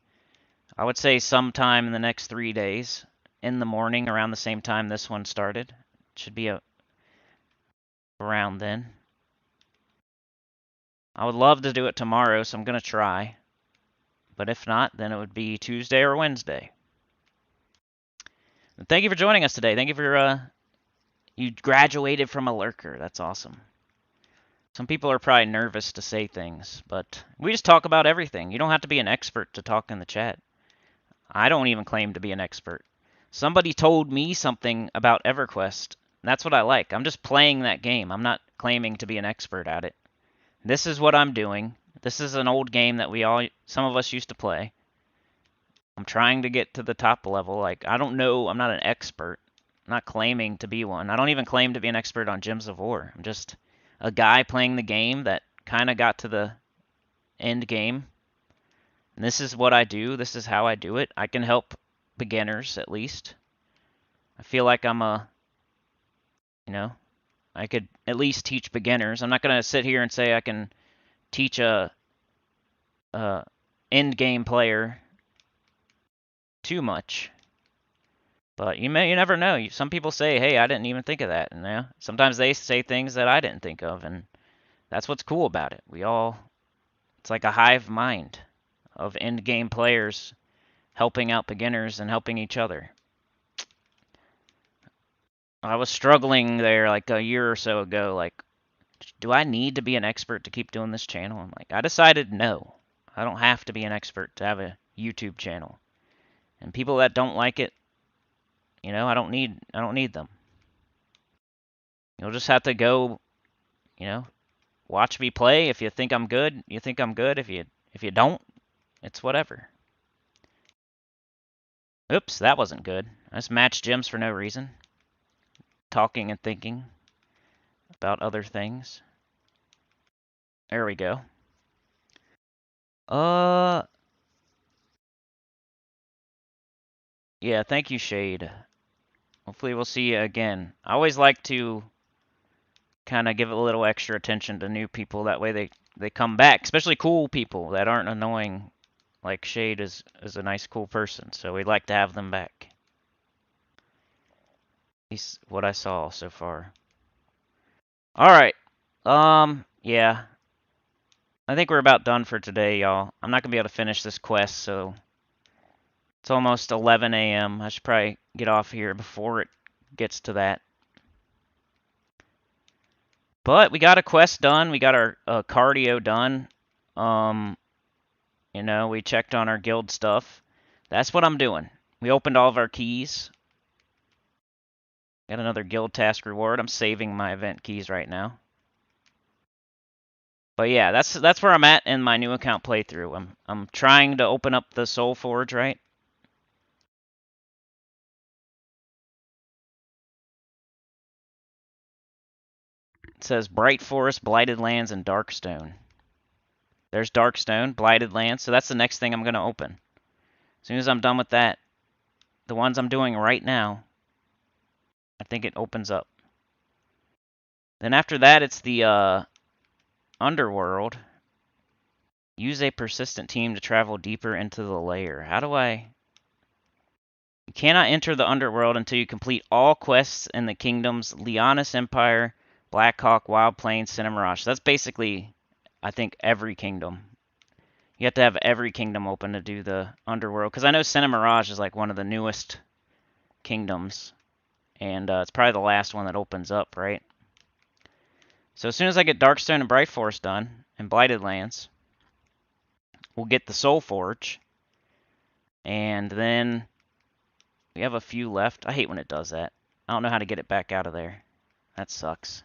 I would say sometime in the next 3 days. In the morning, around the same time this one started. Should be around then. I would love to do it tomorrow, so I'm going to try. But if not, then it would be Tuesday or Wednesday. And thank you for joining us today. Thank you for, you graduated from a lurker. That's awesome. Some people are probably nervous to say things, but we just talk about everything. You don't have to be an expert to talk in the chat. I don't even claim to be an expert. Somebody told me something about EverQuest. That's what I like. I'm just playing that game. I'm not claiming to be an expert at it. This is what I'm doing. This is an old game that some of us used to play. I'm trying to get to the top level. Like, I don't know. I'm not an expert. I'm not claiming to be one. I don't even claim to be an expert on Gems of War. I'm just a guy playing the game that kind of got to the end game. And this is what I do. This is how I do it. I can help beginners, at least. I feel like I'm I could at least teach beginners. I'm not going to sit here and say I can teach a end game player too much. But you never know. Some people say, "Hey, I didn't even think of that." And sometimes they say things that I didn't think of, and that's what's cool about it. It's like a hive mind of end game players helping out beginners and helping each other. I was struggling there like a year or so ago, like, do I need to be an expert to keep doing this channel? I'm like, I decided no. I don't have to be an expert to have a YouTube channel. And people that don't like it, I don't need them. You'll just have to go, watch me play. If you think I'm good, you think I'm good. If you don't, it's whatever. Oops, that wasn't good. I just matched gems for no reason. Talking and thinking about other things. There we go. Yeah, thank you, Shade. Hopefully we'll see you again. I always like to kind of give a little extra attention to new people. That way they come back, especially cool people that aren't annoying. Like Shade is a nice, cool person, so we'd like to have them back. At least what I saw so far. Alright. Yeah. I think we're about done for today, y'all. I'm not going to be able to finish this quest, so it's almost 11 a.m. I should probably get off here before it gets to that. But we got a quest done. We got our cardio done. We checked on our guild stuff. That's what I'm doing. We opened all of our keys. Got another guild task reward. I'm saving my event keys right now. But yeah, that's where I'm at in my new account playthrough. I'm trying to open up the Soul Forge, right? It says Bright Forest, Blighted Lands, and Darkstone. There's Darkstone, Blighted Lands, so that's the next thing I'm going to open. As soon as I'm done with that, the ones I'm doing right now, I think it opens up. Then after that, it's the Underworld. Use a persistent team to travel deeper into the layer. How do I... You cannot enter the Underworld until you complete all quests in the kingdoms Lianis Empire, Blackhawk, Wild Plains, Sinnycool. That's basically, I think, every kingdom. You have to have every kingdom open to do the Underworld. Because I know Sinnycool is like one of the newest kingdoms. And it's probably the last one that opens up, right? So as soon as I get Darkstone and Bright Forest done, and Blighted Lands, we'll get the Soul Forge. And then we have a few left. I hate when it does that. I don't know how to get it back out of there. That sucks.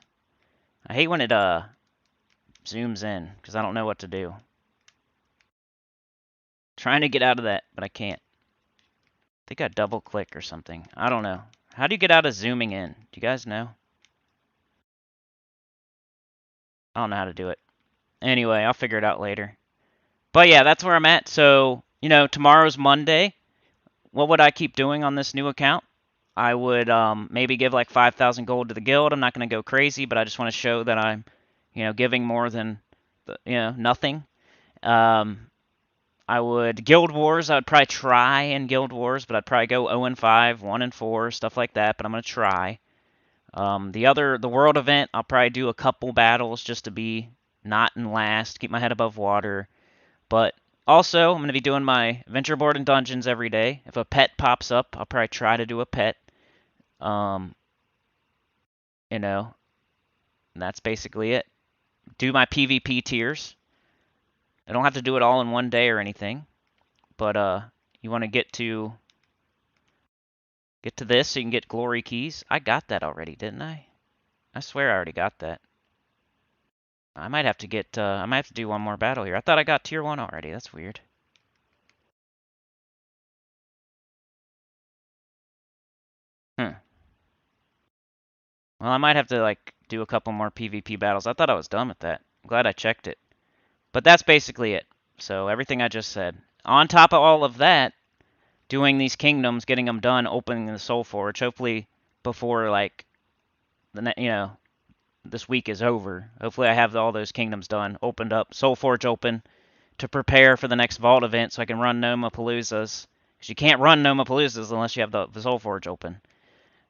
I hate when it zooms in, because I don't know what to do. Trying to get out of that, but I can't. I think I double click or something. I don't know. How do you get out of zooming in? Do you guys know? I don't know how to do it. Anyway, I'll figure it out later. But yeah, that's where I'm at. So, tomorrow's Monday. What would I keep doing on this new account? I would maybe give like 5,000 gold to the guild. I'm not going to go crazy, but I just want to show that I'm, giving more than, nothing. I would Guild Wars. I would probably try in Guild Wars, but I'd probably go 0-5, 1-4, stuff like that. But I'm gonna try. The World event, I'll probably do a couple battles just to be not in last, keep my head above water. But also, I'm going to be doing my adventure board and dungeons every day. If a pet pops up, I'll probably try to do a pet. Um, you know, and that's basically it. Do my PvP tiers. I don't have to do it all in one day or anything, but you want to get to this so you can get glory keys. I got that already, didn't I? I swear I already got that. I might have to I might have to do one more battle here. I thought I got tier 1 already. That's weird. Hmm. Well, I might have to like do a couple more PvP battles. I thought I was done with that. I'm glad I checked it. But that's basically it. So everything I just said. On top of all of that, doing these kingdoms, getting them done, opening the Soul Forge, hopefully before like this week is over. Hopefully I have all those kingdoms done, opened up, Soul Forge open to prepare for the next Vault event so I can run Nomapaloozas. Because you can't run Nomapaloozas unless you have the Soul Forge open.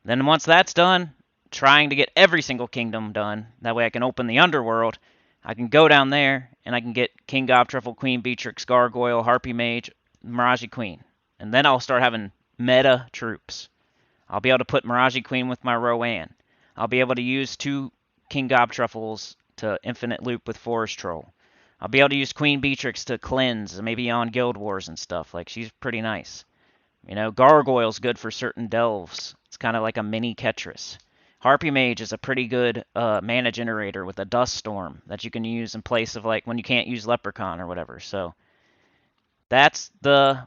Then once that's done, trying to get every single kingdom done. That way I can open the Underworld. I can go down there and I can get King Gobtruffle, Queen Beatrix, Gargoyle, Harpy Mage, Mirage Queen. And then I'll start having meta troops. I'll be able to put Mirage Queen with my Rowan. I'll be able to use 2 King Gobtruffles to infinite loop with Forest Troll. I'll be able to use Queen Beatrix to cleanse, maybe on Guild Wars and stuff. Like, she's pretty nice. Gargoyle's good for certain delves. It's kind of like a mini Ketris. Harpy Mage is a pretty good mana generator with a Dust Storm that you can use in place of like when you can't use Leprechaun or whatever. So that's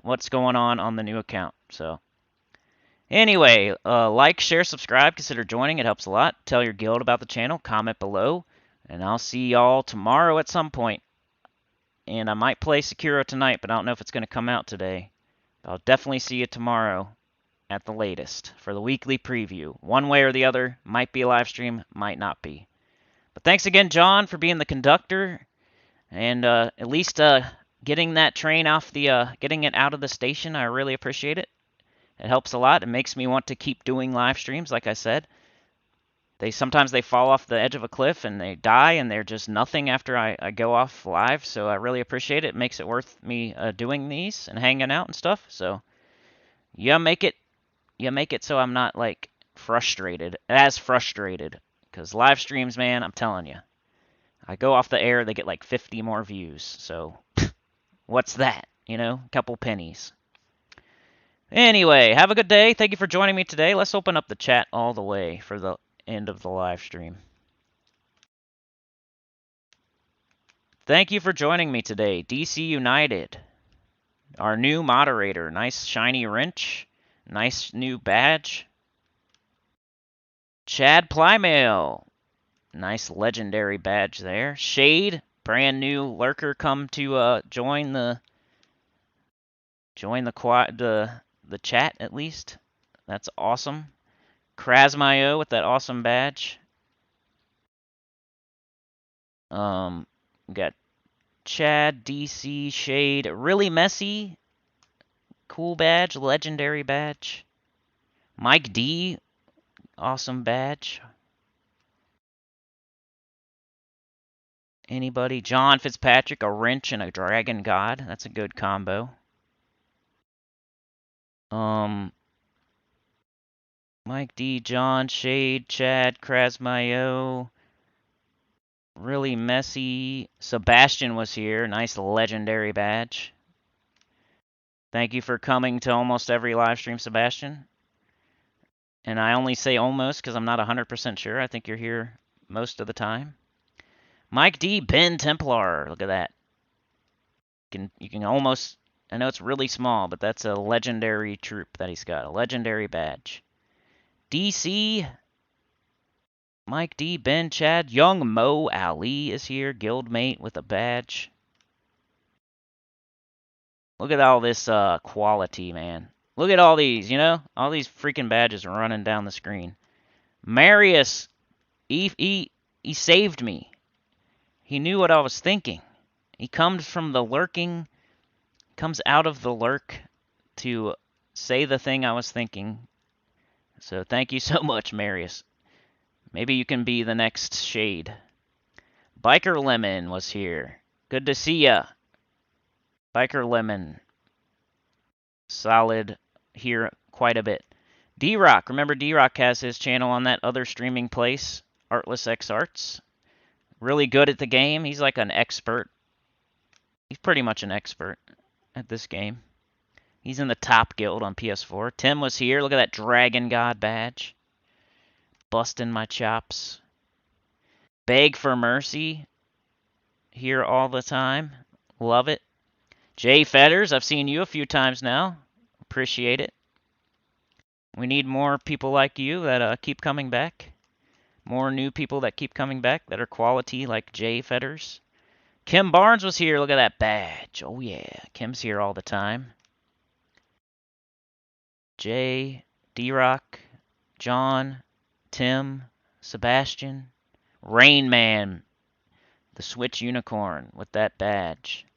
what's going on the new account. So anyway, like, share, subscribe, consider joining. It helps a lot. Tell your guild about the channel. Comment below. And I'll see y'all tomorrow at some point. And I might play Sekiro tonight, but I don't know if it's going to come out today. I'll definitely see you tomorrow at the latest for the weekly preview. One way or the other, might be a live stream, might not be. But thanks again, John, for being the conductor and at least getting that train off getting it out of the station. I really appreciate it. It helps a lot. It makes me want to keep doing live streams, like I said. Sometimes they fall off the edge of a cliff and they die and they're just nothing after I go off live. So I really appreciate it. It makes it worth me doing these and hanging out and stuff. So you make it so I'm not like as frustrated. Because live streams, man, I'm telling you, I go off the air, they get like 50 more views. So what's that? A couple pennies. Anyway, have a good day. Thank you for joining me today. Let's open up the chat all the way for the end of the live stream. Thank you for joining me today, DC United. Our new moderator. Nice shiny wrench. Nice new badge. Chad Plymail. Nice legendary badge there. Shade. Brand new lurker come to join the chat at least. That's awesome. Krasmayo with that awesome badge. Got Chad, DC, Shade, really messy. Cool badge, legendary badge. Mike D, awesome badge. Anybody? John Fitzpatrick, a wrench and a dragon god. That's a good combo. Mike D, John, Shade, Chad, Krasmayo. Really messy. Sebastian was here. Nice legendary badge. Thank you for coming to almost every live stream, Sebastian. And I only say almost because I'm not 100% sure. I think you're here most of the time. Mike D, Ben Templar. Look at that. You can almost... I know it's really small, but that's a legendary troop that he's got. A legendary badge. DC... Mike D, Ben, Chad, Young Mo Ali is here. Guildmate with a badge. Look at all this quality, man. Look at all these, all these freaking badges running down the screen. Marius, he saved me. He knew what I was thinking. He comes out of the lurk to say the thing I was thinking. So thank you so much, Marius. Maybe you can be the next Shade. Biker Lemon was here. Good to see ya. Biker Lemon. Solid here quite a bit. D-Rock. Remember D-Rock has his channel on that other streaming place, Artless X Arts. Really good at the game. He's like an expert. He's pretty much an expert at this game. He's in the top guild on PS4. Tim was here. Look at that Dragon God badge. Busting my chops. Beg for Mercy. Here all the time. Love it. Jay Fetters, I've seen you a few times now. Appreciate it. We need more people like you that keep coming back. More new people that keep coming back that are quality like Jay Fetters. Kim Barnes was here. Look at that badge. Oh, yeah. Kim's here all the time. Jay, D-Rock, John, Tim, Sebastian, Rain Man, the Switch Unicorn with that badge.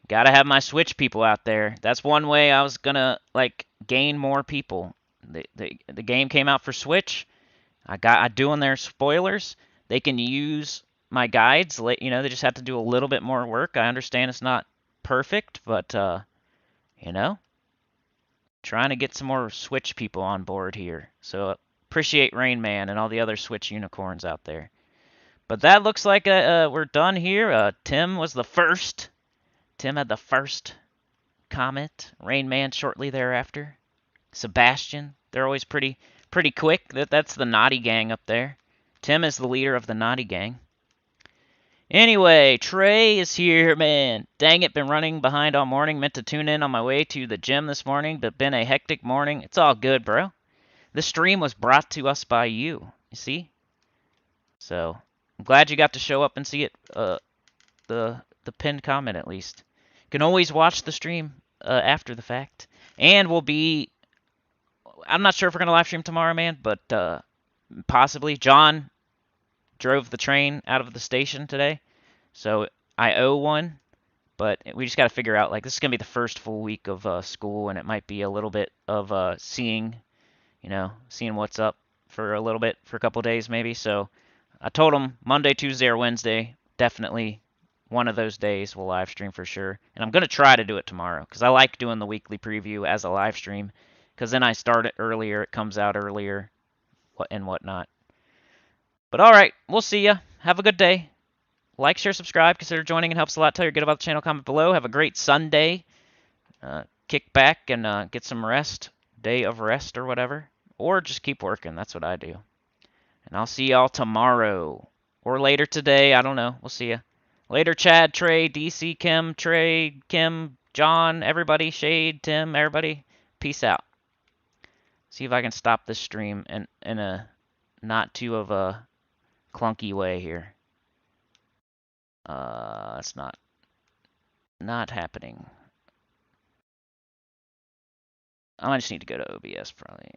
Gotta have my Switch people out there. That's one way I was gonna, like, gain more people. The game came out for Switch. I doing their spoilers. They can use my guides. You know, they just have to do a little bit more work. I understand it's not perfect, but you know, trying to get some more Switch people on board here. So appreciate Rain Man and all the other Switch unicorns out there. But that looks like we're done here. Tim was the first. Tim had the first comment. Rain Man shortly thereafter. Sebastian. They're always pretty quick. That's the Naughty Gang up there. Tim is the leader of the Naughty Gang. Anyway, Trey is here, man. Dang it, been running behind all morning. Meant to tune in on my way to the gym this morning, but been a hectic morning. It's all good, bro. This stream was brought to us by you. You see? So, I'm glad you got to show up and see it. The pinned comment, at least. You can always watch the stream after the fact. And we'll be... I'm not sure if we're going to live stream tomorrow, man, but possibly. John drove the train out of the station today, so I owe one, but we just got to figure out, like, this is going to be the first full week of school, and it might be a little bit of seeing what's up for a little bit, for a couple days maybe. So I told him Monday, Tuesday, or Wednesday, definitely one of those days we'll live stream for sure, and I'm going to try to do it tomorrow, because I like doing the weekly preview as a live stream, because then I start it earlier, it comes out earlier, and whatnot. But alright, we'll see ya. Have a good day. Like, share, subscribe. Consider joining. It helps a lot. Tell your good about the channel. Comment below. Have a great Sunday. Kick back and get some rest. Day of rest or whatever. Or just keep working. That's what I do. And I'll see y'all tomorrow. Or later today. I don't know. We'll see ya. Later, Chad, Trey, DC, Kim, Trey, Kim, John, everybody, Shade, Tim, everybody. Peace out. See if I can stop this stream in a not too of a clunky way here. It's not happening. I just need to go to OBS probably.